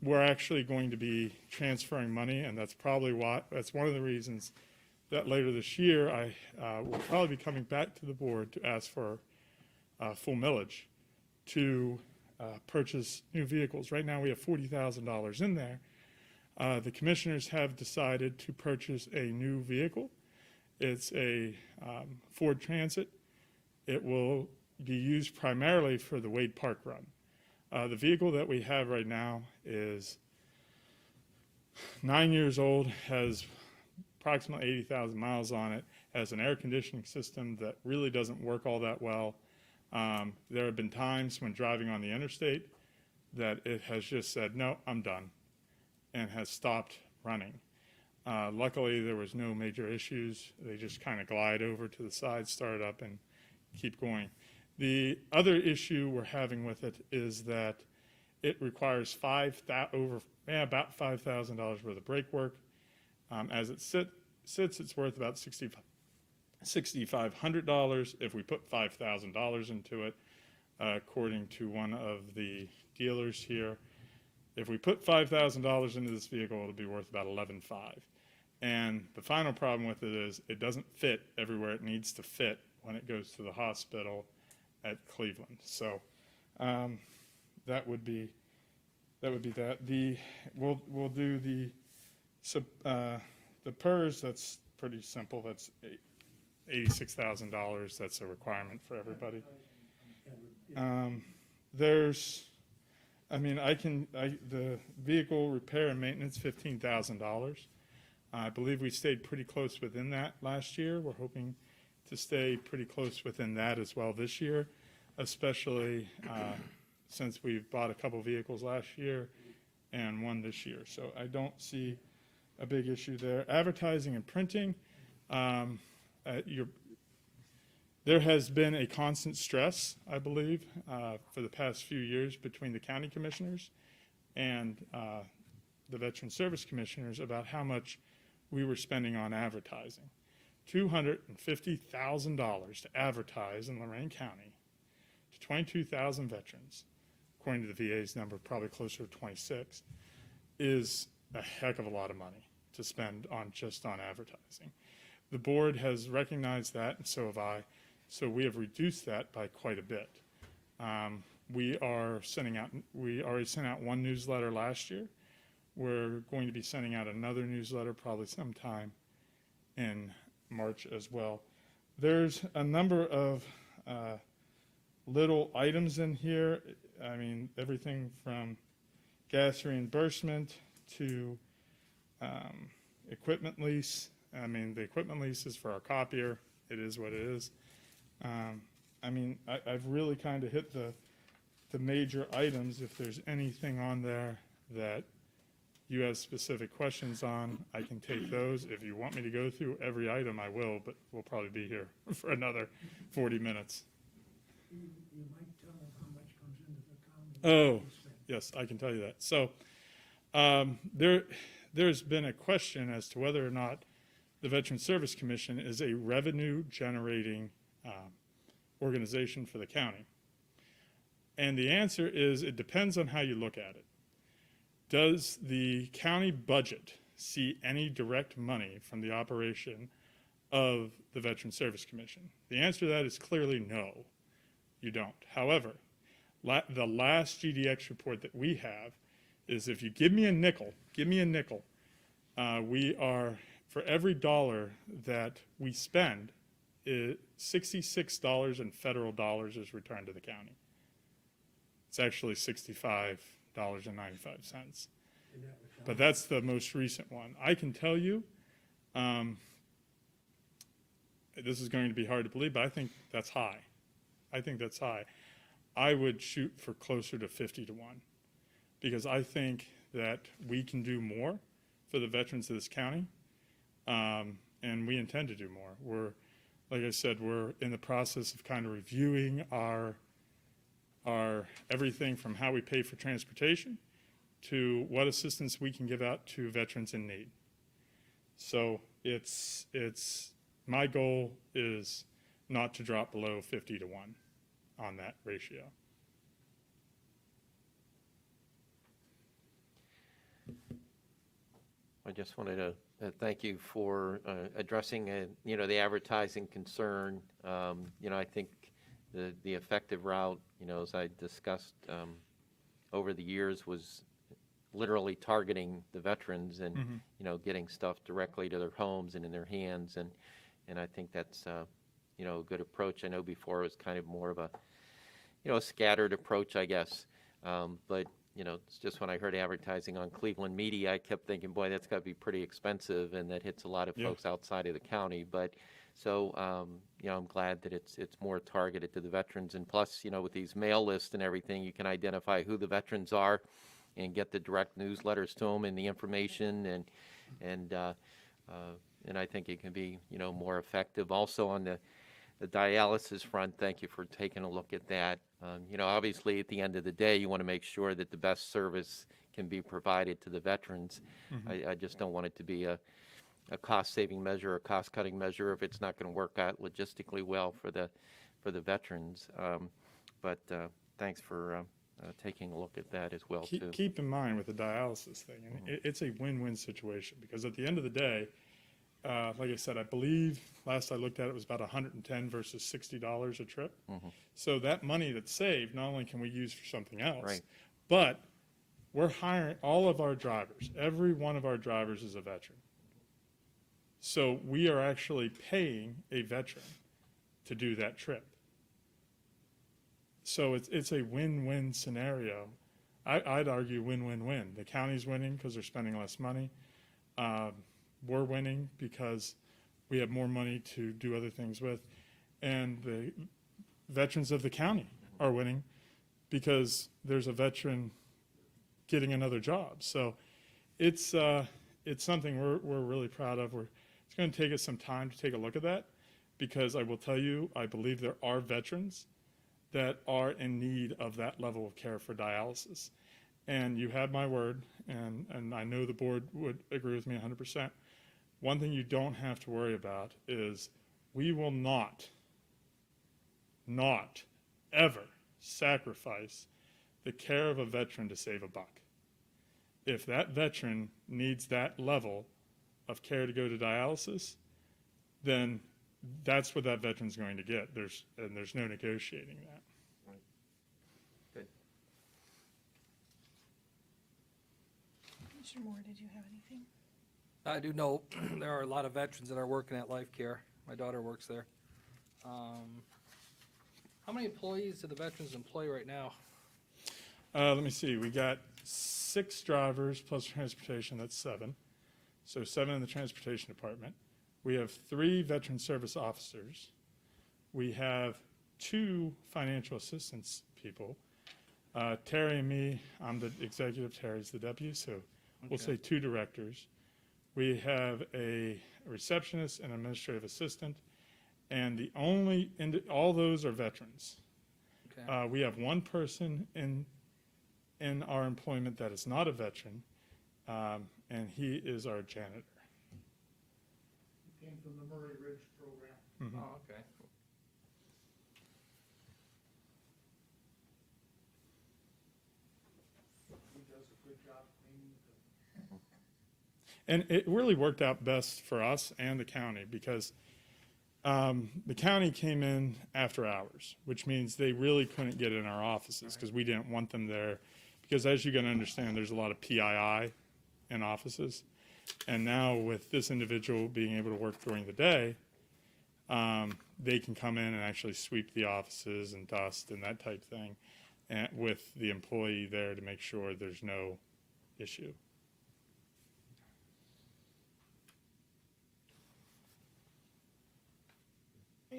We're actually going to be transferring money, and that's one of the reasons that later this year I will probably be coming back to the board to ask for full millage to purchase new vehicles. Right now we have $40,000 in there. The commissioners have decided to purchase a new vehicle. It's a Ford Transit. It will be used primarily for the Wade Park Run. The vehicle that we have right now is 9 years old, has approximately 80,000 miles on it, has an air conditioning system that really doesn't work all that well. There have been times when driving on the interstate that it has just said, no, I'm done, and has stopped running. Luckily, there was no major issues. They just kind of glide over to the side, start up, and keep going. The other issue we're having with it is that it requires about $5,000 worth of brake work. As it sits, it's worth about $6,500 if we put $5,000 into it, according to one of the dealers here. If we put $5,000 into this vehicle, it'll be worth about $11,500. And the final problem with it is it doesn't fit everywhere it needs to fit when it goes to the hospital at Cleveland. So that would be that. We'll do the PERS. That's pretty simple. That's $86,000. That's a requirement for everybody. The vehicle repair and maintenance, $15,000. I believe we stayed pretty close within that last year. We're hoping to stay pretty close within that as well this year, especially since we've bought a couple vehicles last year and one this year. So I don't see a big issue there. Advertising and printing, there has been a constant stress, I believe, for the past few years between the county commissioners and the Veteran Service Commissioners about how much we were spending on advertising. $250,000 to advertise in Lorraine County to 22,000 veterans, according to the VA's number, probably closer to 26, is a heck of a lot of money to spend on just on advertising. The board has recognized that, and so have I, so we have reduced that by quite a bit. We already sent out one newsletter last year. We're going to be sending out another newsletter probably sometime in March as well. There's a number of little items in here. I mean, everything from gas reimbursement to equipment lease. I mean, the equipment lease is for our copier. It is what it is. I mean, I've really kind of hit the major items. If there's anything on there that you have specific questions on, I can take those. If you want me to go through every item, I will, but we'll probably be here for another 40 minutes. You might tell them how much comes into the county. Oh, yes, I can tell you that. So there's been a question as to whether or not the Veteran Service Commission is a revenue-generating organization for the county. And the answer is it depends on how you look at it. Does the county budget see any direct money from the operation of the Veteran Service Commission? The answer to that is clearly no, you don't. However, the last GDX report that we have is if you give me a nickel, we are, for every dollar that we spend, $66 in federal dollars is returned to the county. It's actually $65.95. But that's the most recent one. I can tell you, this is going to be hard to believe, but I think that's high. I would shoot for closer to 50 to 1 because I think that we can do more for the veterans of this county, and we intend to do more. Like I said, we're in the process of kind of reviewing our everything from how we pay for transportation to what assistance we can give out to veterans in need. So it's my goal is not to drop below 50 to 1 on that ratio. I just wanted to thank you for addressing, the advertising concern. I think the effective route, as I discussed over the years, was literally targeting the veterans and, getting stuff directly to their homes and in their hands. And I think that's, a good approach. I know before it was kind of more of a, a scattered approach, I guess. But it's just when I heard advertising on Cleveland media, I kept thinking, boy, that's got to be pretty expensive, and that hits a lot of folks outside of the county. But so, I'm glad that it's more targeted to the veterans. And plus, with these mail lists and everything, you can identify who the veterans are and get the direct newsletters to them and the information, and I think it can be, more effective. Also on the dialysis front, thank you for taking a look at that. Obviously, at the end of the day, you want to make sure that the best service can be provided to the veterans. I just don't want it to be a cost-saving measure, a cost-cutting measure, if it's not going to work out logistically well for the veterans. But thanks for taking a look at that as well, too. Keep in mind with the dialysis thing, and it's a win-win situation, because at the end of the day, like I said, I believe last I looked at it was about $110 versus $60 a trip. So that money that's saved, not only can we use for something else, but we're hiring all of our drivers. Every one of our drivers is a veteran. So we are actually paying a veteran to do that trip. So it's a win-win scenario. I'd argue win-win-win. The county's winning because they're spending less money. We're winning because we have more money to do other things with. And the veterans of the county are winning because there's a veteran getting another job. So it's something we're really proud of. It's going to take us some time to take a look at that, because I will tell you, I believe there are veterans that are in need of that level of care for dialysis. And you have my word, and I know the board would agree with me 100%. one thing you don't have to worry about is we will not ever sacrifice the care of a veteran to save a buck. If that veteran needs that level of care to go to dialysis, then that's what that veteran's going to get. There's no negotiating that. Good. Commissioner Moore, did you have anything? I do know there are a lot of veterans that are working at Life Care. My daughter works there. How many employees do the veterans employ right now? Let me see, we got 6 drivers plus transportation, that's 7. So 7 in the transportation department. We have 3 veteran service officers. We have 2 financial assistance people. Terry and me, I'm the executive, Terry's the deputy, so we'll say 2 directors. We have a receptionist and administrative assistant, and all those are veterans. Okay. We have 1 person in our employment that is not a veteran, and he is our janitor. Came from the Murray Ridge program. Mhm. Oh, okay. He does a good job cleaning the And it really worked out best for us and the county because the county came in after hours, which means they really couldn't get in our offices because we didn't want them there. Because as you can understand, there's a lot of PII in offices. And now with this individual being able to work during the day, they can come in and actually sweep the offices and dust and that type thing, and with the employee there to make sure there's no issue.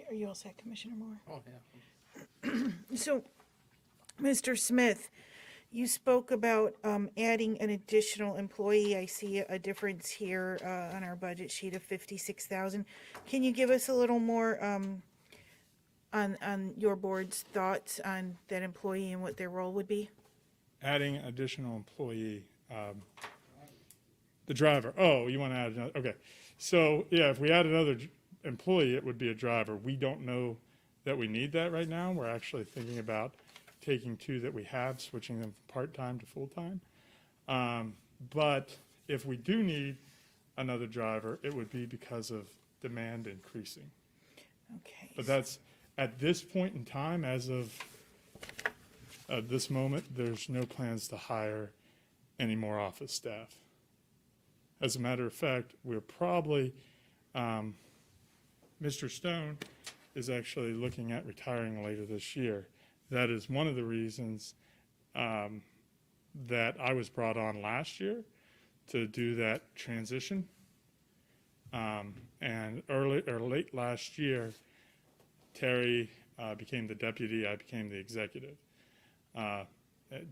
Are you all set, Commissioner Moore? Oh, yeah. So, Mr. Smith, you spoke about adding an additional employee. I see a difference here on our budget sheet of 56,000. Can you give us a little more on your board's thoughts on that employee and what their role would be? Adding additional employee, the driver. Oh, you want to add another, okay. So, yeah, if we add another employee, it would be a driver. We don't know that we need that right now. We're actually thinking about taking 2 that we have, switching them from part-time to full-time. But if we do need another driver, it would be because of demand increasing. Okay. But that's, at this point in time, as of this moment, there's no plans to hire any more office staff. As a matter of fact, we're probably, Mr. Stone is actually looking at retiring later this year. That is one of the reasons that I was brought on last year to do that transition. And late last year, Terry became the deputy, I became the executive.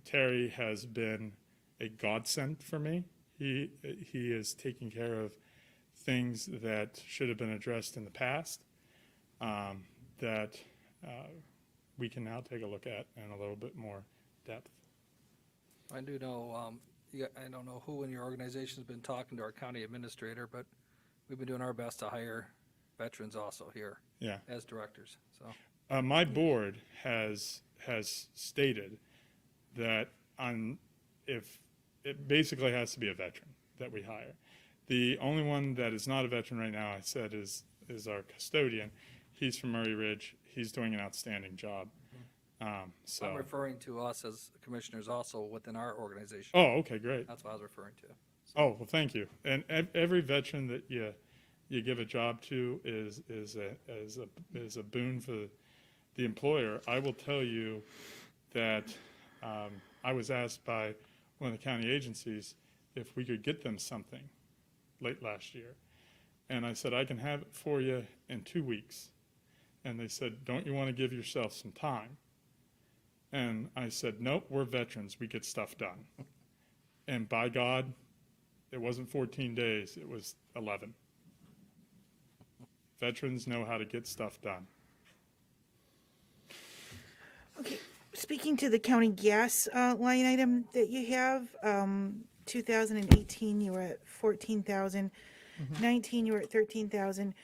Terry has been a godsend for me. He is taking care of things that should have been addressed in the past that we can now take a look at in a little bit more depth. I do know, I don't know who in your organization has been talking to our county administrator, but we've been doing our best to hire veterans also here. Yeah. As directors, so. My board has stated that if it basically has to be a veteran that we hire. The only one that is not a veteran right now, I said, is our custodian. He's from Murray Ridge. He's doing an outstanding job. So. I'm referring to us as commissioners also within our organization. Oh, okay, great. That's what I was referring to. Oh, well, thank you. And every veteran that you give a job to is a boon for the employer. I will tell you that I was asked by one of the county agencies if we could get them something late last year. And I said, I can have it for you in 2 weeks. And they said, don't you want to give yourself some time? And I said, nope, we're veterans. We get stuff done. And by God, it wasn't 14 days. It was 11. Veterans know how to get stuff done. Okay, speaking to the county gas line item that you have, 2018, you were at 14,000. 19, you were at 13,000.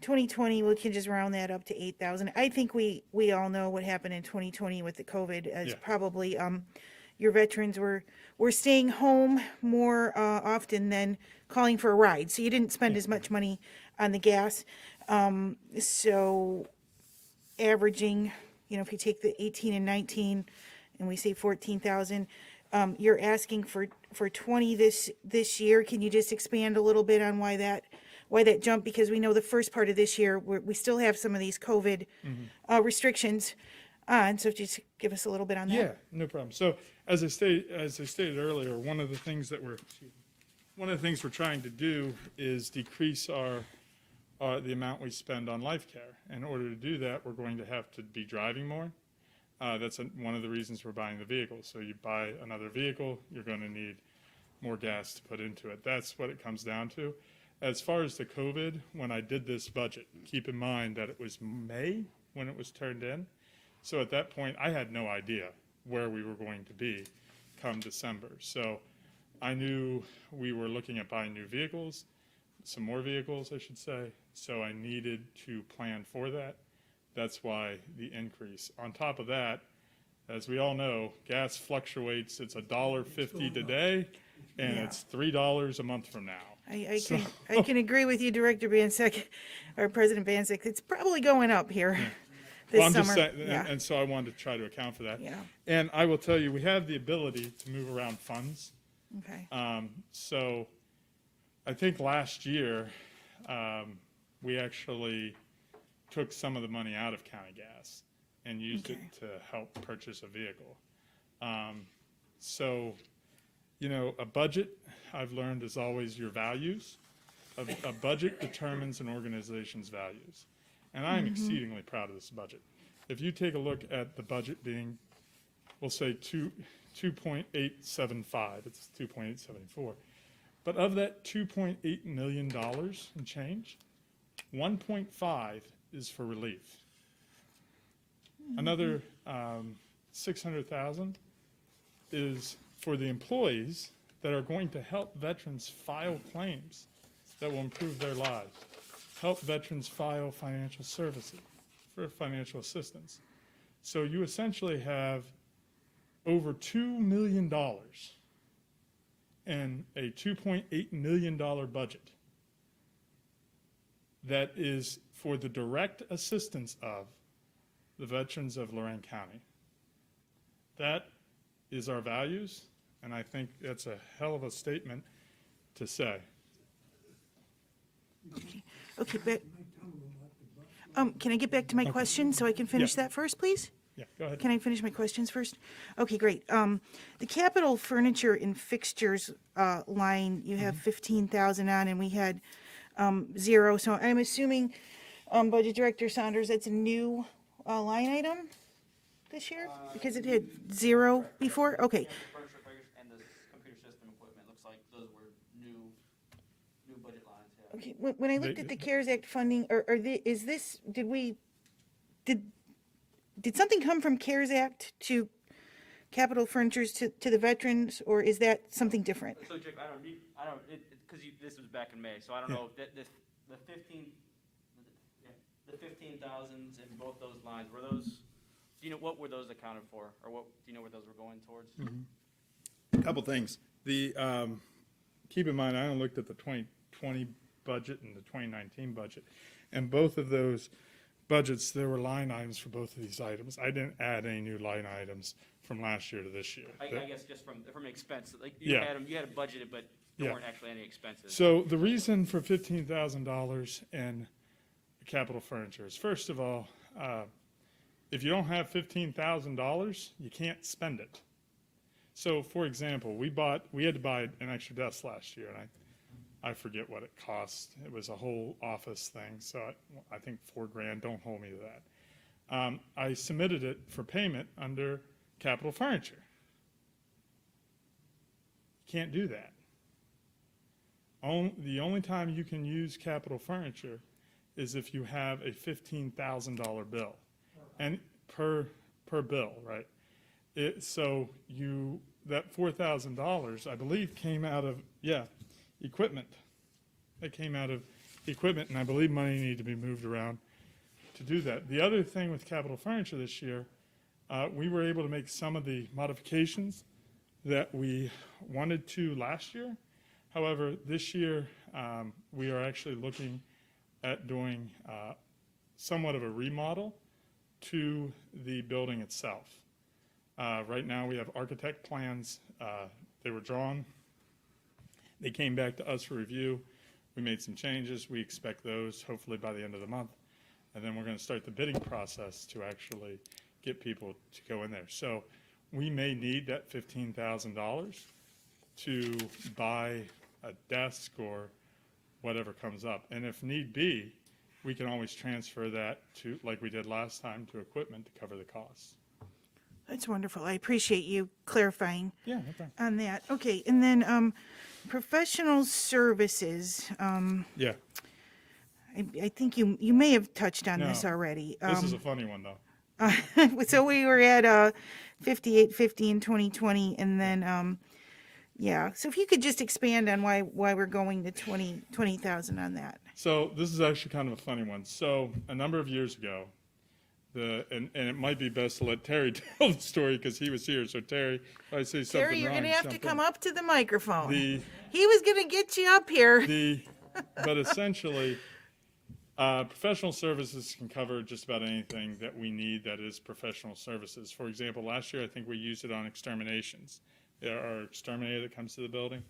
2020, we can just round that up to 8,000. I think we all know what happened in 2020 with the COVID, as Yeah. probably, your veterans were staying home more, often than calling for a ride. So you didn't spend as much money on the gas. So averaging, if you take the 18 and 19 and we say 14,000, you're asking for 20 this year. Can you just expand a little bit on why that jumped? Because we know the first part of this year, we still have some of these COVID restrictions on. So just give us a little bit on that. Yeah, no problem. So as I stated earlier, one of the things we're trying to do is decrease the amount we spend on life care. In order to do that, we're going to have to be driving more. That's one of the reasons we're buying the vehicle. So you buy another vehicle, you're going to need more gas to put into it. That's what it comes down to. As far as the COVID, when I did this budget, keep in mind that it was May when it was turned in. So at that point, I had no idea where we were going to be come December. So I knew we were looking at buying new vehicles, some more vehicles, I should say. So I needed to plan for that. That's why the increase. On top of that, as we all know, gas fluctuates. It's $1.50 today, and it's $3 a month from now. I can agree with you, Director Bansek, or President Bansek. It's probably going up here this Well, I'm summer. just saying, Yeah. and so I wanted to try to account for that. Yeah. And I will tell you, we have the ability to move around funds. Okay. So I think last year, we actually took some of the money out of county gas and used it to help purchase a vehicle. So, a budget, I've learned, is always your values. A budget determines an organization's values. And I'm exceedingly proud of this budget. If you take a look at the budget being, we'll say 2.875, it's 2.874. But of that $2.8 million and change, 1.5 is for relief. Another 600,000 is for the employees that are going to help veterans file claims that will improve their lives. Help veterans file financial services for financial assistance. So you essentially have over $2 million in a $2.8 million budget that is for the direct assistance of the veterans of Lorraine County. That is our values, and I think that's a hell of a statement to say. Okay, but, can I get back to my question so I can finish Yeah. that first, please? Yeah, go ahead. Can I finish my questions first? Okay, great. The capital furniture and fixtures line, you have 15,000 on, and we had 0. So I'm assuming, Budget Director Saunders, that's a new line item this year? Because it had 0 before? Okay. Yeah, the furniture figures and the computer system equipment, looks like those were new budget lines, yeah. Okay, when I looked at the CARES Act funding, did something come from CARES Act to capital furnitures to the veterans, or is that something different? So, Jake, because this was back in May, so I don't know, the 15,000s in both those lines, were those, what were those accounted for? Or do you know where those were going towards? A couple things. Keep in mind, I only looked at the 2020 budget and the 2019 budget. And both of those budgets, there were line items for both of these items. I didn't add any new line items from last year to this year. I guess just from expense, like Yeah. you had it budgeted, but there Yeah. weren't actually any expenses. So the reason for $15,000 in capital furniture is, first of all, if you don't have $15,000, you can't spend it. So, for example, we had to buy an extra desk last year, and I forget what it cost. It was a whole office thing, so I think $4,000. Don't hold me to that. I submitted it for payment under capital furniture. Can't do that. The only time you can use capital furniture is if you have a $15,000 bill, and per bill, right? So that $4,000, I believe, came out of equipment. that came out of equipment, and I believe money needed to be moved around to do that. The other thing with capital furniture this year, we were able to make some of the modifications that we wanted to last year. However, this year, we are actually looking at doing somewhat of a remodel to the building itself. Right now, we have architect plans. They were drawn. They came back to us for review. We made some changes. We expect those hopefully by the end of the month. And then we're going to start the bidding process to actually get people to go in there. So we may need that $15,000 to buy a desk or whatever comes up. And if need be, we can always transfer that to, like we did last time, to equipment to cover the costs. That's wonderful. I appreciate you clarifying Yeah, no problem. on that. Okay, and then professional services. Yeah. I think you may have touched on No, this already. This is a funny one, though. So we were at 5850 in 2020, and then yeah. So if you could just expand on why we're going to 20,000 on that. So this is actually kind of a funny one. So a number of years ago, and it might be best to let Terry tell the story because he was here. So Terry, if I say something Terry, you're wrong, gonna have to jump come in. up to the microphone. The- He was gonna get you up here. But essentially, professional services can cover just about anything that we need that is professional services. For example, last year, I think we used it on exterminations. There are exterminator that comes to the building.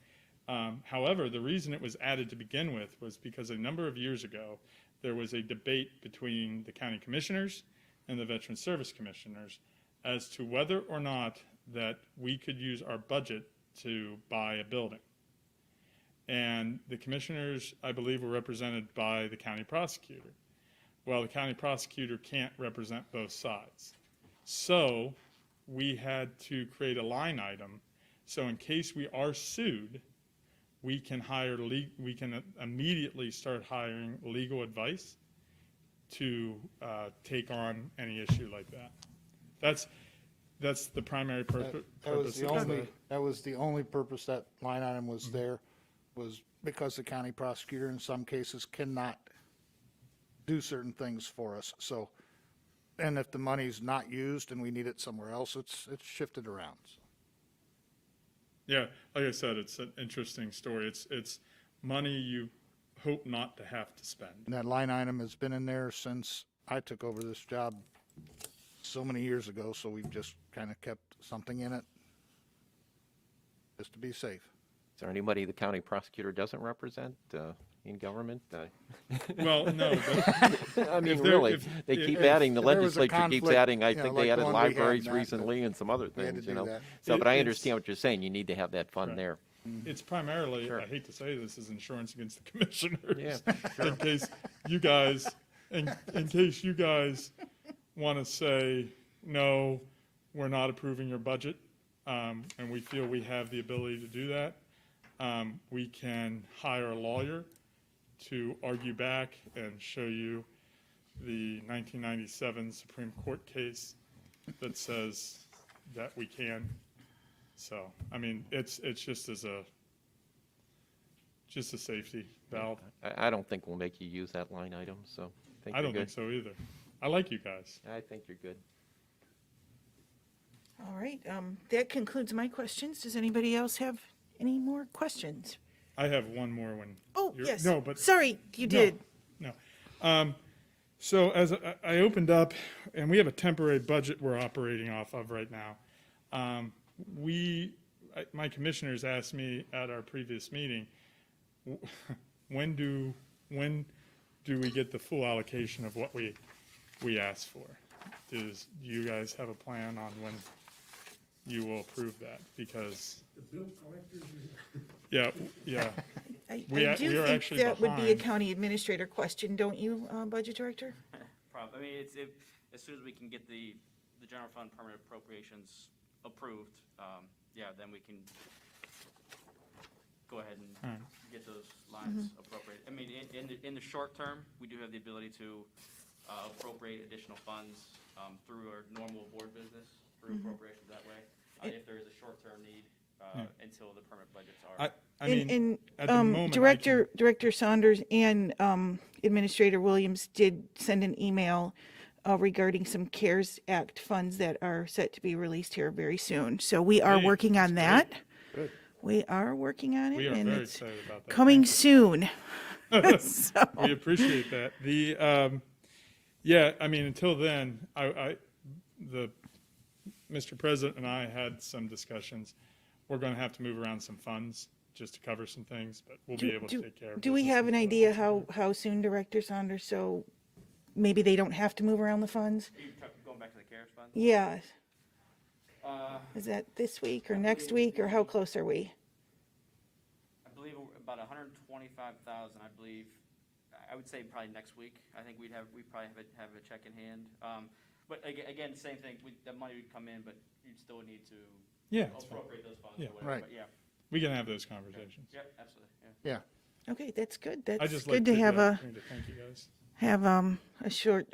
However, the reason it was added to begin with was because a number of years ago, there was a debate between the county commissioners and the Veteran Service Commissioners as to whether or not that we could use our budget to buy a building. And the commissioners, I believe, were represented by the county prosecutor. Well, the county prosecutor can't represent both sides. So we had to create a line item. So in case we are sued, we can we can immediately start hiring legal advice to take on any issue like that. That's the primary purpose. That was the only purpose that line item was there, was because the county prosecutor in some cases cannot do certain things for us. So, and if the money's not used and we need it somewhere else, it's shifted around. So. Yeah, like I said, it's an interesting story. It's money you hope not to have to spend. And that line item has been in there since I took over this job so many years ago, so we've just kind of kept something in it just to be safe. Is there anybody the county prosecutor doesn't represent in government? Well, no, but I mean, if there- really, if- they keep if adding, the there was a legislature keeps conflict, adding, I you know, think like they added the one we had libraries in that, recently and some other we had to things, do you know? that. So, but I It's- understand what you're saying, you need to have that fund Right. there. It's primarily, Sure. I hate to say this, is insurance against the commissioners. Yeah, In case you guys, in case you guys want to say, no, we're not approving your budget, and we feel we have the ability to do that, we can hire a lawyer to argue back and show you the 1997 Supreme Court case that says that we can. So, I mean, it's just as a safety valve. I don't think we'll make you use that line item, so I don't think so either. I like you guys. I think you're good. All right, that concludes my questions. Does anybody else have any more questions? I have one more when. Oh, you're- yes. No, but. Sorry, you No, did. No. So as I opened up, and we have a temporary budget we're operating off of right now. My commissioners asked me at our previous meeting, when do we get the full allocation of what we asked for? Do you guys have a plan on when you will approve that? Because. The bill collectors. Yeah. I We do are think actually that would be a behind. county administrator question, don't you, Budget Director? I mean, as soon as we can get the general fund permanent appropriations approved, yeah, then we can go ahead and get those lines appropriated. I mean, in the short term, we do have the ability to appropriate additional funds through our normal board business, through appropriations that way. If there is a short-term need, until the permanent budgets are. I mean, And at the moment, Director Saunders and Administrator Williams did send an email regarding some CARES Act funds that are set to be released here very soon. So we are Hey, working on that. Good. We are working on it. We are and very it's excited about that. coming soon. We appreciate that. Yeah, I mean, until then, Mr. President and I had some discussions. We're going to have to move around some funds just to cover some things, but we'll be able to take care of it. Do we have an idea how soon, Director Saunders, so maybe they don't have to move around the funds? Are you going back to the CARES fund? Yeah. Uh, Is that this week or next week, or how close are we? I believe about 125,000, I believe. I would say probably next week. I think we'd probably have a check in hand. But again, same thing, the money would come in, but you'd still need to Yeah, it's fine. appropriate those funds Yeah. or whatever, Right. but yeah. We can have those conversations. Yep, absolutely, yeah. Yeah. Okay, that's good. I That's just like good to have a, opportunity to thank you guys.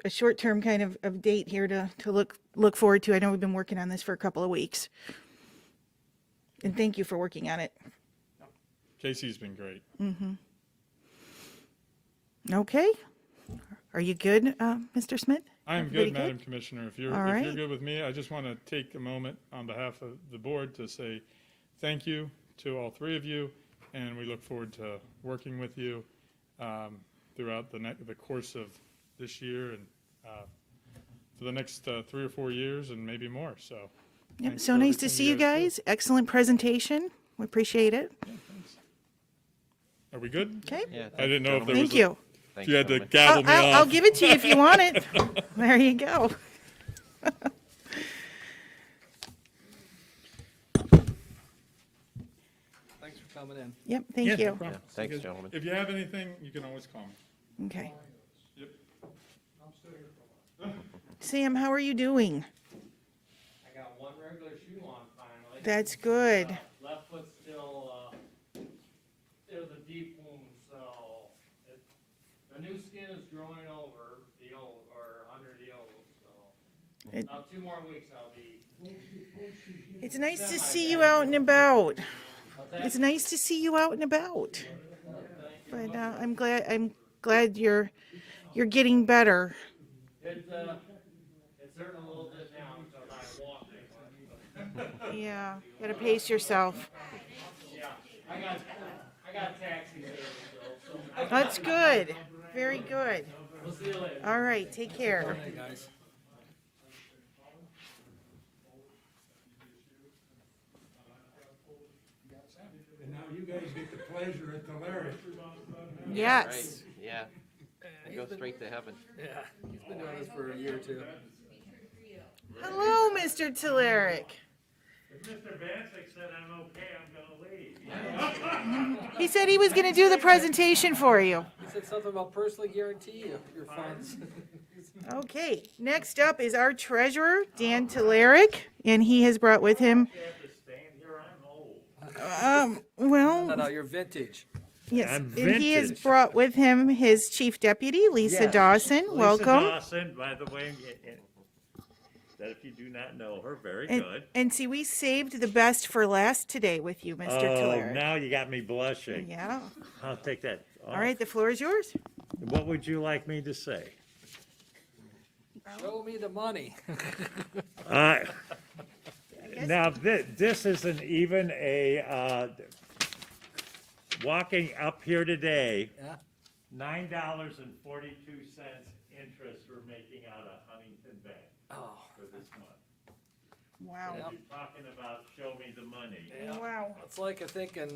a short-term kind of date here to look forward to. I know we've been working on this for a couple of weeks. And thank you for working on it. Casey's been great. Okay. Are you good, Mr. Smith? I am Everybody good, Madam Commissioner. If you're All right. good with me, I just want to take a moment on behalf of the board to say thank you to all three of you, and we look forward to working with you throughout the course of this year and for the next 3 or 4 years and maybe more. So, Yep, thanks so for nice to everything see you do. guys. Excellent presentation. We appreciate it. Yeah, thanks. Are we good? Okay. Yeah, I didn't know if there Thank was you. if you had to Thanks, gavel me off. I'll give it to you if you want it. There you go. Thanks for coming in. Yep, Yeah, thank no you. problem. Yeah, thanks, Good. gentlemen. If you have anything, you can always call me. Okay. Yep. Sam, how are you doing? I got one regular shoe on finally. That's good. Left foot's still, there's a deep wound, so the new skin is growing over the old, or under the old, so. It- About 2 more weeks I'll be. It's nice to see you out and about. It's nice to see you out and about. But I'm glad you're getting better. It's hurting a little bit now because I'm walking. Yeah, gotta pace yourself. Yeah, I got taxi service though, so. That's good. Very good. We'll see you later. All right, take care. Hey, guys. And now you guys get the pleasure at the Larry. Yes. Right, yeah. We go straight to heaven. Yeah, he's been doing this for a year or two. Hello, Mr. Telerik. If Mr. Bancek said I'm okay, I'm gonna leave. He said he was gonna do the presentation for you. He said something about personally guarantee your funds. Okay, next up is our treasurer, Dan Telerik, and he has brought with him, You have to stand here, I'm old. No, well, you're vintage. yes, I'm and he has vintage. brought with him his chief deputy, Lisa Yes. Dawson. Lisa Welcome. Dawson, by the way, that if you do not know her, very And, good. and see, we saved the best for last today with you, Mr. Oh, Telerik. now you got me blushing. Yeah. I'll take that off. All right, the floor is yours. What would you like me to say? Show me the money. Now, this isn't even a, walking up here today, Yeah. $9.42 interest we're making out of Huntington Bank Oh, for this month. Wow. Yep. You're talking about show me the money. yeah. Wow. It's like, I think in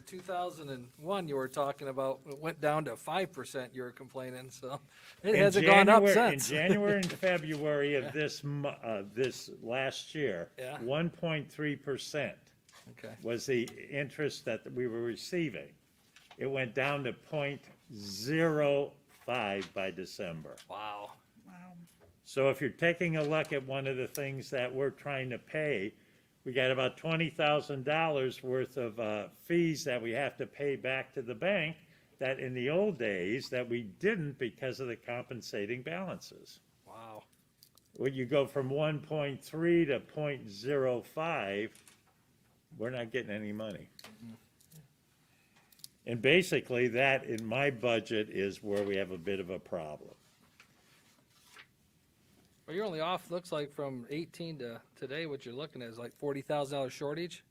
2001, you were talking about, it went down to 5%, you were complaining, so it In hasn't gone up January- since. In January and February of this last year, Yeah. 1.3% Okay. was the interest that we were receiving. It went down to 0.05 by December. Wow. So if you're taking a look at one of the things that we're trying to pay, we got about $20,000 worth of fees that we have to pay back to the bank that in the old days that we didn't because of the compensating balances. Wow. When you go from 1.3 to 0.05, we're not getting any money. And basically, that in my budget is where we have a bit of a problem. Well, you're only off, looks like from 18 to today, what you're looking at is like $40,000 shortage?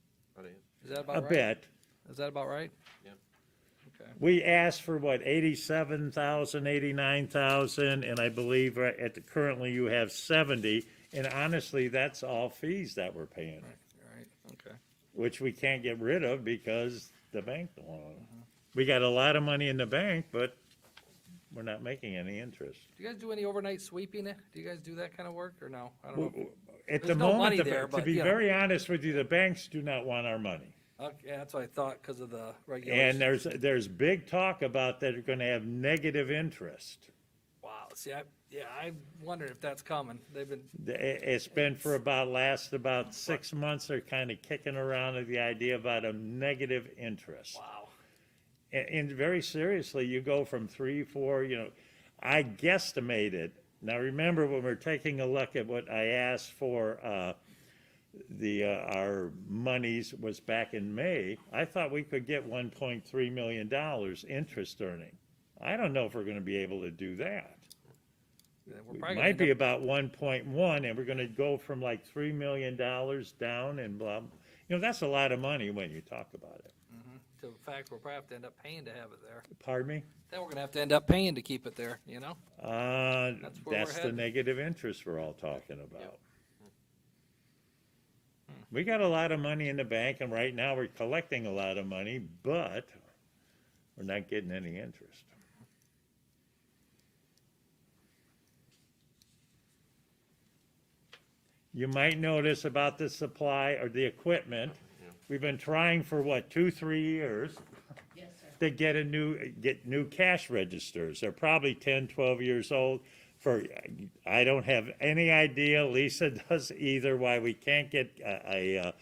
Is that about A right? bit. Is that about right? Yeah. Okay. We asked for what, 87,000, 89,000, and I believe currently you have 70. And honestly, that's all fees that we're paying, Right, okay. which we can't get rid of because the bank don't want it. We got a lot of money in the bank, but we're not making any interest. Do you guys do any overnight sweeping? Do you guys do that kind of work or no? I don't know. At the There's no moment, money the- there, to but, be you know. very honest with you, the banks do not want our money. Okay, that's what I thought because of the regulations. And there's big talk about that are gonna have negative interest. Wow, see, I wondered if that's coming. They've been, It's been for last about 6 months, they're kind of kicking around the idea about a negative interest. wow. And very seriously, you go from 3, 4, I guesstimated. Now, remember, when we're taking a look at what I asked for, our monies was back in May, I thought we could get $1.3 million interest earning. I don't know if we're gonna be able to do that. We're It probably gonna might end be up- about 1.1, and we're gonna go from like $3 million down and blah. That's a lot of money when you talk about it. To the fact, we'll probably have to end up paying to have it there. Pardon me? Then we're gonna have to end up paying to keep it there, you know? That's where we're the headed. negative interest we're all talking about. We got a lot of money in the bank, and right now we're collecting a lot of money, but we're not getting any interest. You might notice about the supply or the equipment, we've been trying for what, 2, 3 years? To get new cash registers. They're probably 10, 12 years old. I don't have any idea, Lisa does either, why we can't get a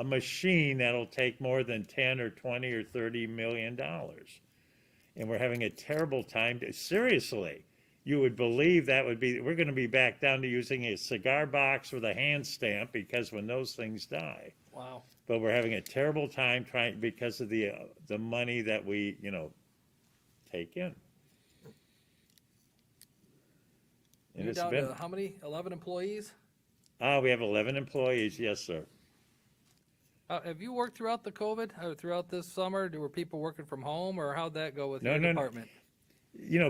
machine that'll take more than 10 or 20 or 30 million dollars. And we're having a terrible time, seriously. You would believe we're gonna be back down to using a cigar box with a hand stamp, because when those things die. Wow. But we're having a terrible time trying, because of the money that we, take in. And You're it's down been, to how many? 11 employees? we have 11 employees, yes, sir. Have you worked throughout the COVID, throughout this summer? Were people working from home, or how'd that go with No, your no, no. department?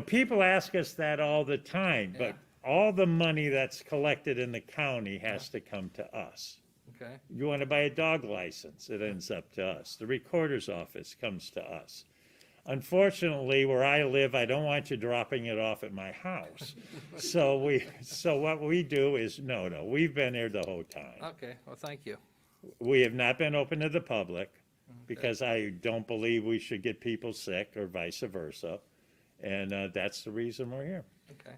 People ask us that all the time, but all the money that's collected in the county has to come to us. Okay, You want to buy a dog license, it ends up to us. The recorder's office comes to us. Unfortunately, where I live, I don't want you dropping it off at my house. So what we do is, no, we've been here the whole time. okay, well, thank you. We have not been open to the public because I don't believe we should get people sick or vice versa. And that's the reason we're here. Okay,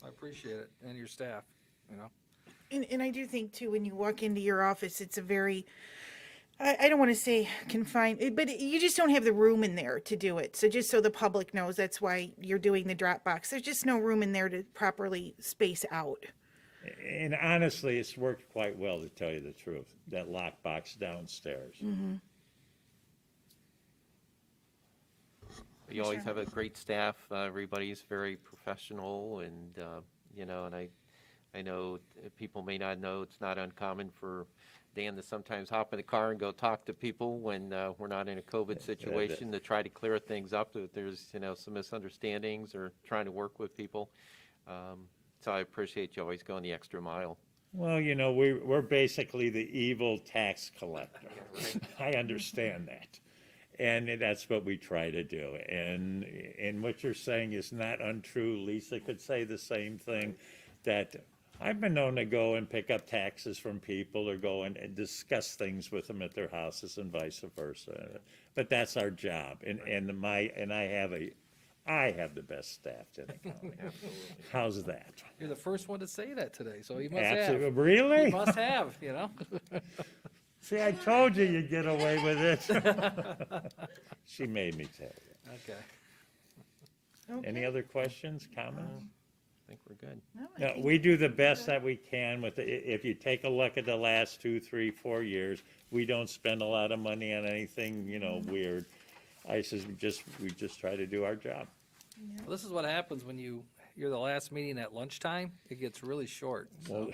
I appreciate it, and your staff, you know? And I do think too, when you walk into your office, it's a very, I don't want to say confined, but you just don't have the room in there to do it. So just so the public knows, that's why you're doing the Dropbox. There's just no room in there to properly space out. And honestly, it's worked quite well, to tell you the truth, that lockbox downstairs. You always have a great staff. Everybody's very professional, and and I know people may not know, it's not uncommon for Dan to sometimes hop in the car and go talk to people when we're not in a COVID situation, to try to clear things up if there's some misunderstandings, or trying to work with people. So I appreciate you always going the extra mile. Well, we're basically the evil tax collector. I understand that. And that's what we try to do. And what you're saying is not untrue. Lisa could say the same thing, that I've been known to go and pick up taxes from people, or go and discuss things with them at their houses and vice versa. But that's our job. I have the best staff in the county. How's that? You're the first one to say that today, so you must Absolutely. have. Really? You must have, See, I told you you'd get away with it. She made me tell you. Okay. Any other questions, comments? think we're good. Yeah, we do the best that we can with, if you take a look at the last 2, 3, 4 years, we don't spend a lot of money on anything, weird. We just try to do our job. Well, this is what happens when you're the last meeting at lunchtime. It gets really short. Well,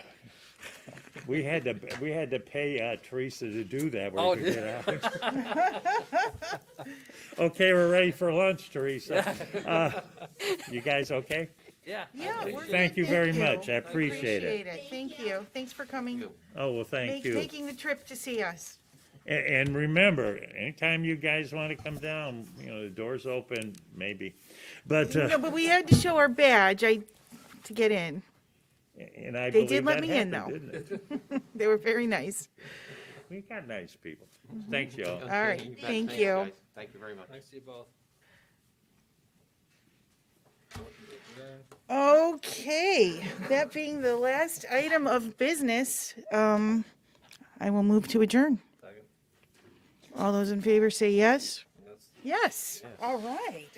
we had to pay Teresa to do that. Oh, We could get out. Okay, we're ready for lunch, Teresa. You guys okay? Yeah. Yeah, we're good. Thank you very much. I appreciate it. Thank you. Thanks for coming, Oh, well, thank you. making the trip to see us. And remember, anytime you guys want to come down, the door's open, maybe. But, No, but we had to show our badge, to get in. and I They believe did let that me in, happened, though. didn't it? They were very nice. We got nice people. Thanks, y'all. All right, You bet. thank Thanks, you. guys. Thank you very much. Thanks to you both. Okay, that being the last item of business, I will move to adjourn. Second. All those in favor say yes? Yes. Yes, all right.